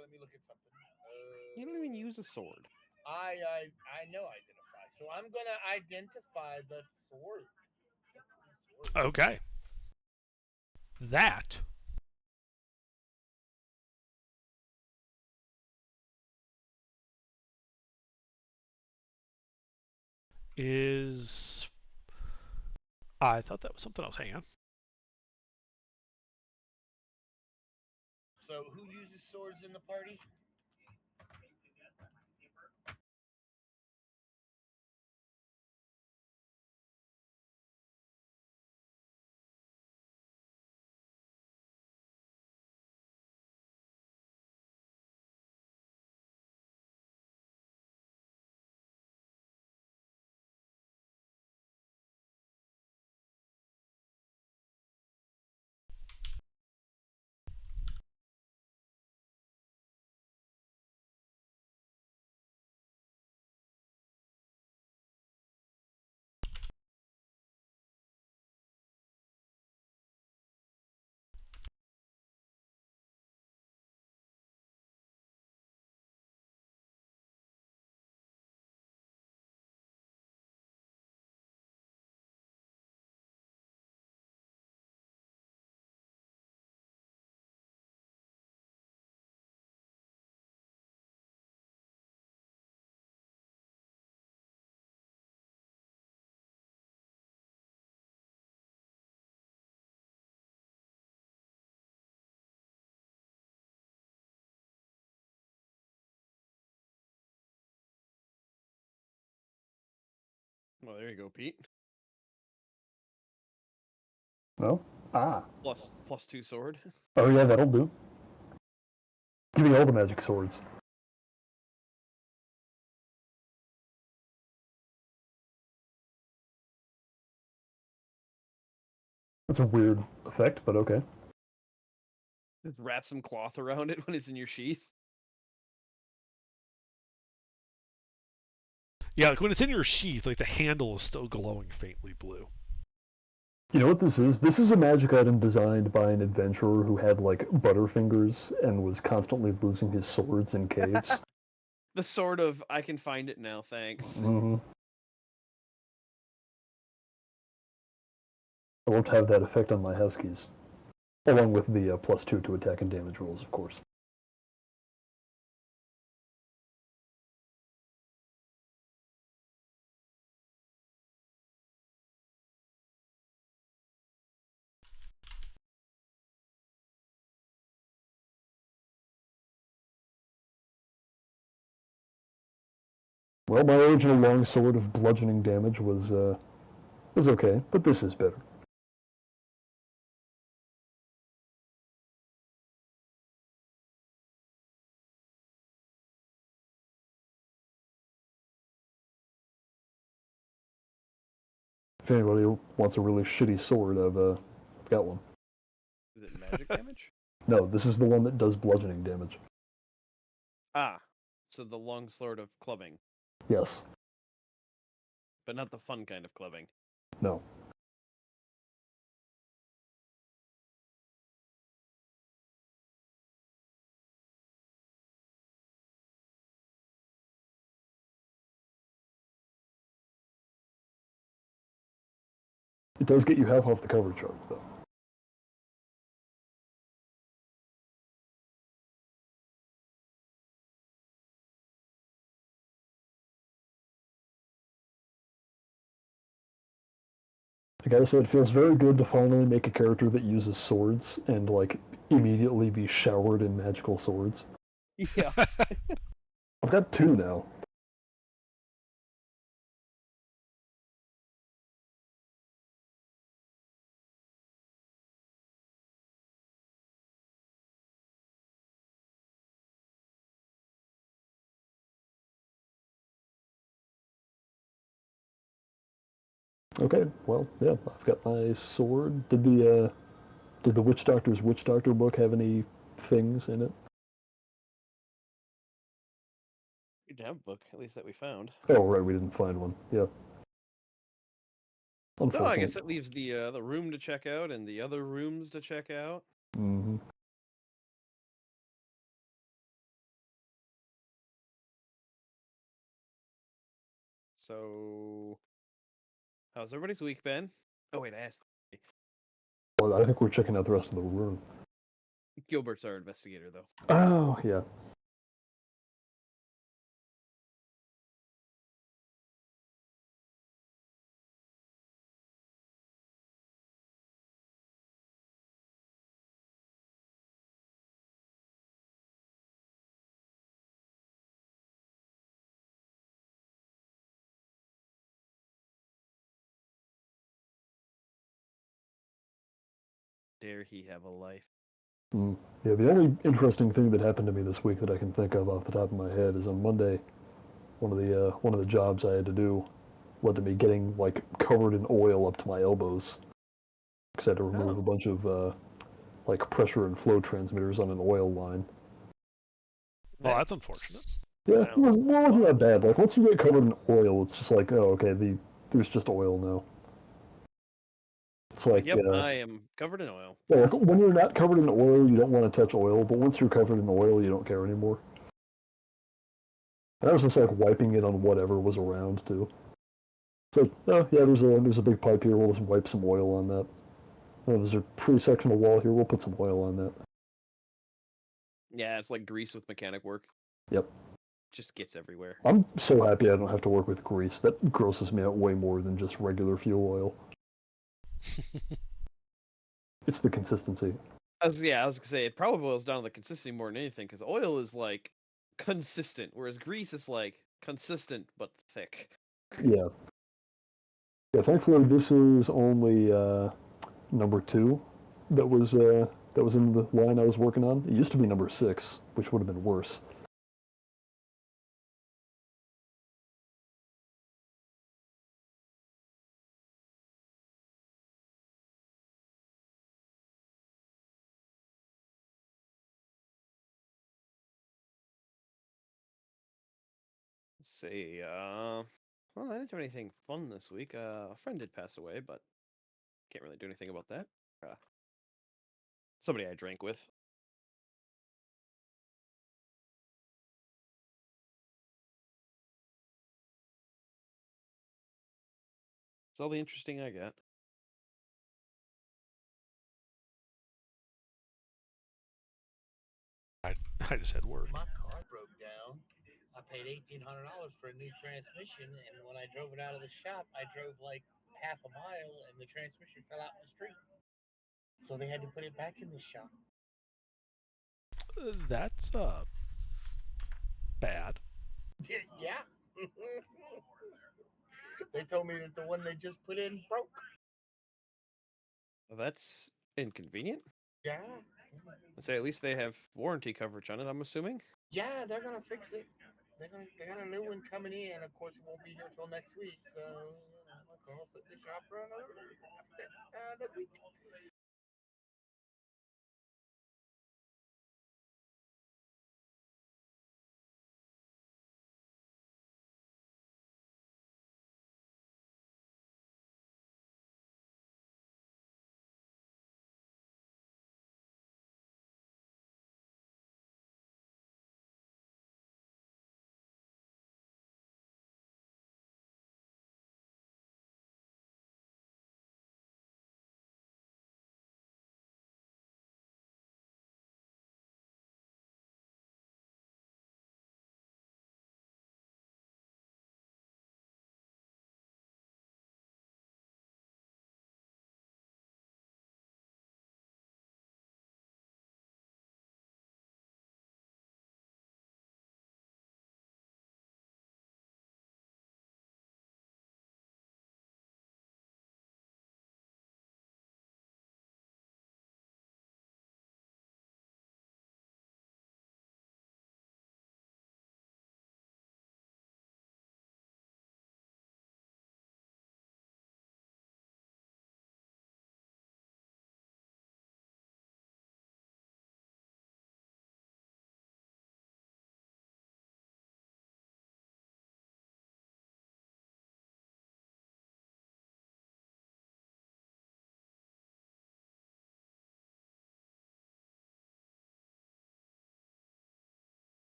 let me look at use a sword? I know identify. So I'm gonna identify the sword. The sword. Okay. That is... I thought that was something else. Hang on. So who uses swords in the party? Well, there you go, Pete. No? Ah. Plus 2 sword. Oh yeah, that'll do. Give me all the magic swords. That's a weird effect, but okay. Just wrap some cloth around it when it's in your sheath. Yeah, like when it's in your sheath, like the handle is still glowing faintly blue. You know what this is? This is a magic item designed by an adventurer who had, like, butterfingers and was constantly losing his swords in caves. The sword of, I can find it now, thanks. Mm-hmm. I won't have that effect on my house keys. Along with the +2 to attack and damage rolls, of course. Well, my original longsword of bludgeoning damage was okay, but this is better. If anybody wants a really shitty sword, I've got one. Is it magic damage? No, this is the one that does bludgeoning damage. Ah, so the long sword of clubbing, Yes. but not the fun kind of clubbing. No. It does get you half off the cover charge, though. I gotta say, it feels very good to finally make a character that uses swords and, like, immediately be showered in magical swords. Yeah. I've got 2 now. Okay, well, yeah, I've got my sword. Did the Witch Doctor's Witch Doctor book have any things in it? Good job, book, at least that we found. Oh, right, we didn't find one. Yeah. No, I Unfortunate. guess that leaves the room to check out and the other rooms to check out. Mm-hmm. So, how's everybody's week been? Oh wait, I asked. Well, I think we're checking out the rest of the room. Gilbert's our investigator, though. Oh, yeah. Dare he have a life? Yeah, the only interesting thing that happened to me this week that I can think of off the top of my head is on Monday, one of the jobs I had to do led to me getting like covered in oil up to my elbows because I had to remove Oh. a bunch of like pressure and flow transmitters on an oil line. Well, that's unfortunate. Yeah, I it don't wasn't that bad. Like once you get covered in oil, it's just like, oh, okay, there's just oil now. It's like, Yep, I am covered in oil. well, like when you're not covered in oil, you don't want to touch oil, but once you're covered in oil, you don't care anymore. And I was just like wiping it on whatever was around too. It's like, oh yeah, there's a big pipe here. We'll just wipe some oil on that. Oh, there's a free sectional wall here. We'll put some oil on that. Yeah, it's like grease with mechanic work. Yep. Just gets everywhere. I'm so happy I don't have to work with grease. That grosses me out way more than just regular fuel oil. It's the consistency. I was gonna say it probably boils down to the consistency more than anything, because oil is like consistent, whereas grease is like consistent but thick. Yeah. Yeah, thankfully this is only number 2 that was in the line I was working on. It used to be number 6, which would have been worse. Let's see, well, I didn't do anything fun this week. A friend did pass away, but can't really do anything about that. Somebody I drank with. It's all the interesting I got. I just had work. My car broke down. I paid $1,800 for a new transmission, and when I drove it out of the shop, I drove like half a mile, and the transmission fell out in the street. So they had to put it back in the shop. That's bad. Yeah. They told me that the one they just put in broke. Well, that's inconvenient. Yeah. I say at least they have warranty coverage on it, I'm assuming. Yeah, they're gonna fix it. They got a new one coming in. Of course, it won't be here till next week. So I'm gonna put the shop for another week.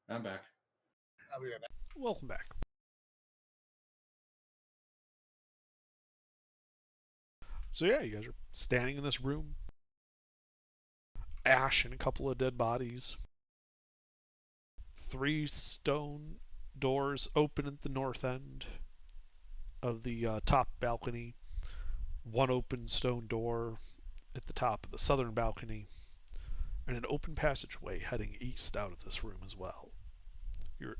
I'm back. I'll be right back. Welcome back. So yeah, you guys are standing in this room. Ash and a couple of dead bodies. 3 stone doors open at the north end of the top balcony. 1 open stone door at the top of the southern balcony. And an open passageway heading east out of this room as well.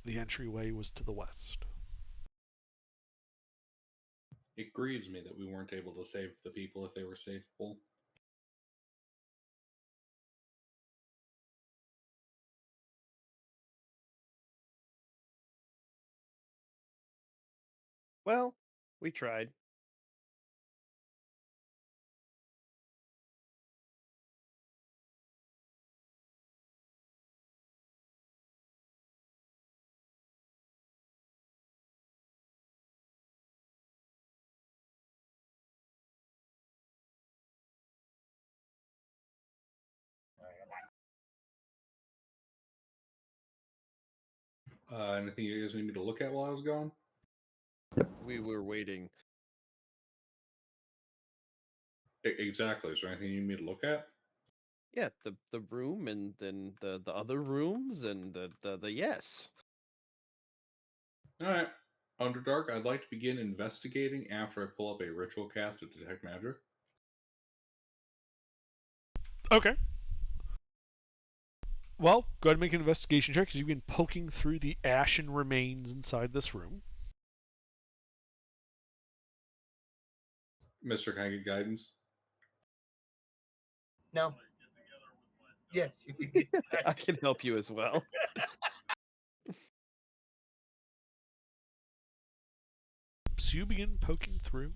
The entryway was to the west. It grieves me that we weren't able to save the people if they were savable. Well, we tried. Anything you guys need me to look at while I was gone? We were waiting. Exactly. Is there anything you need me to look at? Yeah, the room and then the other rooms and the yes. All right. Underdark, I'd like to begin investigating after I pull up a ritual cast to detect magic. Okay. Well, go ahead and make an investigation check because you've been poking through the ashen remains inside this room. Mister, can I get guidance? No. Yes, you can get I can help you as well. So you begin poking through,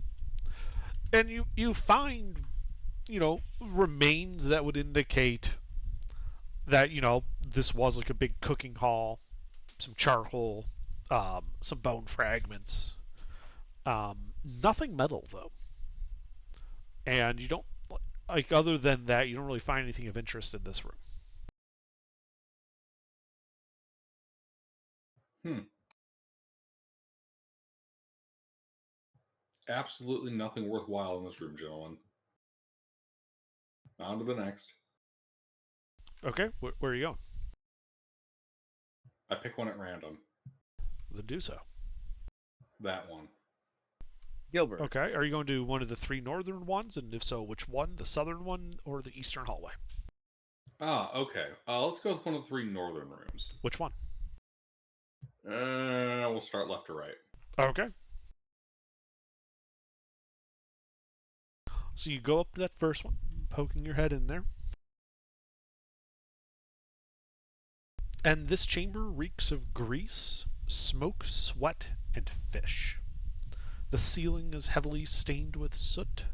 and you find, remains that would indicate that, this was like a big cooking hall, some charcoal, some bone fragments. Nothing metal, though. And you don't, like, other than that, you don't really find anything of interest in this room. Absolutely nothing worthwhile in this room, gentlemen. On to the next. Okay, where are you going? I pick one at random. Then do so. That one. Gilbert. Okay, are you going to one of the 3 northern ones? And if so, which one? The southern one or the eastern hallway? Okay. Let's go with one of the 3 northern rooms. Which one? We'll start left to right. Okay. So you go up to that first one, poking your head in there. And this chamber reeks of grease, smoke, sweat, and fish. The ceiling is heavily stained with soot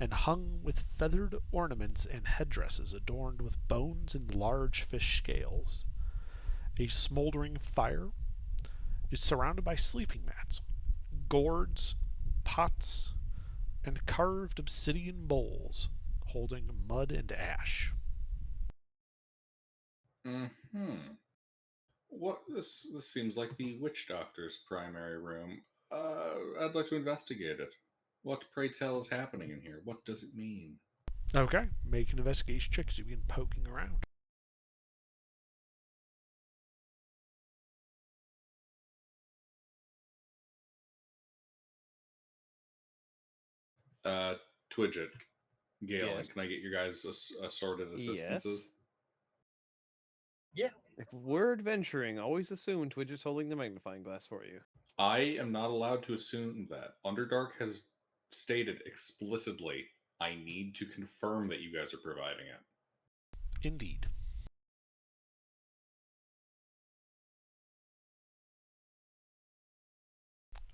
and hung with feathered ornaments and headdresses adorned with bones and large fish scales. A smoldering fire is surrounded by sleeping mats, gourds, pots, and carved obsidian bowls holding mud and ash. What this seems like the witch doctor's primary room. I'd like to investigate it. What, pray tell, is happening in here? What does it mean? Okay, make an investigation check because you've been poking around. Twidget, Galen, Yes. can I get your guys' assorted assistances? Yeah. If we're adventuring, always assume Twidget's holding the magnifying glass for you. I am not allowed to assume that. Underdark has stated explicitly, I need to confirm that you guys are providing it. Indeed.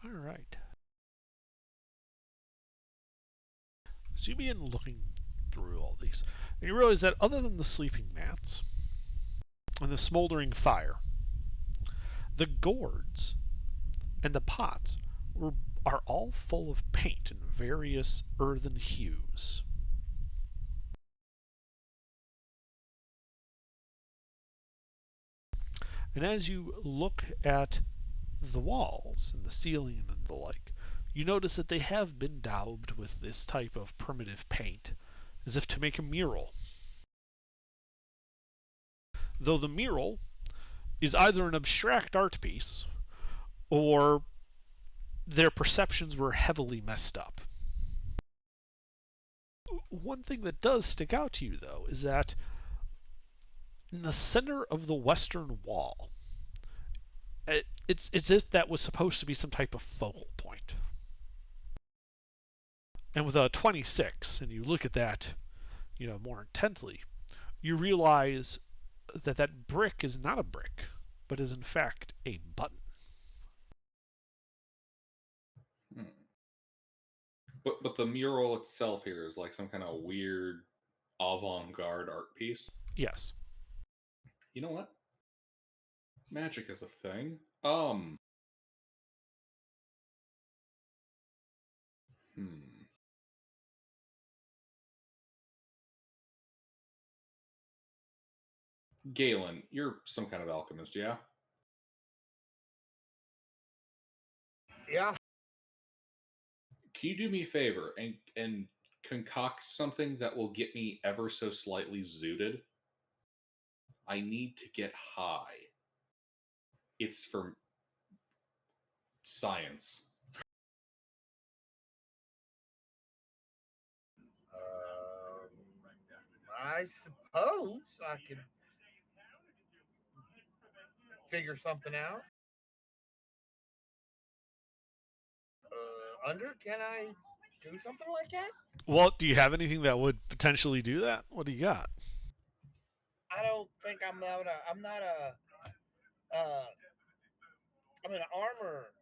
All right. So you begin looking through all these, and you realize that other than the sleeping mats and the smoldering fire, the gourds and the pots are all full of paint in various earthen hues. And as you look at the walls and the ceiling and the like, you notice that they have been daubed with this type of primitive paint, as if to make a mural. Though the mural is either an abstract art piece or their perceptions were heavily messed up. One thing that does stick out to you, though, is that in the center of the western wall, it's as if that was supposed to be some type of focal point. And with a 26, and you look at that, more intently, you realize that that brick is not a brick, but is in fact a button. But the mural itself here is like some kind of weird avant-garde art piece. Yes. You know what? Magic is a thing. Galen, you're some kind of alchemist, yeah? Yeah. Can you do me a favor and concoct something that will get me ever so slightly zooted? I need to get high. It's for science. I suppose I could figure something out. Can I do something like that? Well, do you have anything that would potentially do that? What do you got? I don't think I'm not an armor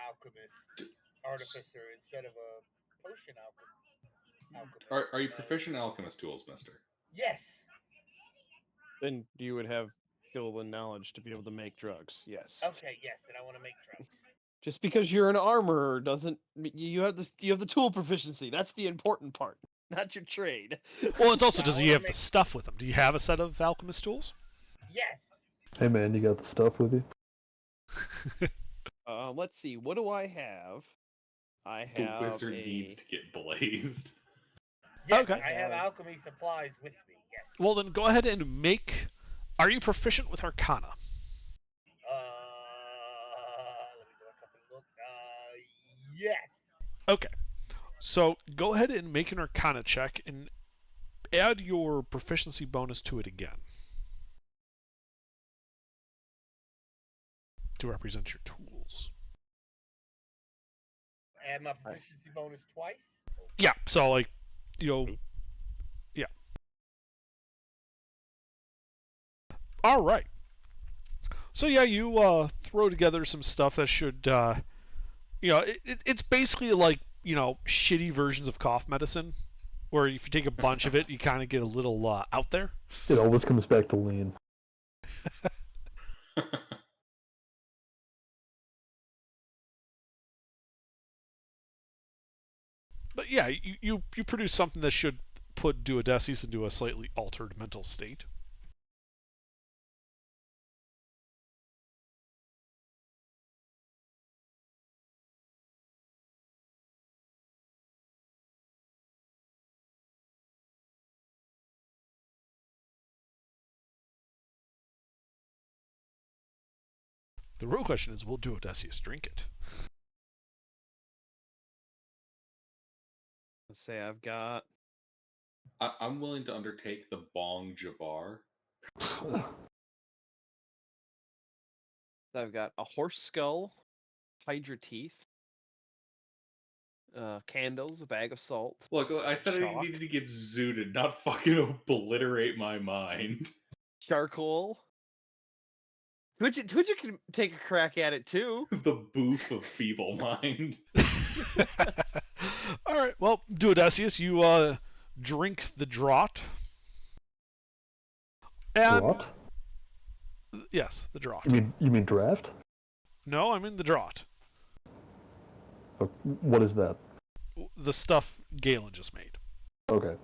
alchemist, artificer instead of a potion alchemist. Are you proficient in alchemist tools, mister? Yes. Then you would have skill and knowledge to be able to make drugs. Yes. Okay. Yes, and I want to make drugs. Just because you're an armorer doesn't you have the tool proficiency. That's the important part, not your trade. Well, it's also, does he have the stuff with him? Do you have a set of alchemist tools? Yes. Hey man, you got the stuff with you? Let's see. What do I have? I have The wizard needs to get blazed. Yes, Okay. I have alchemy supplies with me. Yes. Well, then go ahead and make... Are you proficient with Arcana? Let me go back up and look. Yes. Okay. So go ahead and make an Arcana check and add your proficiency bonus to it again, to represent your tools. Add my proficiency bonus twice. Yeah, so yeah. All right. So yeah, you throw together some stuff that should, it's basically like, shitty versions of cough medicine, where if you take a bunch of it, you kind of get a little out there. It always comes back to lean. But yeah, you produce something that should put Duodecus into a slightly altered mental state. The real question is, will Duodecus drink it? Let's say I've got. I'm willing to undertake the Bong Jabbar. I've got a horse skull, Hydra teeth, candles, a bag of salt. Look, I said I needed to get zooted, not fucking obliterate my mind. Charcoal. Twitcher can take a crack at it too. The booth of feeble mind. All right. Well, Duodecus, you drink the draught. And Draught? yes, the draught. You mean draft? No, I mean the draught. What is that? The stuff Galen just made. Okay.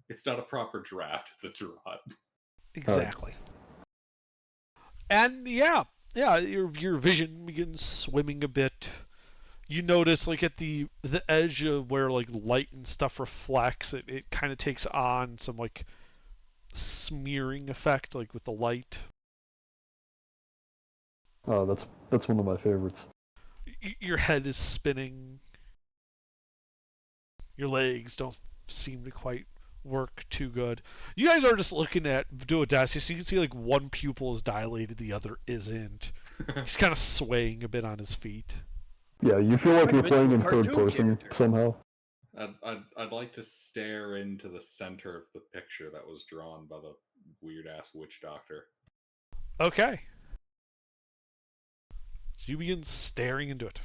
It's not a proper draft, it's a draught. Exactly. And yeah, your vision begins swimming a bit. You notice like at the edge of where like light and stuff reflects, it kind of takes on some like smearing effect like with the light. Oh, that's one of my favorites. Your head is spinning. Your legs don't seem to quite work too good. You guys are just looking at Duodecus, so you can see like one pupil is dilated, the other isn't. He's kind of swaying a bit on his feet. Yeah, you feel like you're Like playing in cartoon third person character. somehow. I'd like to stare into the center of the picture that was drawn by the weird ass witch doctor. Okay. So you begin staring into it.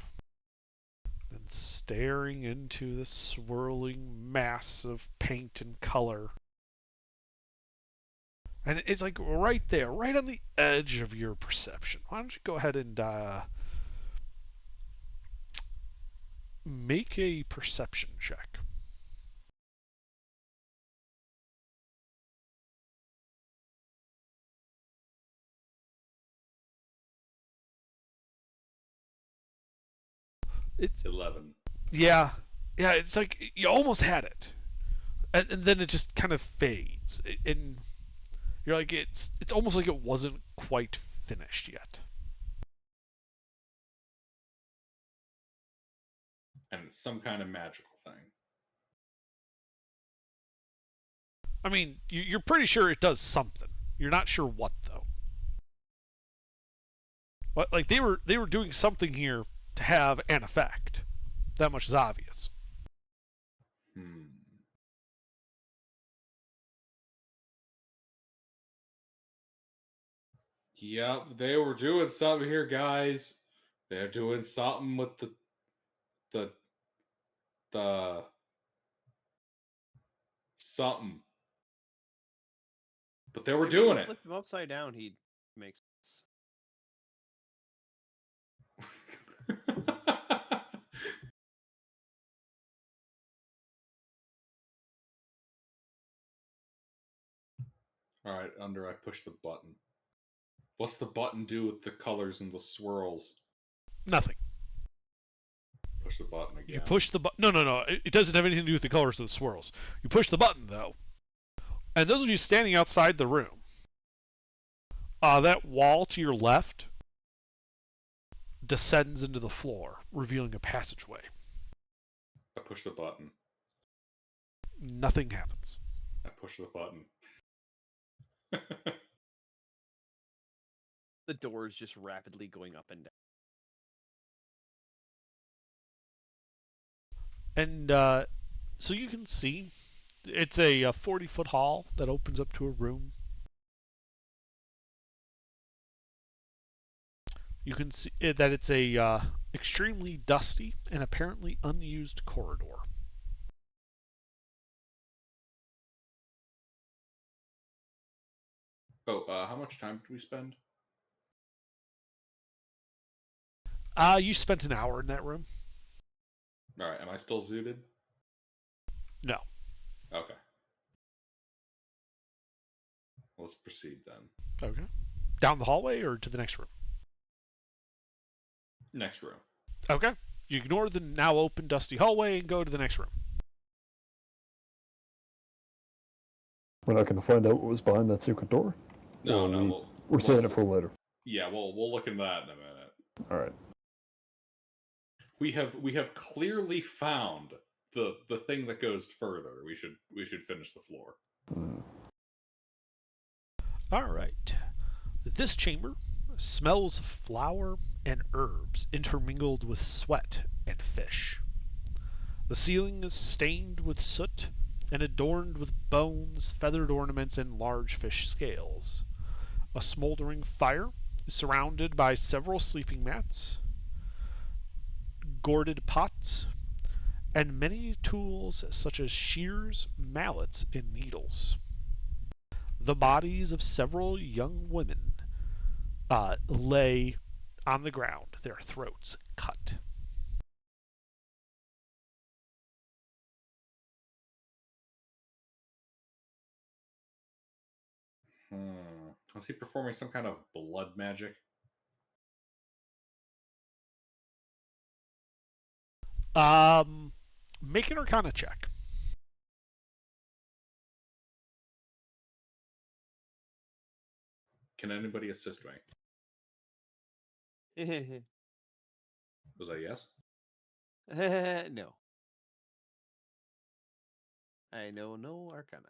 And staring into this swirling mass of paint and color. And it's like right there, right on the edge of your perception. Why don't you go ahead and make a perception check. It's 11. yeah, it's like you almost had it, and then it just kind of fades, and you're like it's almost like it wasn't quite finished yet. And it's some kind of magical thing. I mean, you're pretty sure it does something. You're not sure what though. But like they were doing something here to have an effect. That much is obvious. Yep, they were doing something here, guys. They're doing something with the something. But they were Maybe if doing you it. flipped him upside down, he'd make sense. Alright, I push the button. What's the button do with the colors and the swirls? Nothing. Push the button again. You push the button. No. It doesn't have anything to do with the colors of the swirls. You push the button though, and those of you standing outside the room, that wall to your left descends into the floor, revealing a passageway. I push the button. Nothing happens. I push the button. The door is just rapidly going up and down. And so you can see it's a 40-foot hall that opens up to a room. You can see that it's a extremely dusty and apparently unused corridor. Oh, how much time did we spend? You spent an hour in that room. Alright, am I still zooted? No. Okay. Let's proceed then. Okay. Down the hallway or to the next room? Next room. Okay. You ignore the now open dusty hallway and go to the next room. We're not going to find out what was behind that secret door. No, Or no. we're saving it for later. Yeah, we'll look into that in a minute. All right. We have clearly found the thing that goes further. We should finish the floor. All right. This chamber smells of flour and herbs intermingled with sweat and fish. The ceiling is stained with soot and adorned with bones, feathered ornaments, and large fish scales. A smoldering fire is surrounded by several sleeping mats, gourded pots, and many tools such as shears, mallets, and needles. The bodies of several young women lay on the ground, their throats cut. Was he performing some kind of blood magic? Make an Arcana check. Can anybody assist me? Was that a yes? No. I know no Arcana.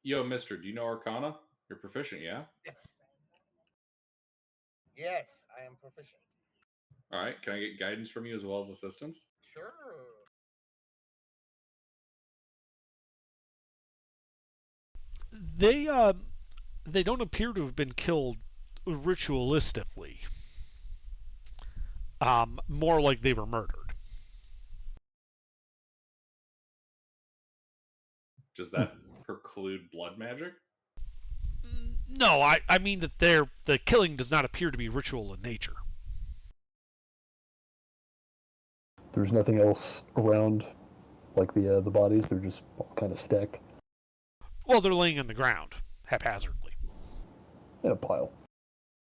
Yo, mister, do you know Arcana? You're proficient, yeah? Yes. Yes, I am proficient. All right, can I get guidance from you as well as assistance? Sure. They don't appear to have been killed ritualistically. More like they were murdered. Does that preclude blood magic? No, I mean that the killing does not appear to be ritual in nature. There's nothing else around, like the bodies. They're just all kind of stacked Well, they're laying on the ground haphazardly. in a pile.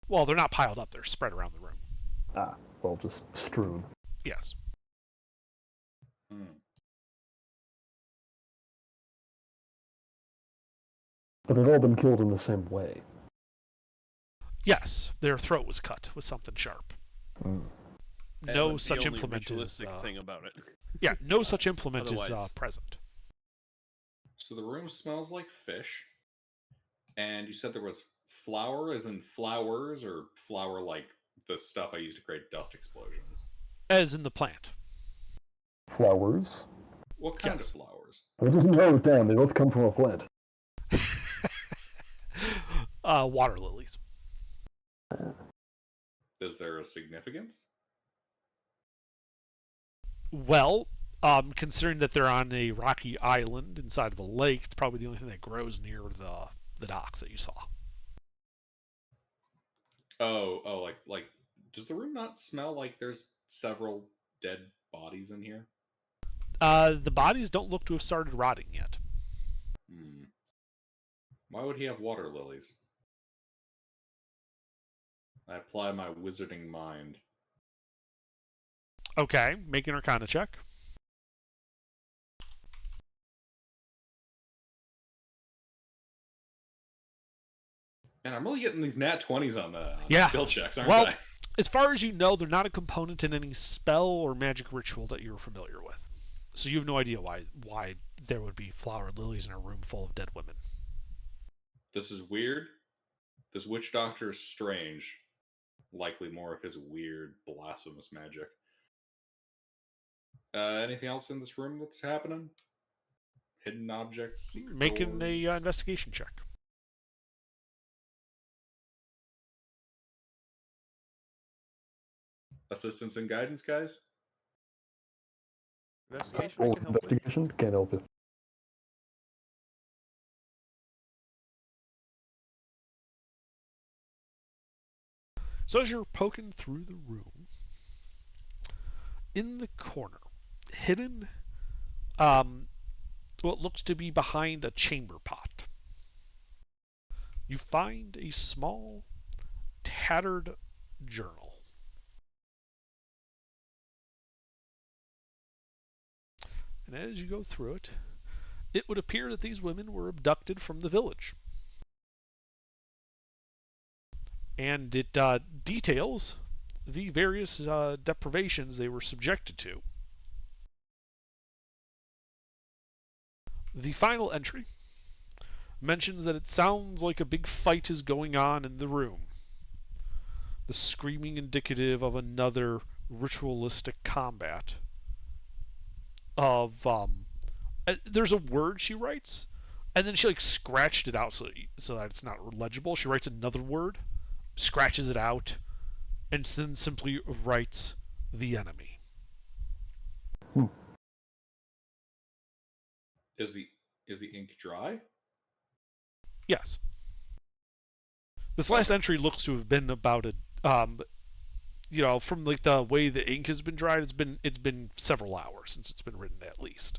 Well, they're not piled up; they're spread around the room. Well, just strewn. Yes. But they've all been killed in the same way. Yes, their throat was cut with something sharp. No That's such the only implement is. ritualistic thing about it. Yeah, no such implement is Otherwise- present. So the room smells like fish. And you said there was flour, as in flowers, or flour like the stuff I use to create dust explosions? As in the plant. Flowers. What kind Yes. of flowers? It doesn't narrow it down. They both come from a plant. Water lilies. Is there a significance? Well, considering that they're on a rocky island inside of a lake, it's probably the only thing that grows near the docks that you saw. Oh, like, does the room not smell like there's several dead bodies in here? The bodies don't look to have started rotting yet. Why would he have water lilies? I apply my wizarding mind. Okay, make an Arcana check. Man, I'm really getting these nat 20s on the Yeah. skill checks, aren't Well, I? as far as you know, they're not a component in any spell or magic ritual that you're familiar with. So you have no idea why there would be flower lilies in a room full of dead women. This is weird. This witch doctor is strange. Likely more of his weird, blasphemous magic. Anything else in this room that's happening? Hidden objects? Secret Making a doors? investigation check. Assistance and guidance, guys? Investigation. Full I can help with. investigation? Can't help you. So as you're poking through the room, in the corner, hidden, what looks to be behind a chamber pot, you find a small, tattered journal. And as you go through it, it would appear that these women were abducted from the village. And it details the various deprivations they were subjected to. The final entry mentions that it sounds like a big fight is going on in the room. The screaming indicative of another ritualistic combat. There's a word she writes, and then she scratched it out so that it's not legible. She writes another word, scratches it out, and then simply writes the enemy. Is the ink dry? Yes. This last entry looks to have been about from the way the ink has been dried, it's been several hours since it's been written at least.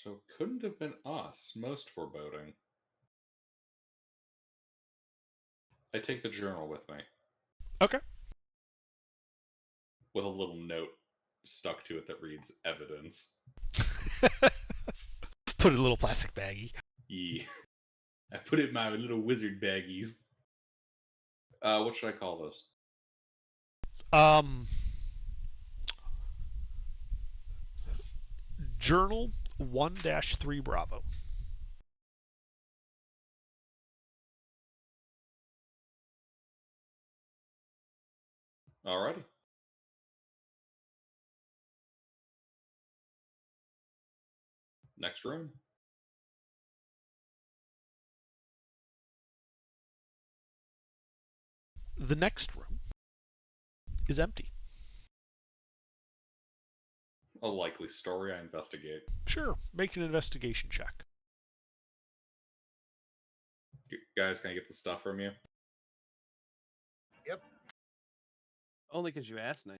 So couldn't have been us. Most foreboding. I take the journal with me Okay. with a little note stuck to it that reads evidence. Put it in a little plastic baggie. Yeah. I put it in my little wizard baggies. What should I call this? Journal 1-3 Bravo. Alrighty. Next room. The next room is empty. A likely story. I investigate. Sure, make an investigation check. Guys, can I get the stuff from you? Yep. Only because you asked nice.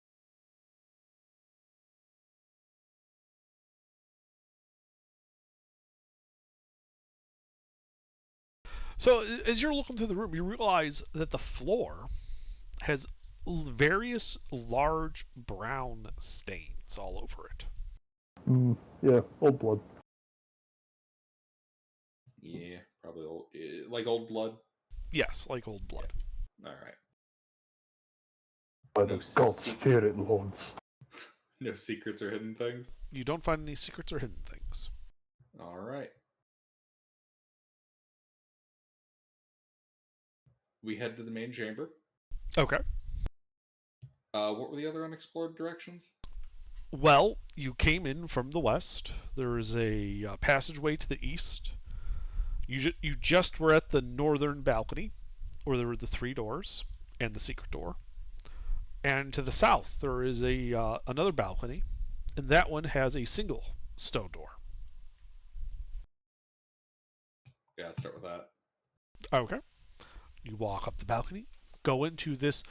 So as you're looking through the room, you realize that the floor has various large brown stains all over it. Yeah, old blood. Yeah, probably old, like old blood. Yes, like old blood. All right. By No the God's secret. spirit lords. No secrets or hidden things. You don't find any secrets or hidden things. All right. We head to the main chamber. Okay. What were the other unexplored directions? Well, you came in from the west. There is a passageway to the east. You just were at the northern balcony, where there were the 3 doors and the secret door. And to the south, there is a another balcony, and that one has a single stone door. Yeah, let's start with that. Okay. You walk up the balcony, go into this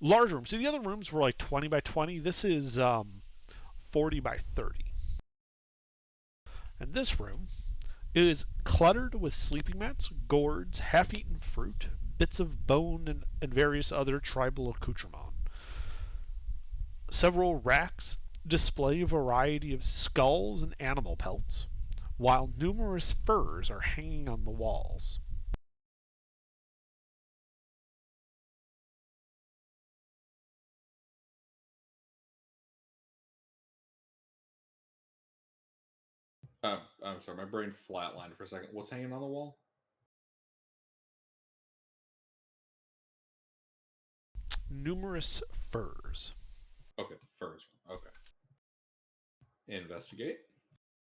large room. See, the other rooms were like 20 by 20. This is 40 by 30. And this room is cluttered with sleeping mats, gourds, half-eaten fruit, bits of bone, and various other tribal accoutrements. Several racks display a variety of skulls and animal pelts, while numerous furs are hanging on the walls. I'm sorry, my brain flatlined for a second. What's hanging on the wall? Numerous furs. Okay, furs. Okay. Investigate.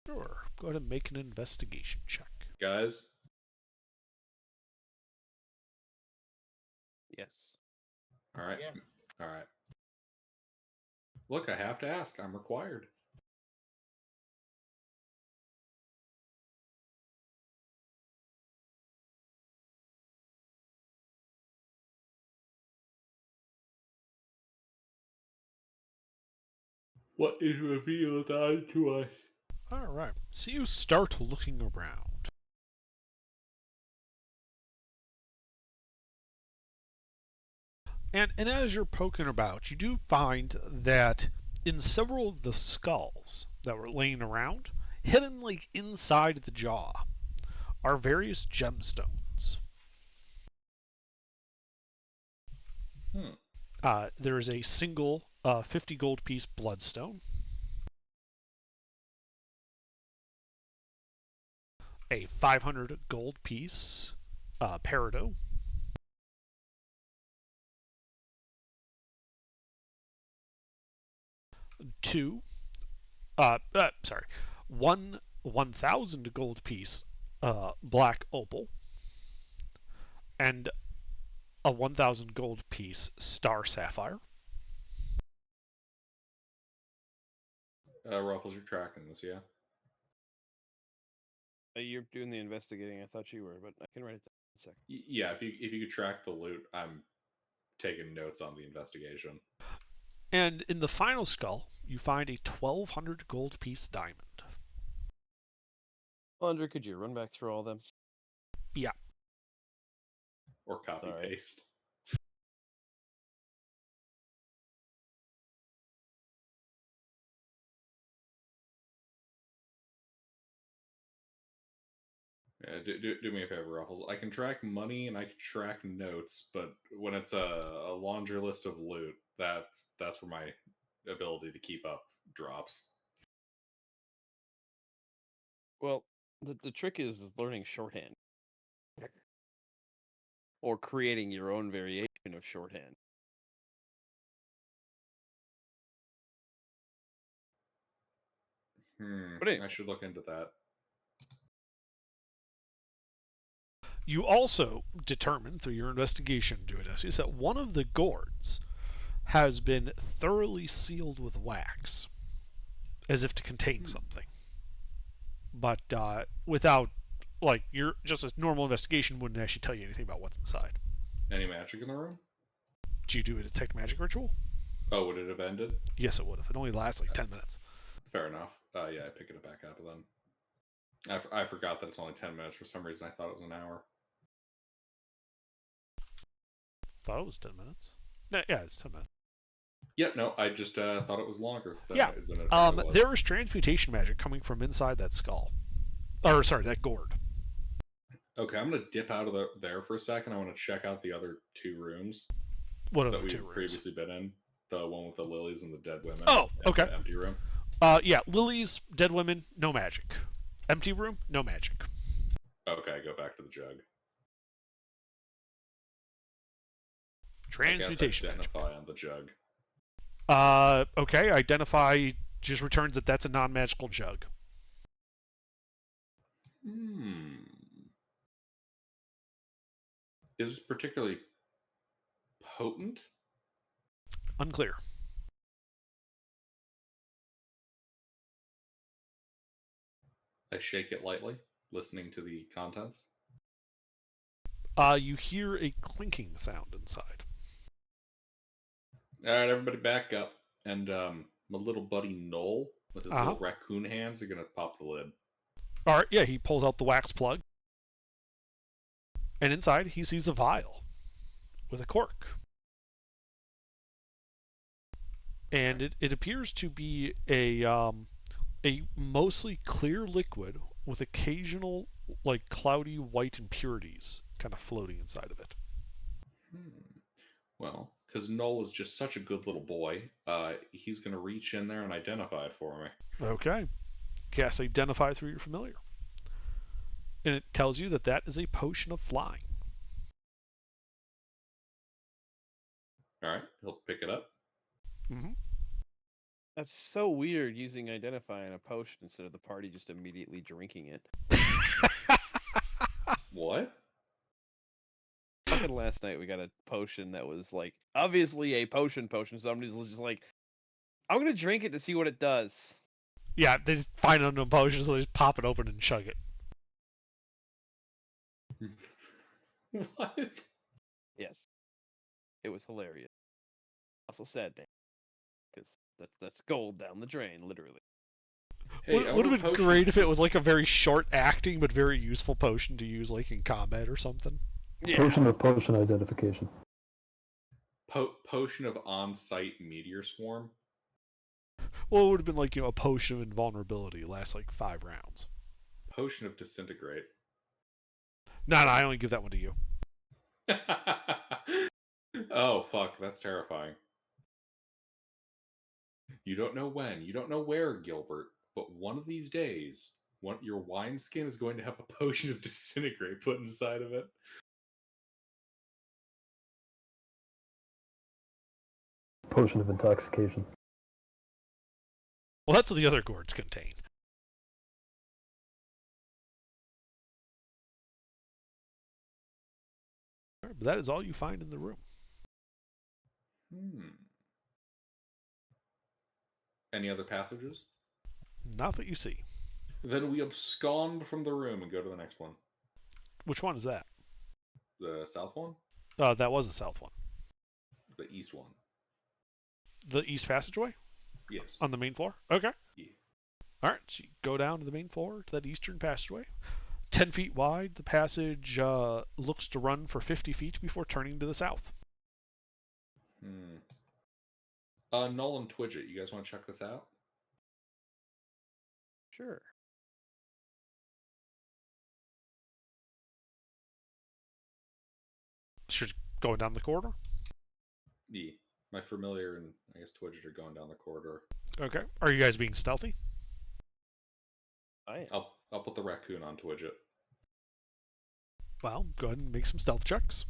Sure. Go ahead and make an investigation check. Guys, Yes. all right. Yes. All right. Look, I have to ask. I'm required. What is revealed unto us? All right. So you start looking around. And as you're poking about, you do find that in several of the skulls that were laying around, hidden like inside the jaw, are various gemstones. There is a single 50 gold piece bloodstone, a 500 gold piece peridot, one 1,000 gold piece black opal, and a 1,000 gold piece star sapphire. Ruffles, you're tracking this, yeah? You're doing the investigating. I thought you were, but I can write it down in a second. Yeah, if you could track the loot, I'm taking notes on the investigation. And in the final skull, you find a 1,200 gold piece diamond. Andre, could you run back through all them? Yeah. Or copy Sorry. paste. Yeah, do me a favor, Ruffles. I can track money and I can track notes, but when it's a laundry list of loot, that's where my ability to keep up drops. Well, the trick is learning shorthand. Or creating your own variation of shorthand. But anyway. I should look into that. You also determine through your investigation, Duodesius, that one of the gourds has been thoroughly sealed with wax, as if to contain something. But without, like, your just a normal investigation wouldn't actually tell you anything about what's inside. Any magic in the room? Do you do a detect magic ritual? Oh, would it have ended? Yes, it would have. It only lasts like 10 minutes. Fair enough. Yeah, I pick it back up then. I forgot that it's only 10 minutes. For some reason, I thought it was an hour. Thought it was 10 minutes. No, yeah, it's 10 minutes. Yeah, no, I just thought it was longer. Than Yeah. than it apparently was. There is transmutation magic coming from inside that skull. Or, sorry, that gourd. Okay, I'm going to dip out of there for a second. I want to check out the other two rooms What are that the we've two rooms? previously been in. The one with the lilies and the dead women. Oh, and okay. The empty room. Yeah, lilies, dead women, no magic. Empty room, no magic. Okay, go back to the jug. Transmutation I guess magic. identify on the jug. Okay, identify just returns that that's a non-magical jug. Is this particularly potent? Unclear. I shake it lightly, listening to the contents. You hear a clinking sound inside. All right, everybody back up. And my little buddy Noel, with his little raccoon hands, are going to pop the lid. All right, yeah, he pulls out the wax plug. And inside, he sees a vial with a cork. And it appears to be a mostly clear liquid with occasional, like, cloudy white impurities kind of floating inside of it. Well, because Noel is just such a good little boy, he's going to reach in there and identify it for me. Okay. Cast Identify through your familiar. And it tells you that that is a potion of flying. All right, he'll pick it up. Mm-hmm. That's so weird using Identify on a potion instead of the party just immediately drinking it. What? Fucking last night we got a potion that was like obviously a potion. Somebody's just like, I'm gonna drink it to see what it does. Yeah, they just find unknown potions, so they just pop it open and chug it. What? Yes, it was hilarious. Also sad, man, because that's gold down the drain, literally. Hey, Would have been great if it was like a very short acting but very useful potion to use like in combat or something. Yeah. Potion of potion identification. Potion of on-site meteor swarm. Well, it would have been like, a potion of invulnerability. It lasts like 5 rounds. Potion of disintegrate. No, I only give that one to you. Oh, fuck. That's terrifying. You don't know when, you don't know where, Gilbert, but one of these days, your wineskin is going to have a potion of disintegrate put inside of it. Potion of intoxication. Well, that's what the other gourds contain. All right, but that is all you find in the room. Any other passages? Not that you see. Then we abscond from the room and go to the next one. Which one is that? The south one? That was the south one. The east one. The east passageway? Yes. On the main floor? Okay. Yeah. All right, so you go down to the main floor to that eastern passageway. 10 feet wide, the passage looks to run for 50 feet before turning to the south. Nolan Twidget, you guys want to check this out? Sure. So you're going down the corridor? Yeah. My familiar and I guess Twidget are going down the corridor. Okay. Are you guys being stealthy? I am. I'll put the raccoon on Twidget. Well, go ahead and make some stealth checks.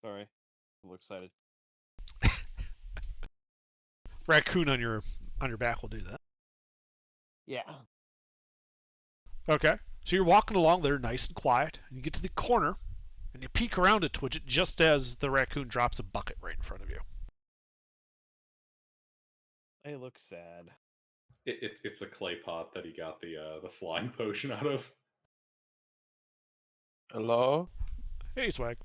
Sorry. A little excited. Raccoon on your back will do that. Yeah. Okay. So you're walking along there nice and quiet, and you get to the corner, and you peek around at Twidget just as the raccoon drops a bucket right in front of you. I look sad. It's the clay pot that he got the flying potion out of. Hello? Hey, Swag.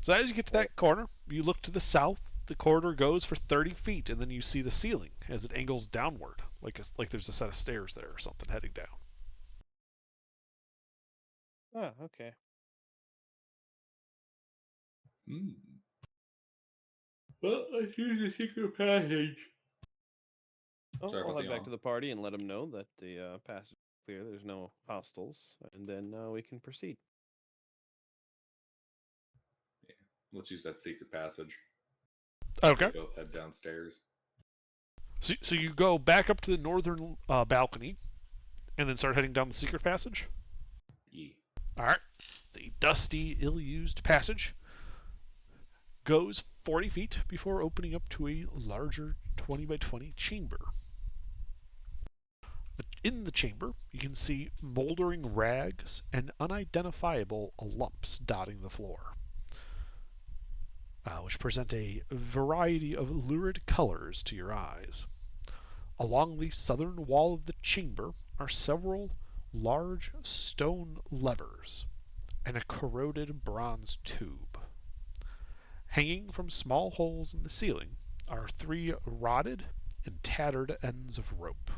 So as you get to that corner, you look to the south. The corridor goes for 30 feet, and then you see the ceiling as it angles downward, like there's a set of stairs there or something heading down. Oh, okay. Well, I see the secret passage. Oh, Sorry I'll about head the back yawn. to the party and let them know that the passage is clear. There's no hostiles, and then we can proceed. Let's use that secret passage. Okay. We both head downstairs. So you go back up to the northern balcony, and then start heading down the secret passage? Yeah. Alright. The dusty, ill-used passage goes 40 feet before opening up to a larger 20 by 20 chamber. In the chamber, you can see moldering rags and unidentifiable lumps dotting the floor, which present a variety of lurid colors to your eyes. Along the southern wall of the chamber are several large stone levers and a corroded bronze tube. Hanging from small holes in the ceiling are 3 rotted and tattered ends of rope.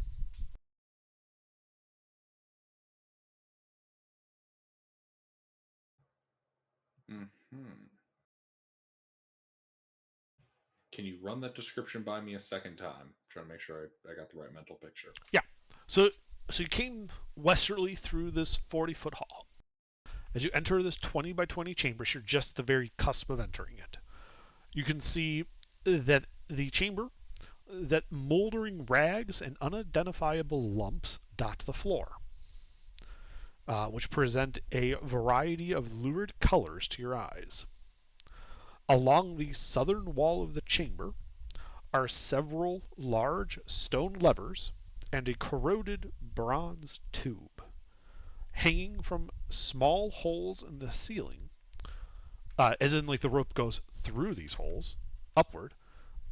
Can you run that description by me a second time? I'm trying to make sure I got the right mental picture. Yeah. So you came westerly through this 40-foot hall. As you enter this 20 by 20 chamber, you're just at the very cusp of entering it. You can see that the chamber, that moldering rags and unidentifiable lumps dot the floor, which present a variety of lurid colors to your eyes. Along the southern wall of the chamber are several large stone levers and a corroded bronze tube. Hanging from small holes in the ceiling, as in like the rope goes through these holes, upward,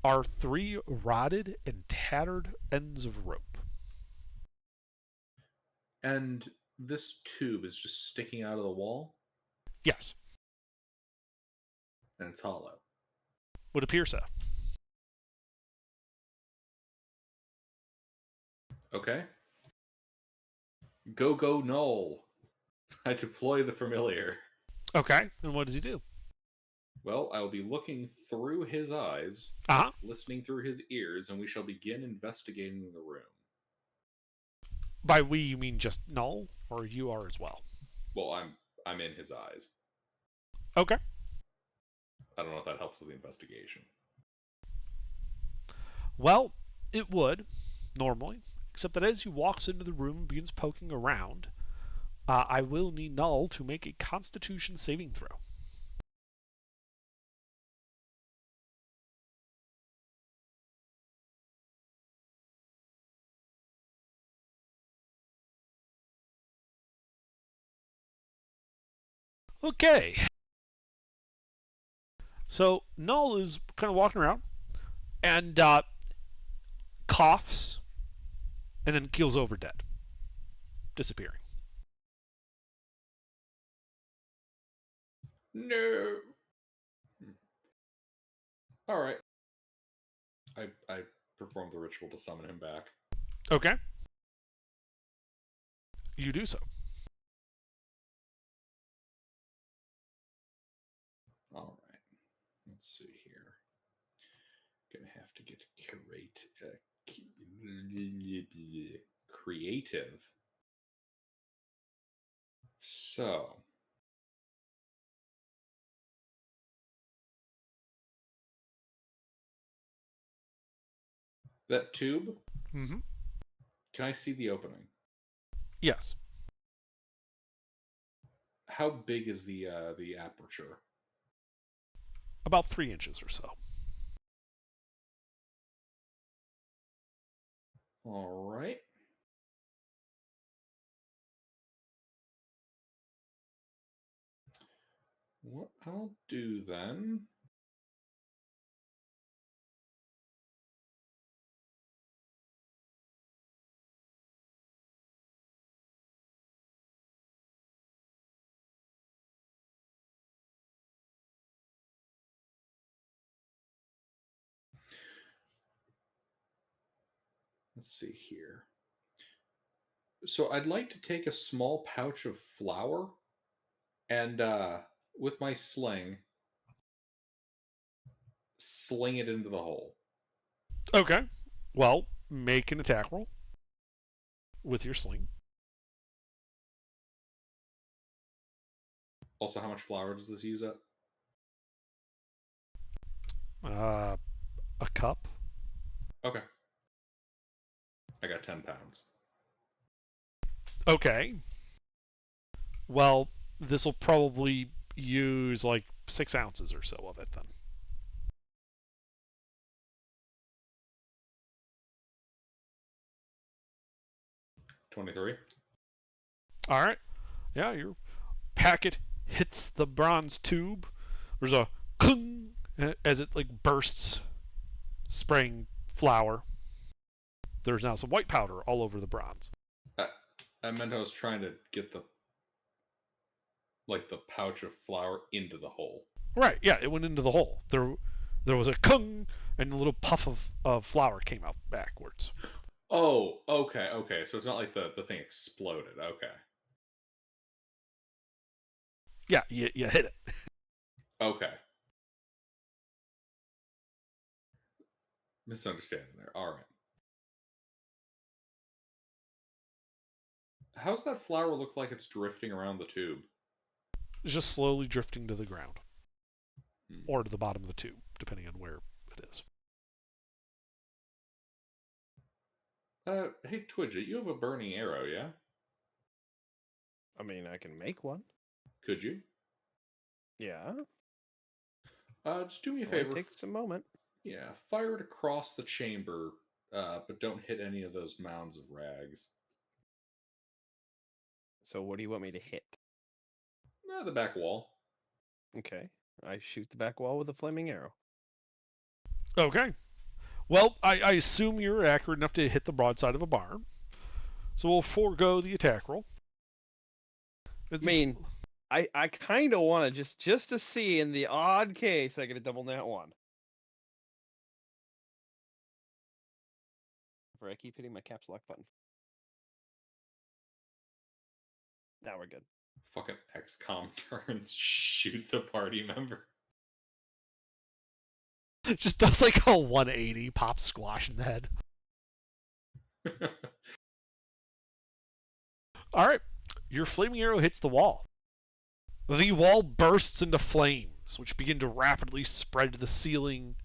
are 3 rotted and tattered ends of rope. And this tube is just sticking out of the wall, Yes, and it's hollow. would appear so. Okay. Go Null. I deploy the familiar. Okay, and what does he do? Well, I will be looking through his eyes, Uh-huh. listening through his ears, and we shall begin investigating the room. By we, you mean just Null, or you are as well? Well, I'm in his eyes. Okay. I don't know if that helps with the investigation. Well, it would, normally, except that as he walks into the room and begins poking around, I will need Null to make a Constitution saving throw. Okay. So Null is kind of walking around and coughs and then keels over dead, disappearing. No. All right. I performed the ritual to summon him back. Okay. You do so. All right. Let's see here. Gonna have to get creative. So. That tube, Mm-hmm. can I see the opening? Yes. How big is the aperture? About 3 inches or so. All right. What I'll do then. Let's see here. So I'd like to take a small pouch of flour and with my sling it into the hole. Okay. Well, make an attack roll with your sling. Also, how much flour does this use up? A cup. Okay. I got 10 pounds. Okay. Well, this will probably use like 6 ounces or so of it then. 23. All right. Yeah, your packet hits the bronze tube. There's a cling as it like bursts, spraying flour. There's now some white powder all over the bronze. I meant I was trying to get the pouch of flour into the hole. Right, yeah, it went into the hole. There was a kung, and a little puff of flour came out backwards. Oh, okay. So it's not like the thing exploded. Okay. Yeah, you hit it. Okay. Misunderstanding there. All right. How's that flour look like it's drifting around the tube? It's just slowly drifting to the ground. Hmm. Or to the bottom of the tube, depending on where it is. Hey, Twidget, you have a burning arrow, yeah? I mean, I can make one. Could you? Yeah. Just do me a It might favor. take some moment. Yeah, fire it across the chamber, but don't hit any of those mounds of rags. So what do you want me to hit? The back wall. Okay. I shoot the back wall with a flaming arrow. Okay. Well, I assume you're accurate enough to hit the broadside of a barn. So we'll forego the attack roll. I mean, I kind of want to just to see in the odd case I get a double nat one. I keep hitting my caps lock button. Now we're good. Fucking XCOM turns, shoots a party member. just does like a 180, pop squash in the head. All right. Your flaming arrow hits the wall. The wall bursts into flames, which begin to rapidly spread to the ceiling,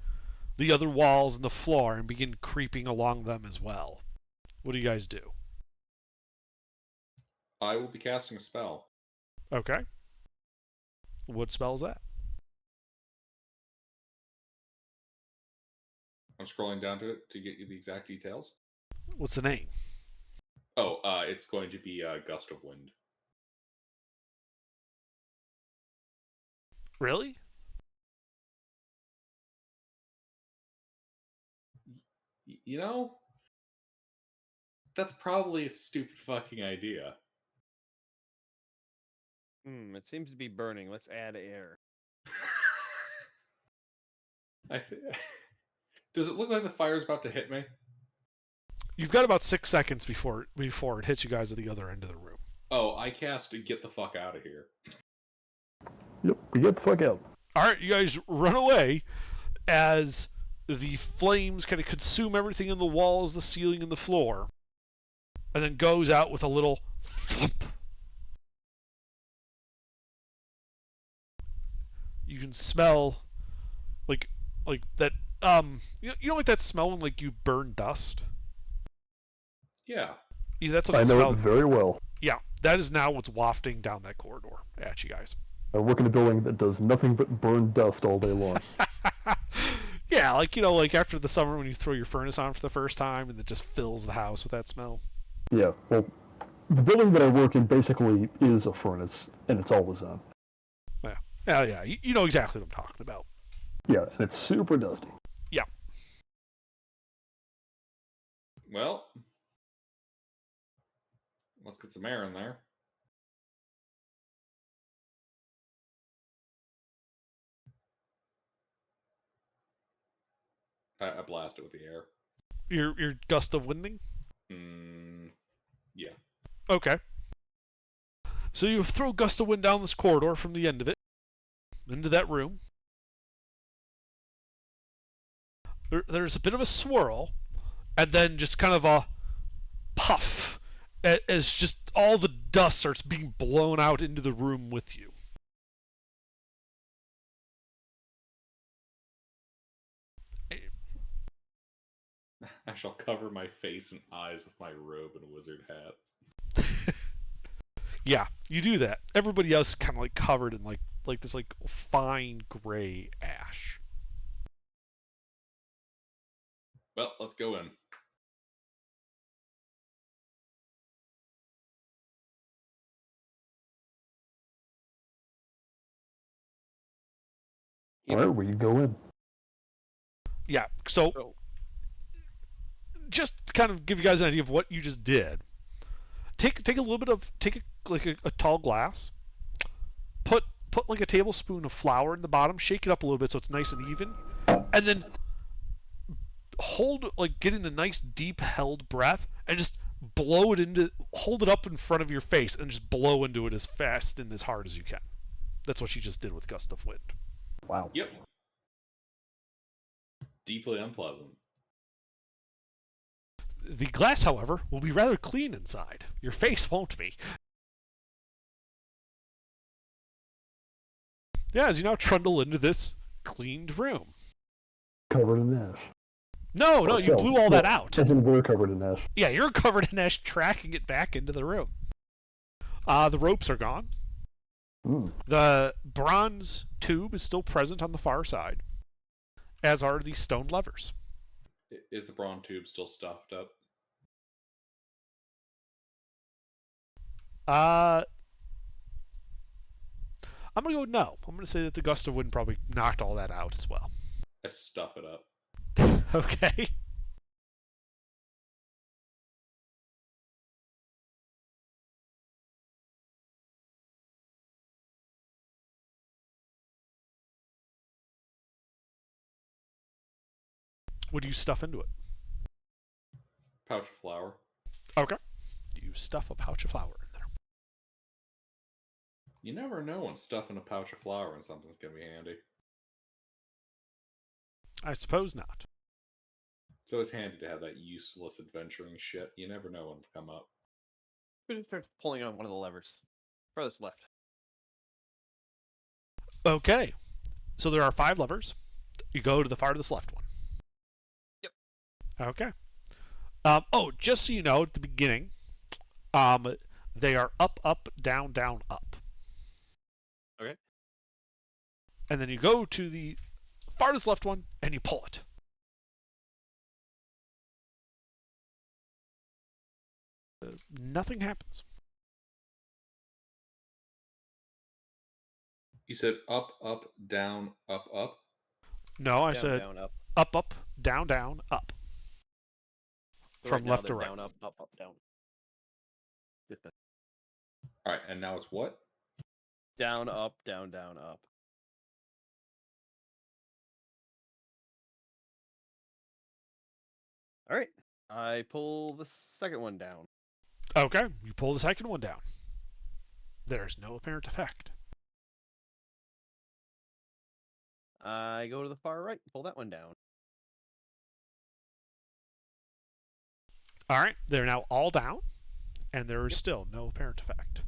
the other walls, and the floor, and begin creeping along them as well. What do you guys do? I will be casting a spell. Okay. What spell is that? I'm scrolling down to it to get you the exact details. What's the name? Oh, it's going to be Gust of Wind. Really? You know, that's probably a stupid fucking idea. It seems to be burning. Let's add air. I, does it look like the fire's about to hit me? You've got about 6 seconds before it hits you guys at the other end of the room. Oh, I cast get the fuck out of here. Yep, we get the fuck out. All right, you guys run away as the flames kind of consume everything in the walls, the ceiling, and the floor, and then goes out with a little thump. You can smell like that. You know like that smell when like you burn dust. Yeah. Yeah, that's what I it know smells. it very well. Yeah, that is now what's wafting down that corridor at you guys. I work in a building that does nothing but burn dust all day long. Yeah, like like after the summer when you throw your furnace on for the first time and it just fills the house with that smell. Yeah, well, the building that I work in basically is a furnace, and it's always on. Yeah, you know exactly what I'm talking about. Yeah, and it's super dusty. Yeah. Well, let's get some air in there. I blast it with the air. Your gust of winding? Yeah. Okay. So you throw a gust of wind down this corridor from the end of it into that room. There's a bit of a swirl, and then just kind of a puff as just all the dust starts being blown out into the room with you. I shall cover my face and eyes with my robe and wizard hat. Yeah, you do that. Everybody else is kind of like covered in like this like fine gray ash. Well, let's go in. All right, we go in. Yeah, so just to kind of give you guys an idea of what you just did. Take a little bit of a tall glass. Put like a tablespoon of flour in the bottom. Shake it up a little bit so it's nice and even, and then getting the nice deep held breath and just hold it up in front of your face and just blow into it as fast and as hard as you can. That's what she just did with gust of wind. Wow. Yep. Deeply unpleasant. The glass, however, will be rather clean inside. Your face won't be. Yeah, as you now trundle into this cleaned room. Covered in ash. No, you blew all that out. As in, we're covered in ash. Yeah, you're covered in ash, tracking it back into the room. The ropes are gone. The bronze tube is still present on the far side, as are the stone levers. Is the bronze tube still stuffed up? I'm going to go with no. I'm going to say that the gust of wind probably knocked all that out as well. I stuff it up. Okay. What do you stuff into it? Pouch of flour. Okay. You stuff a pouch of flour in there. You never know when stuffing a pouch of flour in something's gonna be handy. I suppose not. It's always handy to have that useless adventuring shit. You never know when to come up. We just start pulling on one of the levers. Furthest left. Okay. So there are 5 levers. You go to the farthest left one. Yep. Okay. Just so you know, at the beginning, they are up, up, down, down, up. Okay. And then you go to the farthest left one and you pull it. Nothing happens. You said up, up, down, up, up? No, I Down, said down, up. up, up, down, down, up. So From now left to they're right. Down, up, up, up, down. Just a- Alright, and now it's what? Down, up, down, down, up. All right. I pull the second one down. Okay, you pull the second one down. There's no apparent effect. I go to the far right, pull that one down. All right, they're now all down, and there is still no apparent effect.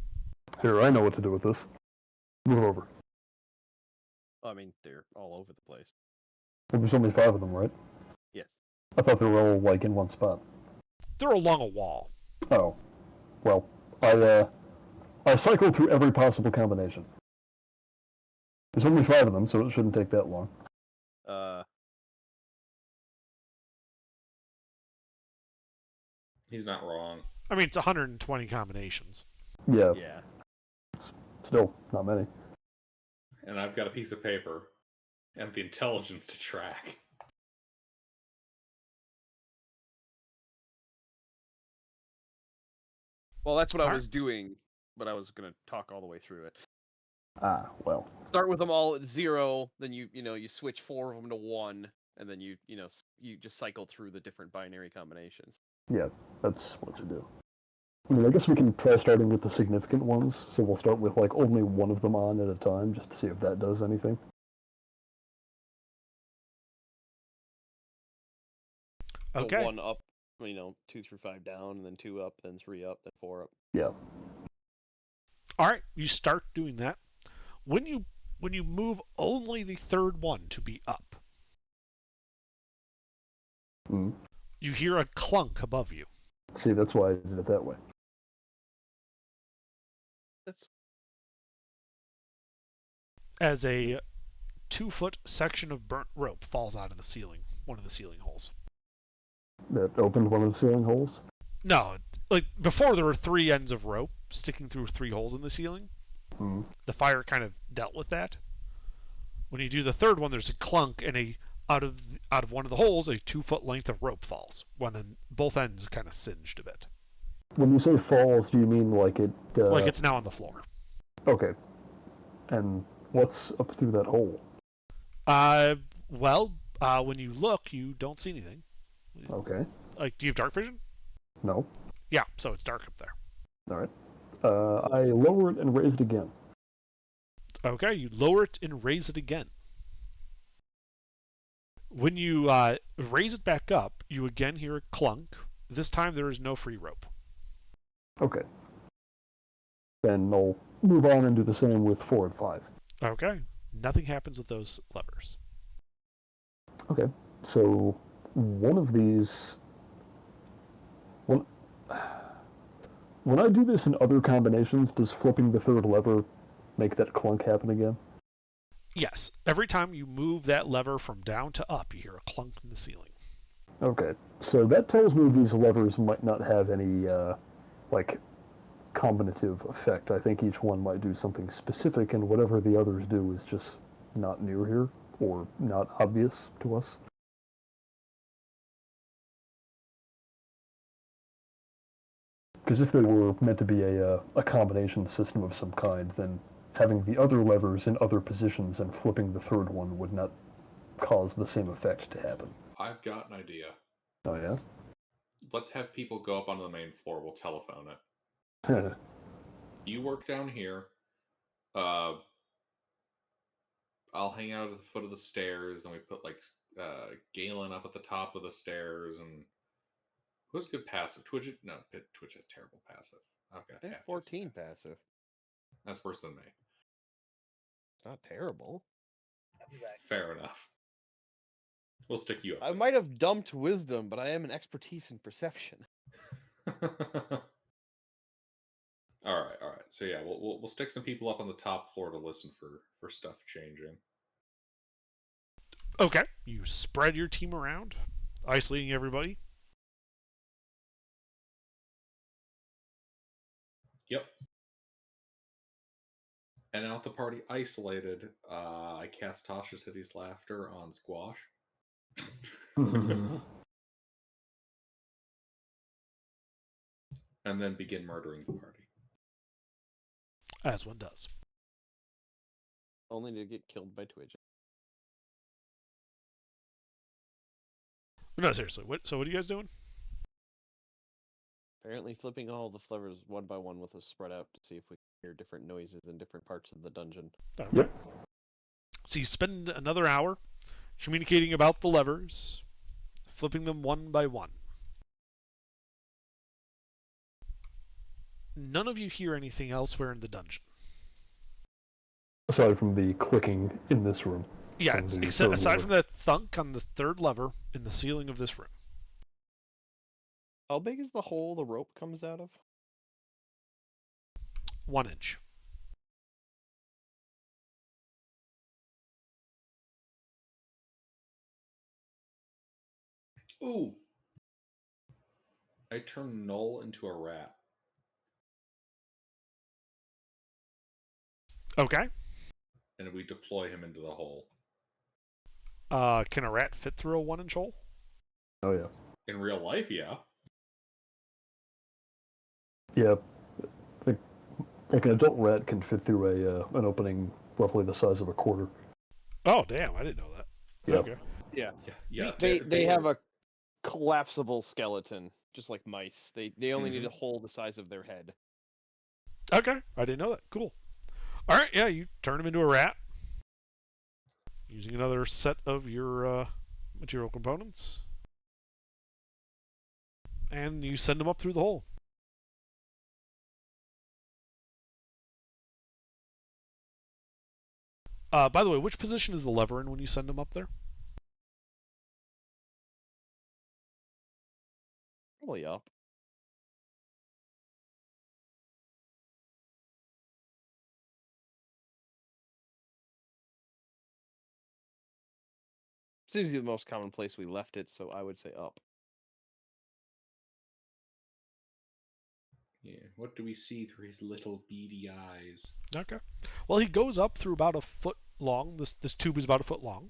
Here, I know what to do with this. Move over. I mean, they're all over the place. Well, there's only 5 of them, right? Yes. I thought they were all, like, in one spot. They're along a wall. Oh. Well, I cycled through every possible combination. There's only 5 of them, so it shouldn't take that long. He's not wrong. I mean, it's 120 combinations. Yeah, Yeah. still, not many. And I've got a piece of paper and the intelligence to track. Well, that's what I Alright. was doing, but I was gonna talk all the way through it. Ah, well. Start with them all at 0, then you switch 4 of them to 1, and then you just cycle through the different binary combinations. Yeah, that's what you do. I mean, I guess we can try starting with the significant ones, so we'll start with, like, only one of them on at a time, just to see if that does anything. So Okay. 1 up, 2 through 5 down, and then 2 up, then 3 up, then 4 up. Yeah. All right, you start doing that. When you move only the third one to be up, Mm. you hear a clunk above you. See, that's why I did it that way. That's As a 2-foot section of burnt rope falls out of the ceiling, one of the ceiling holes. That opened one of the ceiling holes. No, like before there were 3 ends of rope sticking through 3 holes in the ceiling. Mm. The fire kind of dealt with that. When you do the third one, there's a clunk, and out of one of the holes, a 2-foot length of rope falls. Both ends kind of singed a bit. When you say falls, do you mean like it... Like it's now on the floor. Okay. And what's up through that hole? When you look, you don't see anything. Okay. Like, do you have dark vision? No. Yeah, so it's dark up there. Alright. I lower it and raise it again. Okay, you lower it and raise it again. When you raise it back up, you again hear a clunk. This time there is no free rope. Okay. Then I'll move on and do the same with 4 and 5. Okay, nothing happens with those levers. Okay. So one of these... When I do this in other combinations, does flipping the third lever make that clunk happen again? Yes, every time you move that lever from down to up, you hear a clunk in the ceiling. Okay, so that tells me these levers might not have any, combinative effect. I think each one might do something specific, and whatever the others do is just not near here, or not obvious to us. Because if they were meant to be a combination system of some kind, then having the other levers in other positions and flipping the third one would not cause the same effect to happen. I've got an idea. Oh, yeah? Let's have people go up onto the main floor. We'll telephone it. You work down here. I'll hang out at the foot of the stairs, and we put Galen up at the top of the stairs. And who's good passive? Twitch has terrible passive. I've got I have half 14 passive. That's worse than me. It's not terrible. I'll be back. Fair enough. We'll stick you up. I might have dumped wisdom, but I am an expertise in perception. All right. So yeah, we'll stick some people up on the top floor to listen for stuff changing. Okay, you spread your team around, isolating everybody. Yep. And now with the party isolated, I cast Tasha's Hideous Laughter on Squash. And then begin murdering the party. As one does. only to get killed by Twitch. No, seriously. So what are you guys doing? Apparently flipping all the levers one by one with us spread out to see if we can hear different noises in different parts of the dungeon. Okay. Yep. So you spend another hour communicating about the levers, flipping them one by one. None of you hear anything elsewhere in the dungeon. Aside from the clicking in this room. Yeah, From the except third aside lever. from that thunk on the third lever in the ceiling of this room. How big is the hole the rope comes out of? 1 inch. Ooh. I turn Null into a rat. Okay. And we deploy him into the hole. Can a rat fit through a 1 inch hole? Oh yeah. In real life, yeah. Yeah. Like an adult rat can fit through an opening roughly the size of a quarter. Oh, damn. I didn't know that. Yeah. Okay. Yeah. Yeah. They have a collapsible skeleton, just like mice. They only need Mhm. a hole the size of their head. Okay. I didn't know that. Cool. All right. Yeah, you turn him into a rat using another set of your material components. And you send him up through the hole. By the way, which position is the lever in when you send him up there? Probably up. Seems to be the most common place we left it, so I would say up. Yeah. What do we see through his little beady eyes? Okay. Well, he goes up through about a foot long. This tube is about a foot long.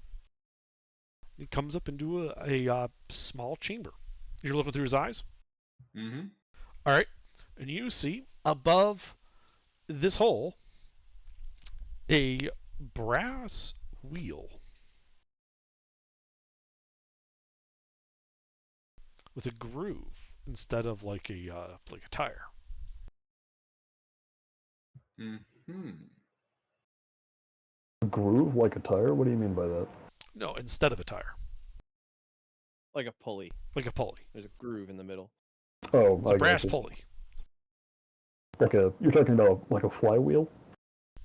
He comes up into a small chamber. You're looking through his eyes? Mm-hmm. All right. And you see above this hole a brass wheel with a groove instead of like a tire. Mm-hmm. A groove like a tire? What do you mean by that? No, instead of a tire, Like a pulley. like a pulley. There's a groove in the middle. Oh, It's a I brass got you. pulley. You're talking about like a flywheel?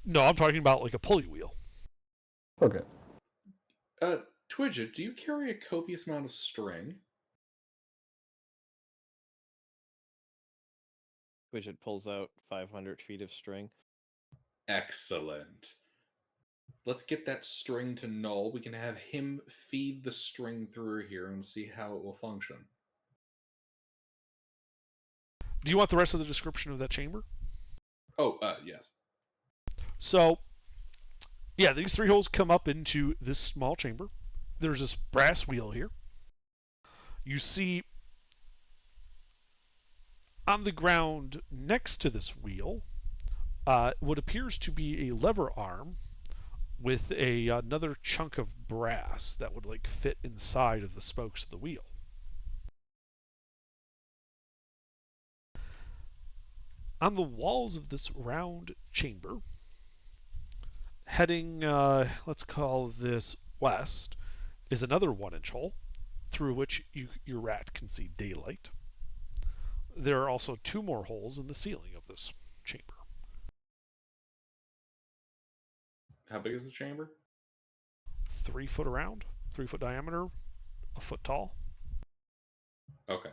No, I'm talking about like a pulley wheel. Okay. Twidget, do you carry a copious amount of string? Widget pulls out 500 feet of string. Excellent. Let's get that string to Null. We can have him feed the string through here and see how it will function. Do you want the rest of the description of that chamber? Oh, yes. So, yeah, these three holes come up into this small chamber. There's this brass wheel here. You see on the ground next to this wheel what appears to be a lever arm with another chunk of brass that would like fit inside of the spokes of the wheel. On the walls of this round chamber, heading, let's call this west, is another 1 inch hole through which your rat can see daylight. There are also two more holes in the ceiling of this chamber. How big is the chamber? 3 foot around, 3 foot diameter, a foot tall. Okay.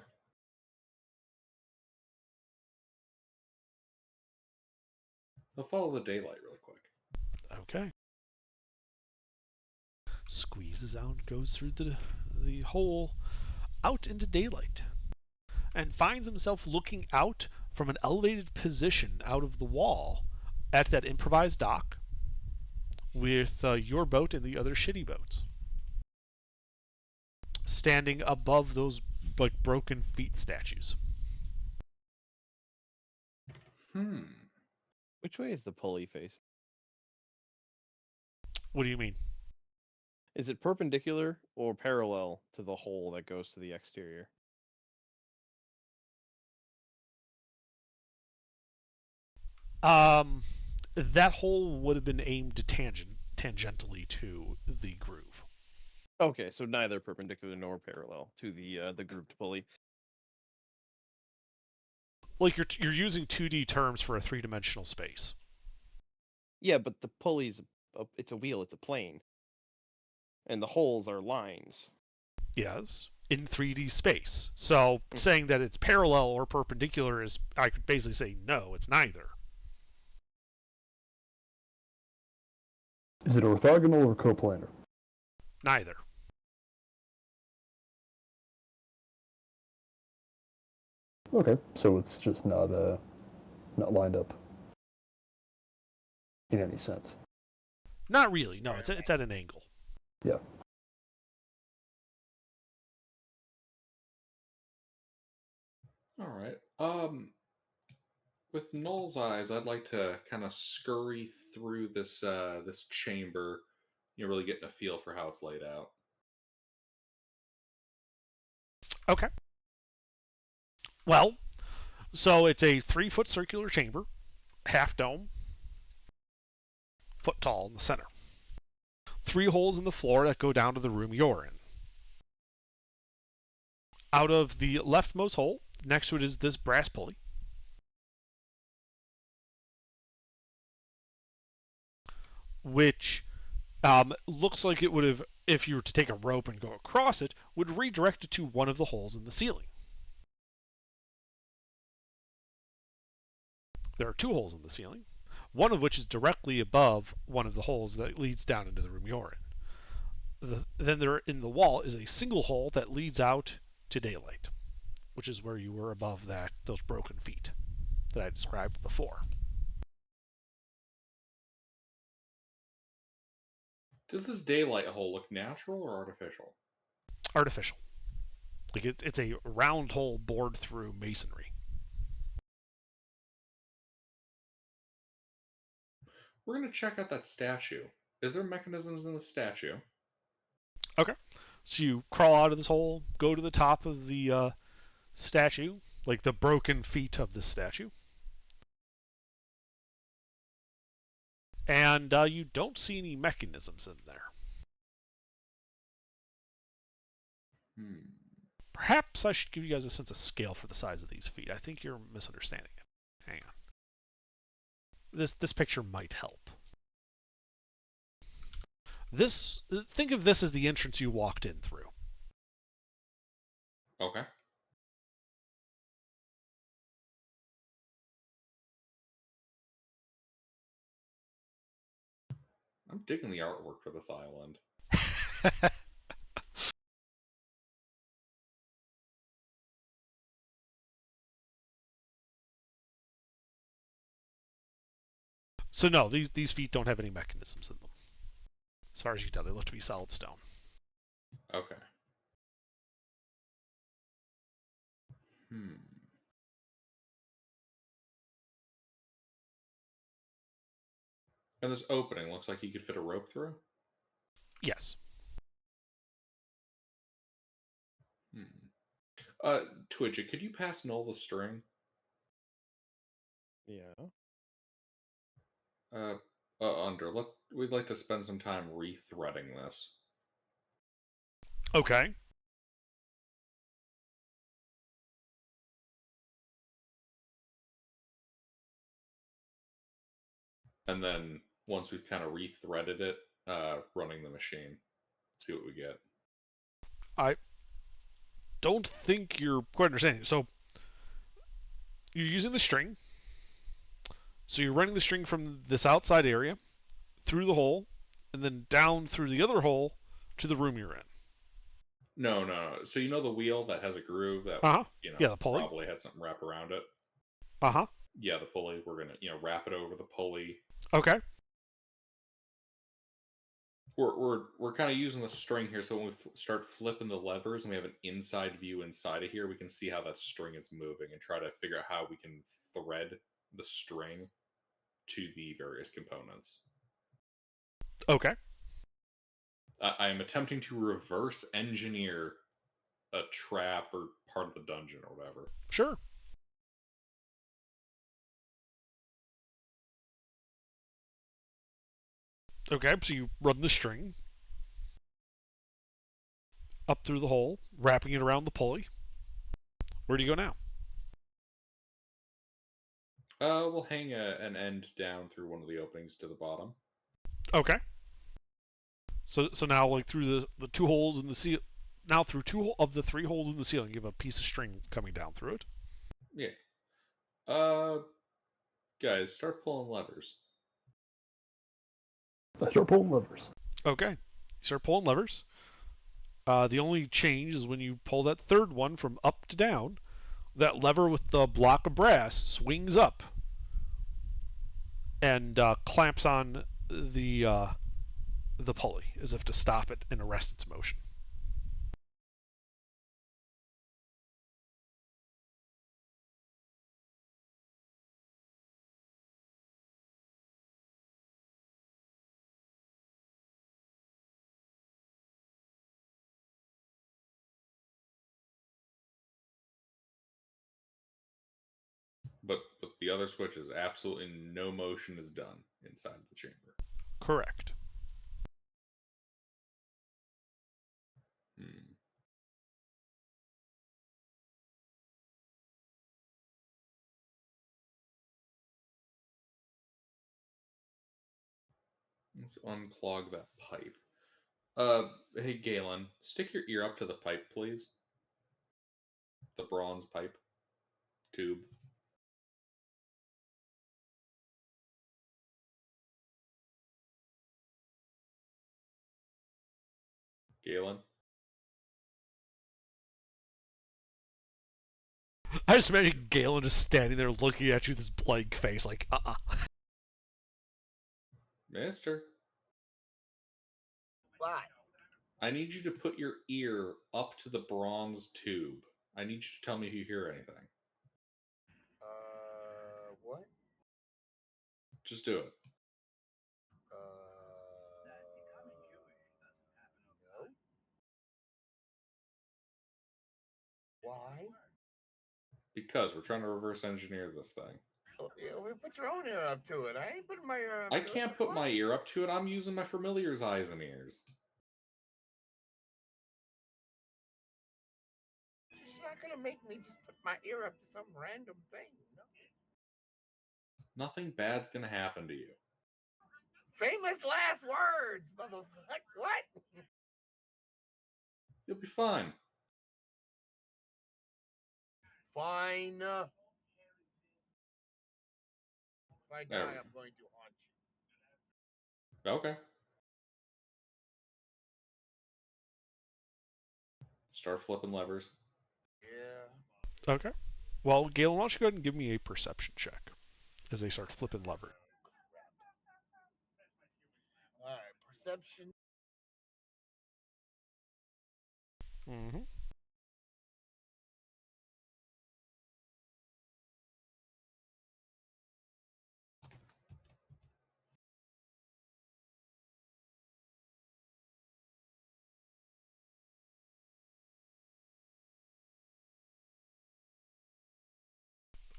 I'll follow the daylight really quick. Okay. Squeezes out, goes through the hole out into daylight, and finds himself looking out from an elevated position out of the wall at that improvised dock with your boat and the other shitty boats standing above those like broken feet statues. Hmm. Which way is the pulley face? What do you mean? Is it perpendicular or parallel to the hole that goes to the exterior? That hole would have been aimed tangentially to the groove. Okay, so neither perpendicular nor parallel to the grooved pulley. Like you're using 2D terms for a three-dimensional space. Yeah, but the pulley's it's a wheel, it's a plane, and the holes are lines. Yes, in 3D space. So saying that it's parallel or perpendicular is, I could basically say no, it's neither. Is it orthogonal or coplanar? Neither. Okay, so it's just not lined up in any sense. Not really. No, it's at an angle. Yeah. All right. With Null's eyes, I'd like to kind of scurry through this chamber. You're really getting a feel for how it's laid out. Okay. Well, so it's a 3-foot circular chamber, half dome, foot tall in the center. 3 holes in the floor that go down to the room you're in. Out of the leftmost hole, next to it is this brass pulley. Which looks like it would have, if you were to take a rope and go across it, would redirect it to one of the holes in the ceiling. There are 2 holes in the ceiling, one of which is directly above one of the holes that leads down into the room you're in. Then there in the wall is a single hole that leads out to daylight, which is where you were above those broken feet that I described before. Does this daylight hole look natural or artificial? Artificial. Like it's a round hole bored through masonry. We're going to check out that statue. Is there mechanisms in the statue? Okay. So you crawl out of this hole, go to the top of the statue, like the broken feet of the statue. And you don't see any mechanisms in there. Perhaps I should give you guys a sense of scale for the size of these feet. I think you're misunderstanding it. Hang on. This picture might help. Think of this as the entrance you walked in through. Okay. I'm digging the artwork for this island. So no, these feet don't have any mechanisms in them. As far as you can tell, they look to be solid stone. Okay. And this opening looks like you could fit a rope through? Yes. Twidget, could you pass Null the string? Yeah. We'd like to spend some time rethreading this. Okay. And then once we've kind of rethreaded it, running the machine, see what we get. I don't think you're quite understanding. So you're using the string. So you're running the string from this outside area through the hole, and then down through the other hole to the room you're in. No. So you know the wheel that has a groove that yeah, the pulley probably had something wrap around it. Yeah, the pulley. We're gonna wrap it over the pulley. Okay. We're kind of using the string here, so when we start flipping the levers and we have an inside view inside of here, we can see how that string is moving and try to figure out how we can thread the string to the various components. Okay. I am attempting to reverse engineer a trap or part of the dungeon or whatever. Sure. Okay, so you run the string up through the hole, wrapping it around the pulley. Where do you go now? We'll hang an end down through one of the openings to the bottom. Okay. So now, like, through the two holes in the ceiling, now through two of the three holes in the ceiling, you have a piece of string coming down through it. Yeah. Guys, start pulling levers. I start pulling levers. Okay. You start pulling levers. The only change is when you pull that third one from up to down, that lever with the block of brass swings up and clamps on the pulley as if to stop it and arrest its motion. But the other switch is absolutely no motion is done inside the chamber. Correct. Let's unclog that pipe. Hey Galen, stick your ear up to the pipe, please. The bronze pipe tube. Galen. I just imagine Galen just standing there looking at you with his blank face, like, Mister. What? I need you to put your ear up to the bronze tube. I need you to tell me if you hear anything. What? Just do it. No. Why? Because we're trying to reverse engineer this thing. Oh, yeah, well, put your own ear up to it. I ain't putting my ear up I to it. can't put my ear up to it. I'm using my familiar's eyes and ears. She's not gonna make me just put my ear up to some random thing. No. Nothing bad's gonna happen to you. Famous last words, motherfucker. What? You'll be fine. Fine. If I There we die, go. I'm going to haunt you. Okay. Start flipping levers. Yeah. Okay. Well, Galen, why don't you go ahead and give me a perception check as they start flipping lever. All right. Perception. Mm-hmm.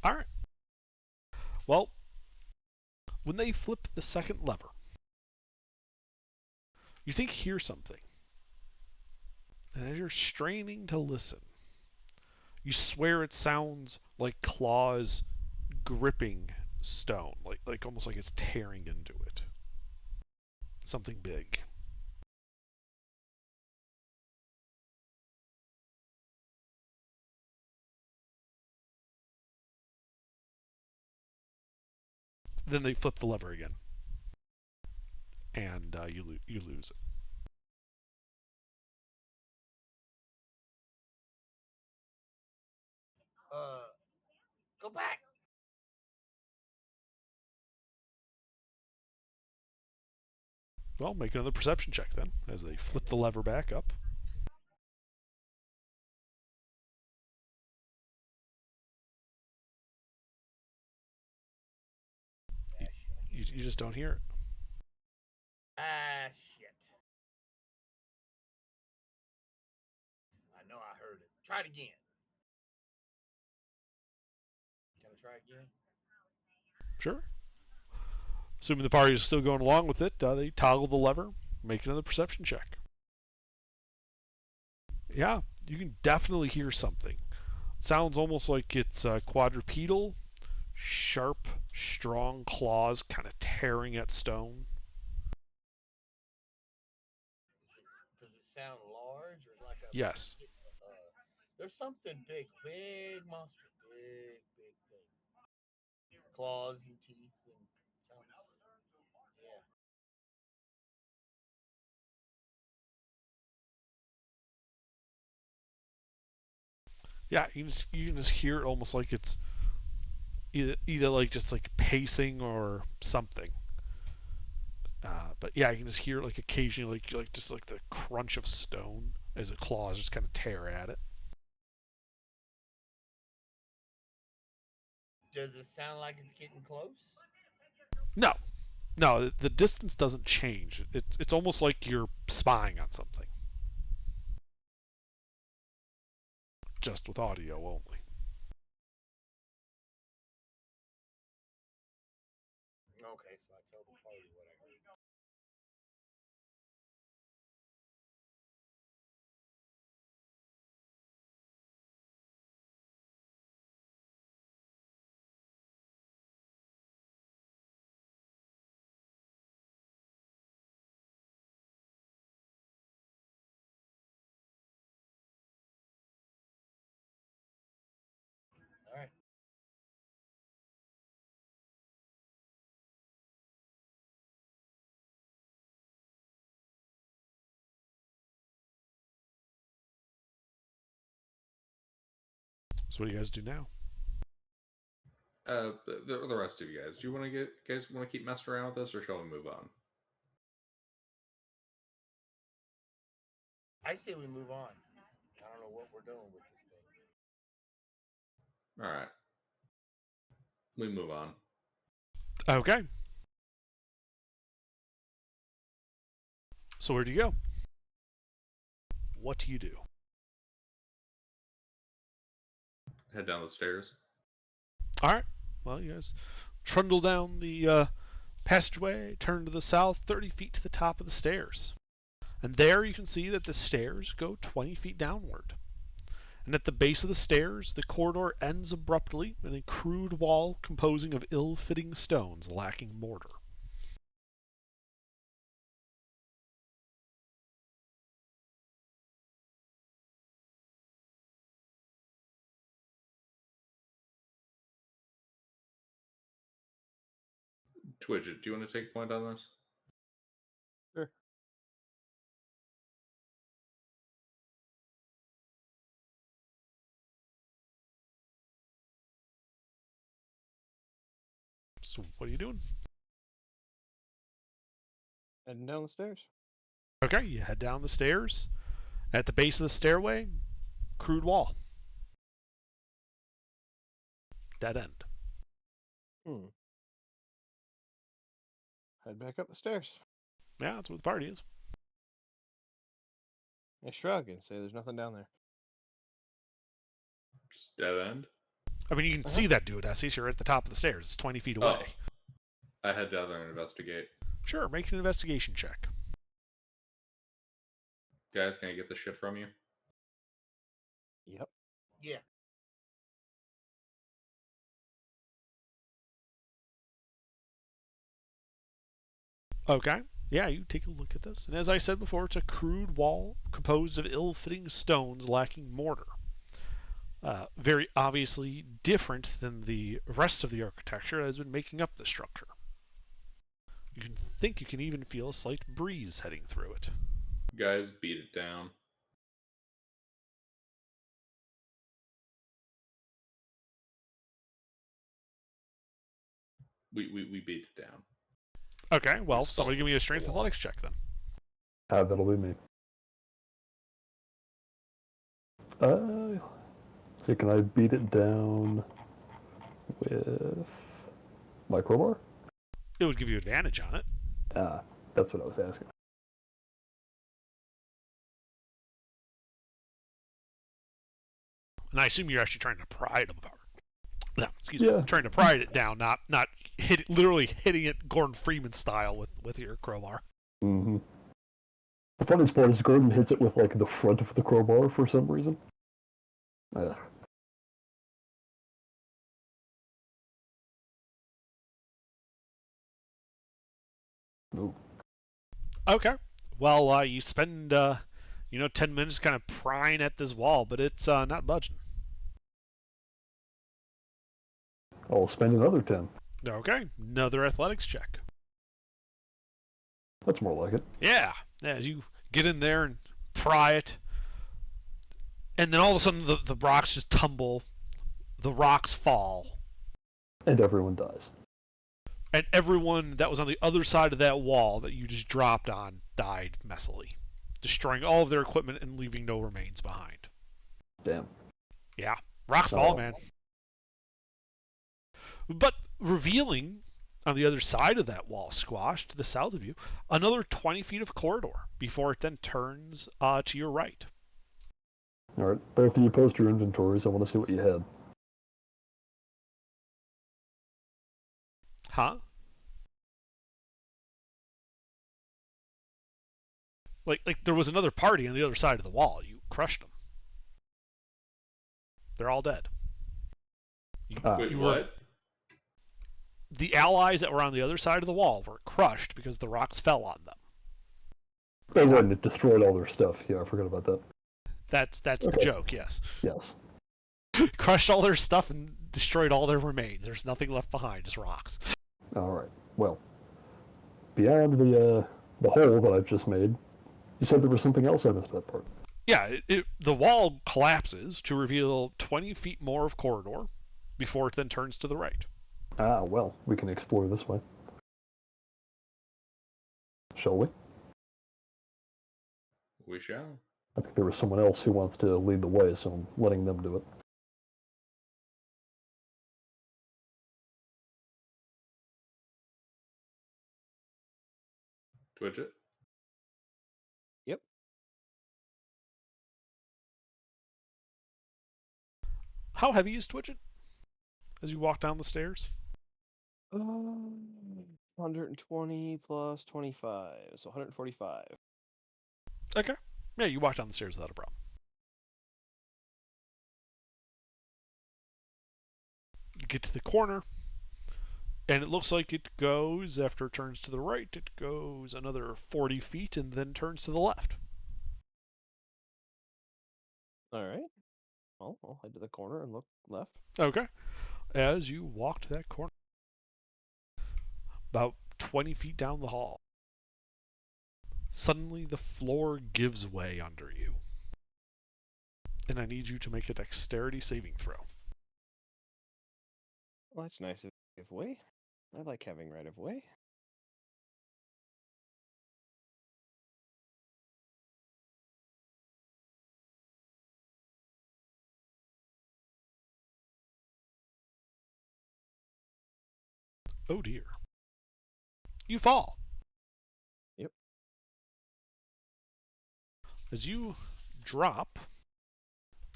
All right. Well, when they flip the second lever, you think you hear something. And as you're straining to listen, you swear it sounds like claws gripping stone, like almost like it's tearing into it. Something big. Then they flip the lever again, and you lose it. Go back. Well, make another perception check then, as they flip the lever back up. You just don't hear it. Ah, shit. Try it again. Can I try again? Sure. Assuming the party is still going along with it, they toggle the lever, make another perception check. Yeah, you can definitely hear something. It sounds almost like it's quadrupedal, sharp, strong claws kind of tearing at stone. Does it sound large or like a? Yes. There's something big monster, big thing. Claws and teeth and sounds. Yeah. Yeah, you can just hear it almost like it's either like just like pacing or something. But yeah, you can just hear like occasionally like just like the crunch of stone as the claws just kind of tear at it. Does it sound like it's getting close? No, no, the distance doesn't change. It's almost like you're spying on something, just with audio only. Okay, so I tell the party what I heard. All right. So what do you guys do now? The rest of you guys, do you want to keep messing around with this, or shall we move on? I say we move on. I don't know what we're doing with this thing. All right, we move on. Okay. So where do you go? What do you do? Head down the stairs. All right. Well, you guys trundle down the passageway, turn to the south, 30 feet to the top of the stairs. And there you can see that the stairs go 20 feet downward. And at the base of the stairs, the corridor ends abruptly in a crude wall composing of ill-fitting stones lacking mortar. Twidget, do you want to take point on this? Sure. So what are you doing? Heading down the stairs. Okay, you head down the stairs. At the base of the stairway, crude wall. Dead end. Head back up the stairs. Yeah, that's where the party is. I shrug and say there's nothing down there. Just dead end. I mean, you can see that duodecus. You're at the top of the stairs. It's 20 feet away. I head down there and investigate. Sure, make an investigation check. Guys, can I get the shit from you? Yep. Yeah. Okay. Yeah, you take a look at this. And as I said before, it's a crude wall composed of ill-fitting stones lacking mortar. Very obviously different than the rest of the architecture that has been making up the structure. You can think you can even feel a slight breeze heading through it. Guys, beat it down. We beat it down. Okay, well, somebody give me a strength athletics check then. That'll be me. So can I beat it down with my crowbar? It would give you advantage on it. That's what I was asking. And I assume you're actually trying to pry it apart. No, excuse me. Yeah. Trying to pry it down, not literally hitting it Gordon Freeman style with your crowbar. Mm-hmm. The funniest part is Gordon hits it with like the front of the crowbar for some reason. Ooh. Okay. Well, you spend 10 minutes kind of prying at this wall, but it's not budging. I'll spend another 10. Okay. Another athletics check. That's more like it. Yeah. As you get in there and pry it, and then all of a sudden the rocks just tumble, the rocks fall, And everyone dies. and everyone that was on the other side of that wall that you just dropped on died messily, destroying all of their equipment and leaving no remains behind. Damn. Yeah. Rocks fall, man. But revealing on the other side of that wall, squashed to the south of you, another 20 feet of corridor before it then turns to your right. Alright, both of you post your inventories. I want to see what you had. Huh? Like there was another party on the other side of the wall. You crushed them. They're all dead. Wait, you what? The allies that were on the other side of the wall were crushed because the rocks fell on them. Oh, right, and it destroyed all their stuff. Yeah, I forgot about that. That's the Okay. joke, yes. Yes. Crushed all their stuff and destroyed all their remains. There's nothing left behind, just rocks. Alright, well. Beyond the hole that I've just made, you said there was something else I missed that part. Yeah, the wall collapses to reveal 20 feet more of corridor before it then turns to the right. Ah, well, we can explore this way. Shall we? We shall. I think there was someone else who wants to lead the way, so I'm letting them do it. Twitch it. Yep. How heavy is Twitchit as you walk down the stairs? 120 plus 25, so 145. Okay. Yeah, you walk down the stairs without a problem. You get to the corner, and it looks like it goes, after it turns to the right, it goes another 40 feet and then turns to the left. All right. Well, I'll head to the corner and look left. Okay. As you walk to that corner, about 20 feet down the hall, suddenly the floor gives way under you. And I need you to make a dexterity saving throw. Well, that's nice of give way. I like having right of way. Oh dear. You fall. Yep. As you drop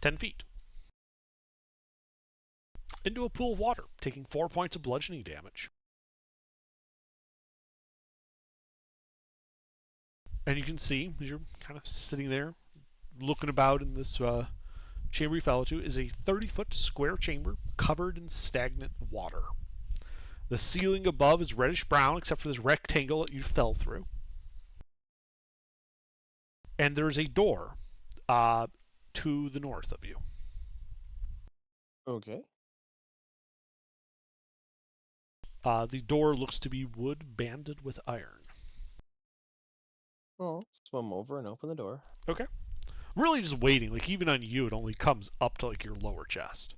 10 feet into a pool of water, taking 4 points of bludgeoning damage. And you can see, as you're kind of sitting there, looking about in this chamber you fell to, is a 30-foot square chamber covered in stagnant water. The ceiling above is reddish-brown, except for this rectangle that you fell through. And there's a door to the north of you. Okay. The door looks to be wood banded with iron. Well, swim over and open the door. Okay. Really just waiting. Like, even on you, it only comes up to, like, your lower chest.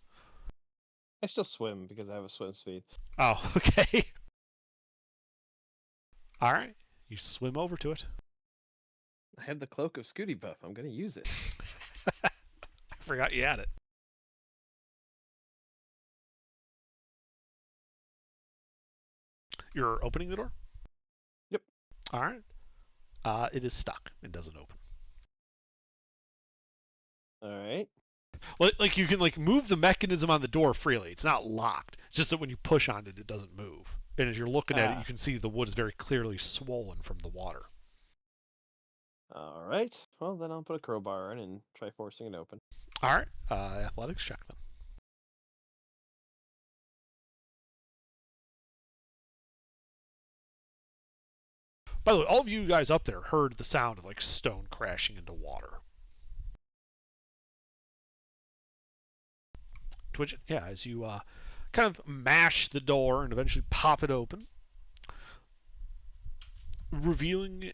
I still swim because I have a swim speed. Oh, okay. All right. You swim over to it. I have the cloak of Scooty Buff. I'm going to use it. I forgot you had it. You're opening the door? Yep. All right. It is stuck. It doesn't open. All right. Like you can like move the mechanism on the door freely. It's not locked. It's just that when you push on it, it doesn't move. And as you're looking at it, you can see the wood is very clearly swollen from the water. All right. Well, then I'll put a crowbar in and try forcing it open. All right. Athletics check then. By the way, all of you guys up there heard the sound of like stone crashing into water. Twitch it. Yeah, as you kind of mash the door and eventually pop it open, revealing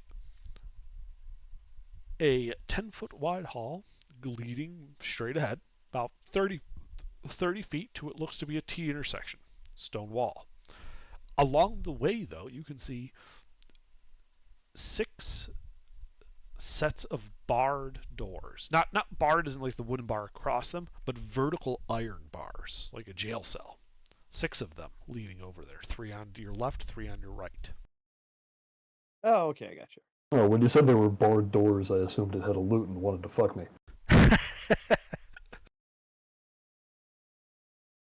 a 10-foot wide hall leading straight ahead, about 30 feet to what looks to be a T intersection, stone wall. Along the way, though, you can see 6 sets of barred doors. Not barred as in like the wooden bar across them, but vertical iron bars, like a jail cell. 6 of them leading over there. 3 on your left, 3 on your right. Oh, okay, I got you. Oh, when you said they were barred doors, I assumed it had a loot and wanted to fuck me.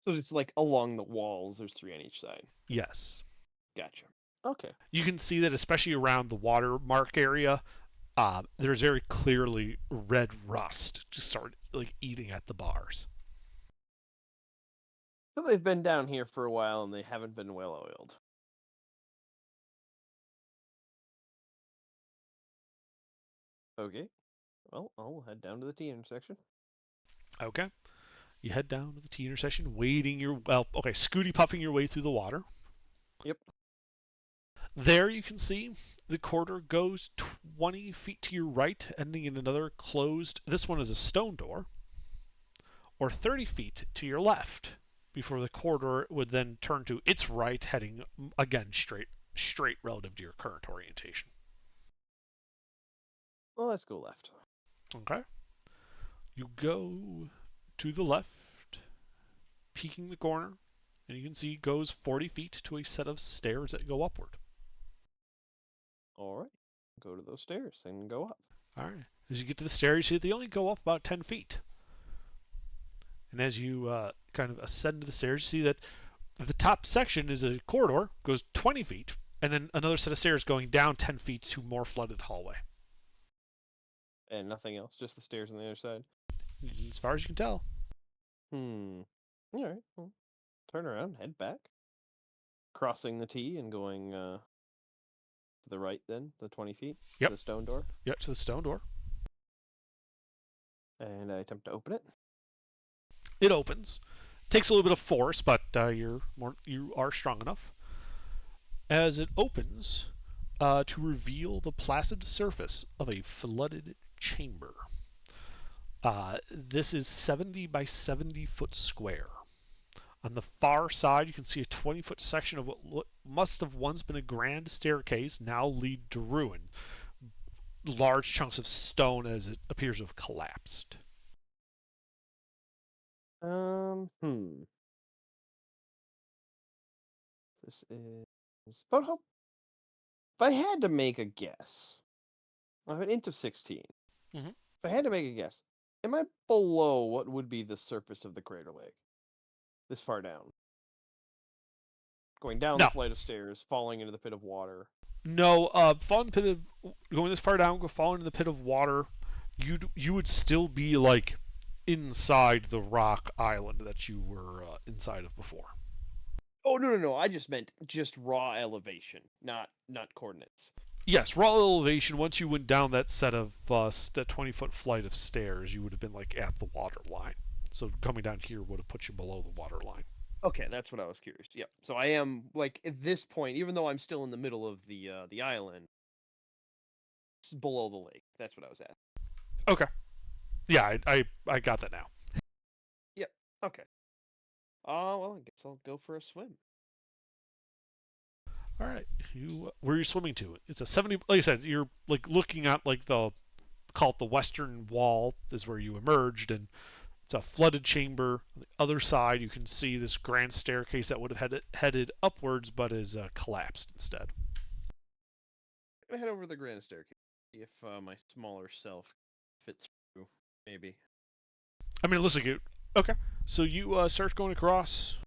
So it's like along the walls, there's 3 on each side. Yes. Gotcha. Okay. You can see that especially around the watermark area, there's very clearly red rust just started like eating at the bars. So they've been down here for a while and they haven't been well oiled. Okay. Well, I'll head down to the T intersection. Okay. You head down to the T intersection, Scooty puffing your way through the water. Yep. There you can see the corridor goes 20 feet to your right, ending in another closed, this one is a stone door, or 30 feet to your left, before the corridor would then turn to its right, heading again straight relative to your current orientation. Well, let's go left. Okay. You go to the left, peeking the corner, and you can see it goes 40 feet to a set of stairs that go upward. All right. Go to those stairs and go up. All right. As you get to the stairs, you see that they only go up about 10 feet. And as you kind of ascend to the stairs, you see that the top section is a corridor, goes 20 feet, and then another set of stairs going down 10 feet to more flooded hallway. And nothing else, just the stairs on the other side. As far as you can tell. All right. Well, turn around, head back. Crossing the T and going to the right then, the 20 feet. Yep. To the stone door. Yep, to the stone door. And I attempt to open it. It opens. Takes a little bit of force, but you are strong enough. As it opens, to reveal the placid surface of a flooded chamber. This is 70 by 70 foot square. On the far side, you can see a 20-foot section of what must have once been a grand staircase now lead to ruin. Large chunks of stone as it appears to have collapsed. This is about how. If I had to make a guess, I have an int of 16. Mhm. If I had to make a guess, am I below what would be the surface of the crater lake? This far down. Going down No. the flight of stairs, falling into the pit of water. No, going this far down, falling into the pit of water, you would still be like inside the rock island that you were inside of before. Oh no! I just meant just raw elevation, not coordinates. Yes, raw elevation. Once you went down that set of that 20-foot flight of stairs, you would have been like at the water line. So coming down here would have put you below the water line. Okay, that's what I was curious. Yep. So I am like at this point, even though I'm still in the middle of the island, it's below the lake. That's what I was at. Okay. Yeah, I got that now. Yep. Okay. Well, I guess I'll go for a swim. All right. Where are you swimming to? It's a 70. Like I said, you're like looking at like call it the western wall is where you emerged, and it's a flooded chamber. On the other side, you can see this grand staircase that would have headed upwards, but is collapsed instead. I'm gonna head over to the grand staircase. See if my smaller self fits through. Maybe. I mean, it looks like it. Okay, so you start going across.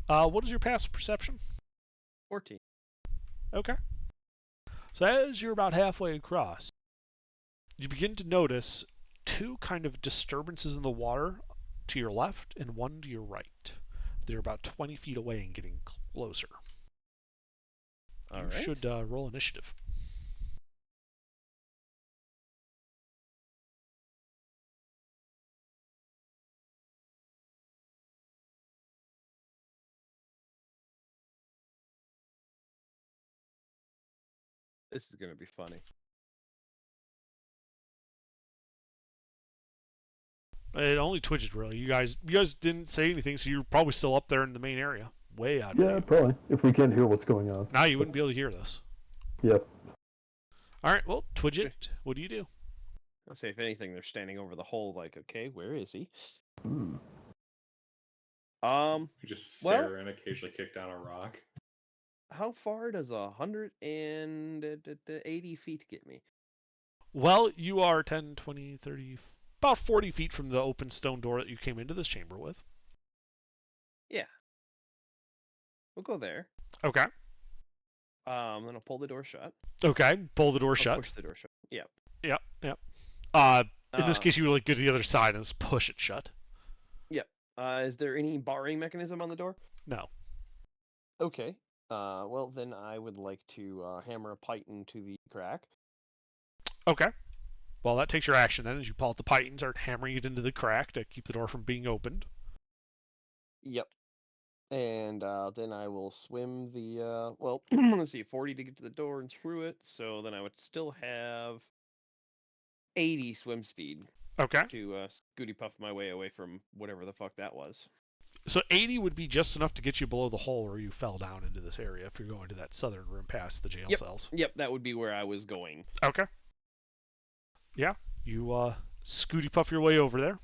What is your passive perception? 14. Okay. So as you're about halfway across, you begin to notice two kind of disturbances in the water to your left and one to your right. They're about 20 feet away and getting closer. All You right. should roll initiative. This is gonna be funny. It only twitched really. You guys didn't say anything, so you're probably still up there in the main area, way out. Yeah, probably. If we can't hear what's going on. Now you wouldn't be able to hear this. Yep. All right. Well, Twidget, what do you do? I'll say if anything, they're standing over the hole. Like, okay, where is he? Hmm. You just Well- stare and occasionally kick down a rock. How far does 180 feet get me? Well, you are 10, 20, 30, about 40 feet from the open stone door that you came into this chamber with. We'll go there. Okay. Then I'll pull the door shut. Okay. Pull the door I'll shut. Push the door shut. Yep. Yep. In this case, you would like go to the other side and just push it shut. Is there any barring mechanism on the door? No. Okay. Well, then I would like to hammer a pite into the crack. Okay. Well, that takes your action then as you pull out the pite and start hammering it into the crack to keep the door from being opened. Yep. And then I will swim the, well, let's see, 40 to get to the door and through it. So then I would still have 80 swim speed Okay. to scooty puff my way away from whatever the fuck that was. So 80 would be just enough to get you below the hole where you fell down into this area if you're going to that southern room past the jail cells. Yep, that would be where I was going. Okay. Yeah. You scooty puff your way over there.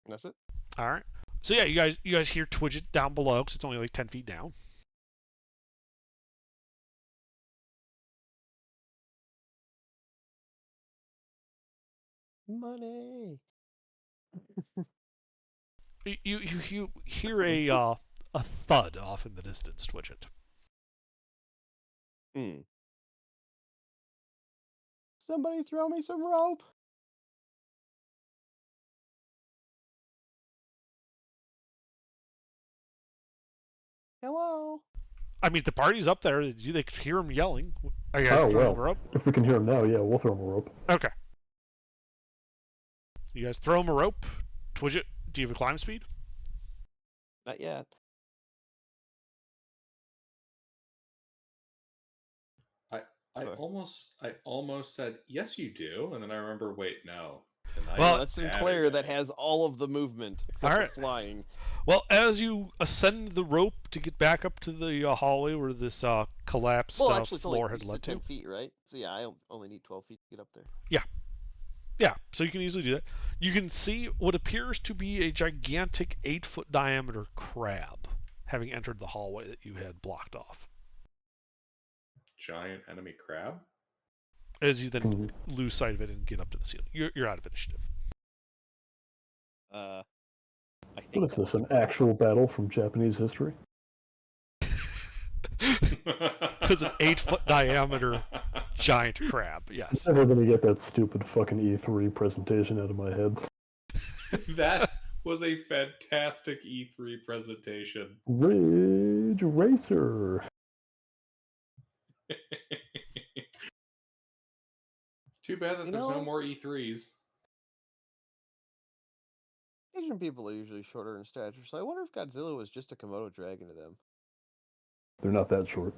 That's it. All right. So yeah, you guys hear Twidget down below because it's only like 10 feet down. Money. You hear a thud off in the distance, Twidget. Somebody throw me some rope. Hello. I mean, the party's up there. They could hear him yelling. Are you guys Oh, throwing well. him a rope? If we can hear him now, yeah, we'll throw him a rope. Okay. You guys throw him a rope. Twidget, do you have a climb speed? Not yet. I Sorry. almost said yes, you do, and then I remember, wait, no. Tonight Well, is That's Sinclair that Saturday. has all of the movement except Alright. for flying. Well, as you ascend the rope to get back up to the hallway where this collapsed Well, actually, it's only floor had you led said 10 to. feet, right? So yeah, I only need 12 feet to get up there. Yeah, so you can easily do that. You can see what appears to be a gigantic 8-foot diameter crab having entered the hallway that you had blocked off. Giant enemy crab. As you then Mhm. lose sight of it and get up to the ceiling. You're out of initiative. I think What is that this, was an actual battle from Japanese history? It's an 8-foot diameter giant crab, yes. I'm never gonna get that stupid fucking E3 presentation out of my head. That was a fantastic E3 presentation. Ridge Racer! Too bad that You there's no know- more E3s. Asian people are usually shorter in stature, so I wonder if Godzilla was just a Komodo dragon to them. They're not that short.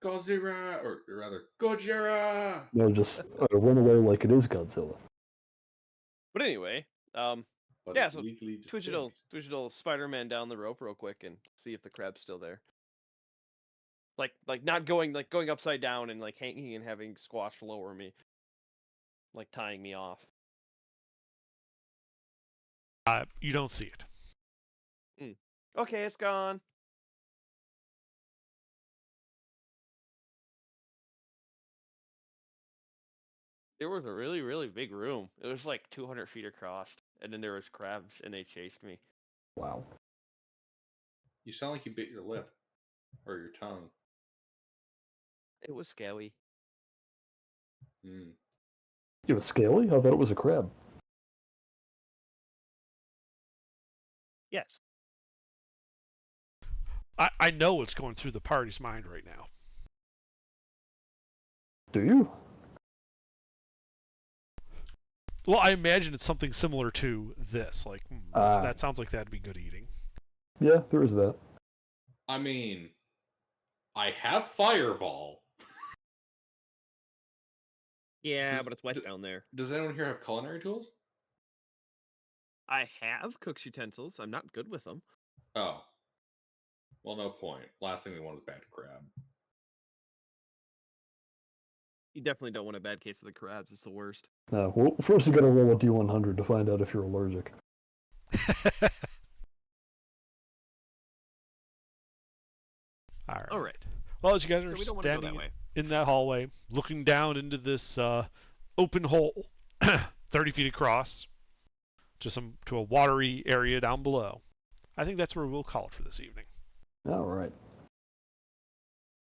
Godzilla, or rather, Gojira! No, just run away like it is Godzilla. But anyway, But Yeah, it's so legally Twidget'll distinct. Spider-Man down the rope real quick and see if the crab's still there. Like not going upside down and like hanging and having Squash lower me, like tying me off. You don't see it. Okay, it's gone. There was a really, really big room. It was like 200 feet across, and then there was crabs, and they chased me. Wow. You sound like you bit your lip or your tongue. It was scary. Mm. It was scaly? I thought it was a crab. Yes. I know what's going through the party's mind right now. Do you? Well, I imagine it's something similar to this. Like, that sounds like that'd be good eating. Yeah, there is that. I mean, I have Fireball. Yeah, Does- but it's wet d- down there. Does anyone here have culinary tools? I have cook's utensils. I'm not good with them. Oh. Well, no point. Last thing we want is bad crab. You definitely don't want a bad case of the crabs. It's the worst. Well, first you gotta roll a D100 to find out if you're allergic. All right. Well, as you guys So are we don't want to go that standing way. in that hallway, looking down into this open hole, 30 feet across, to a watery area down below, I think that's where we'll call it for this evening. All right.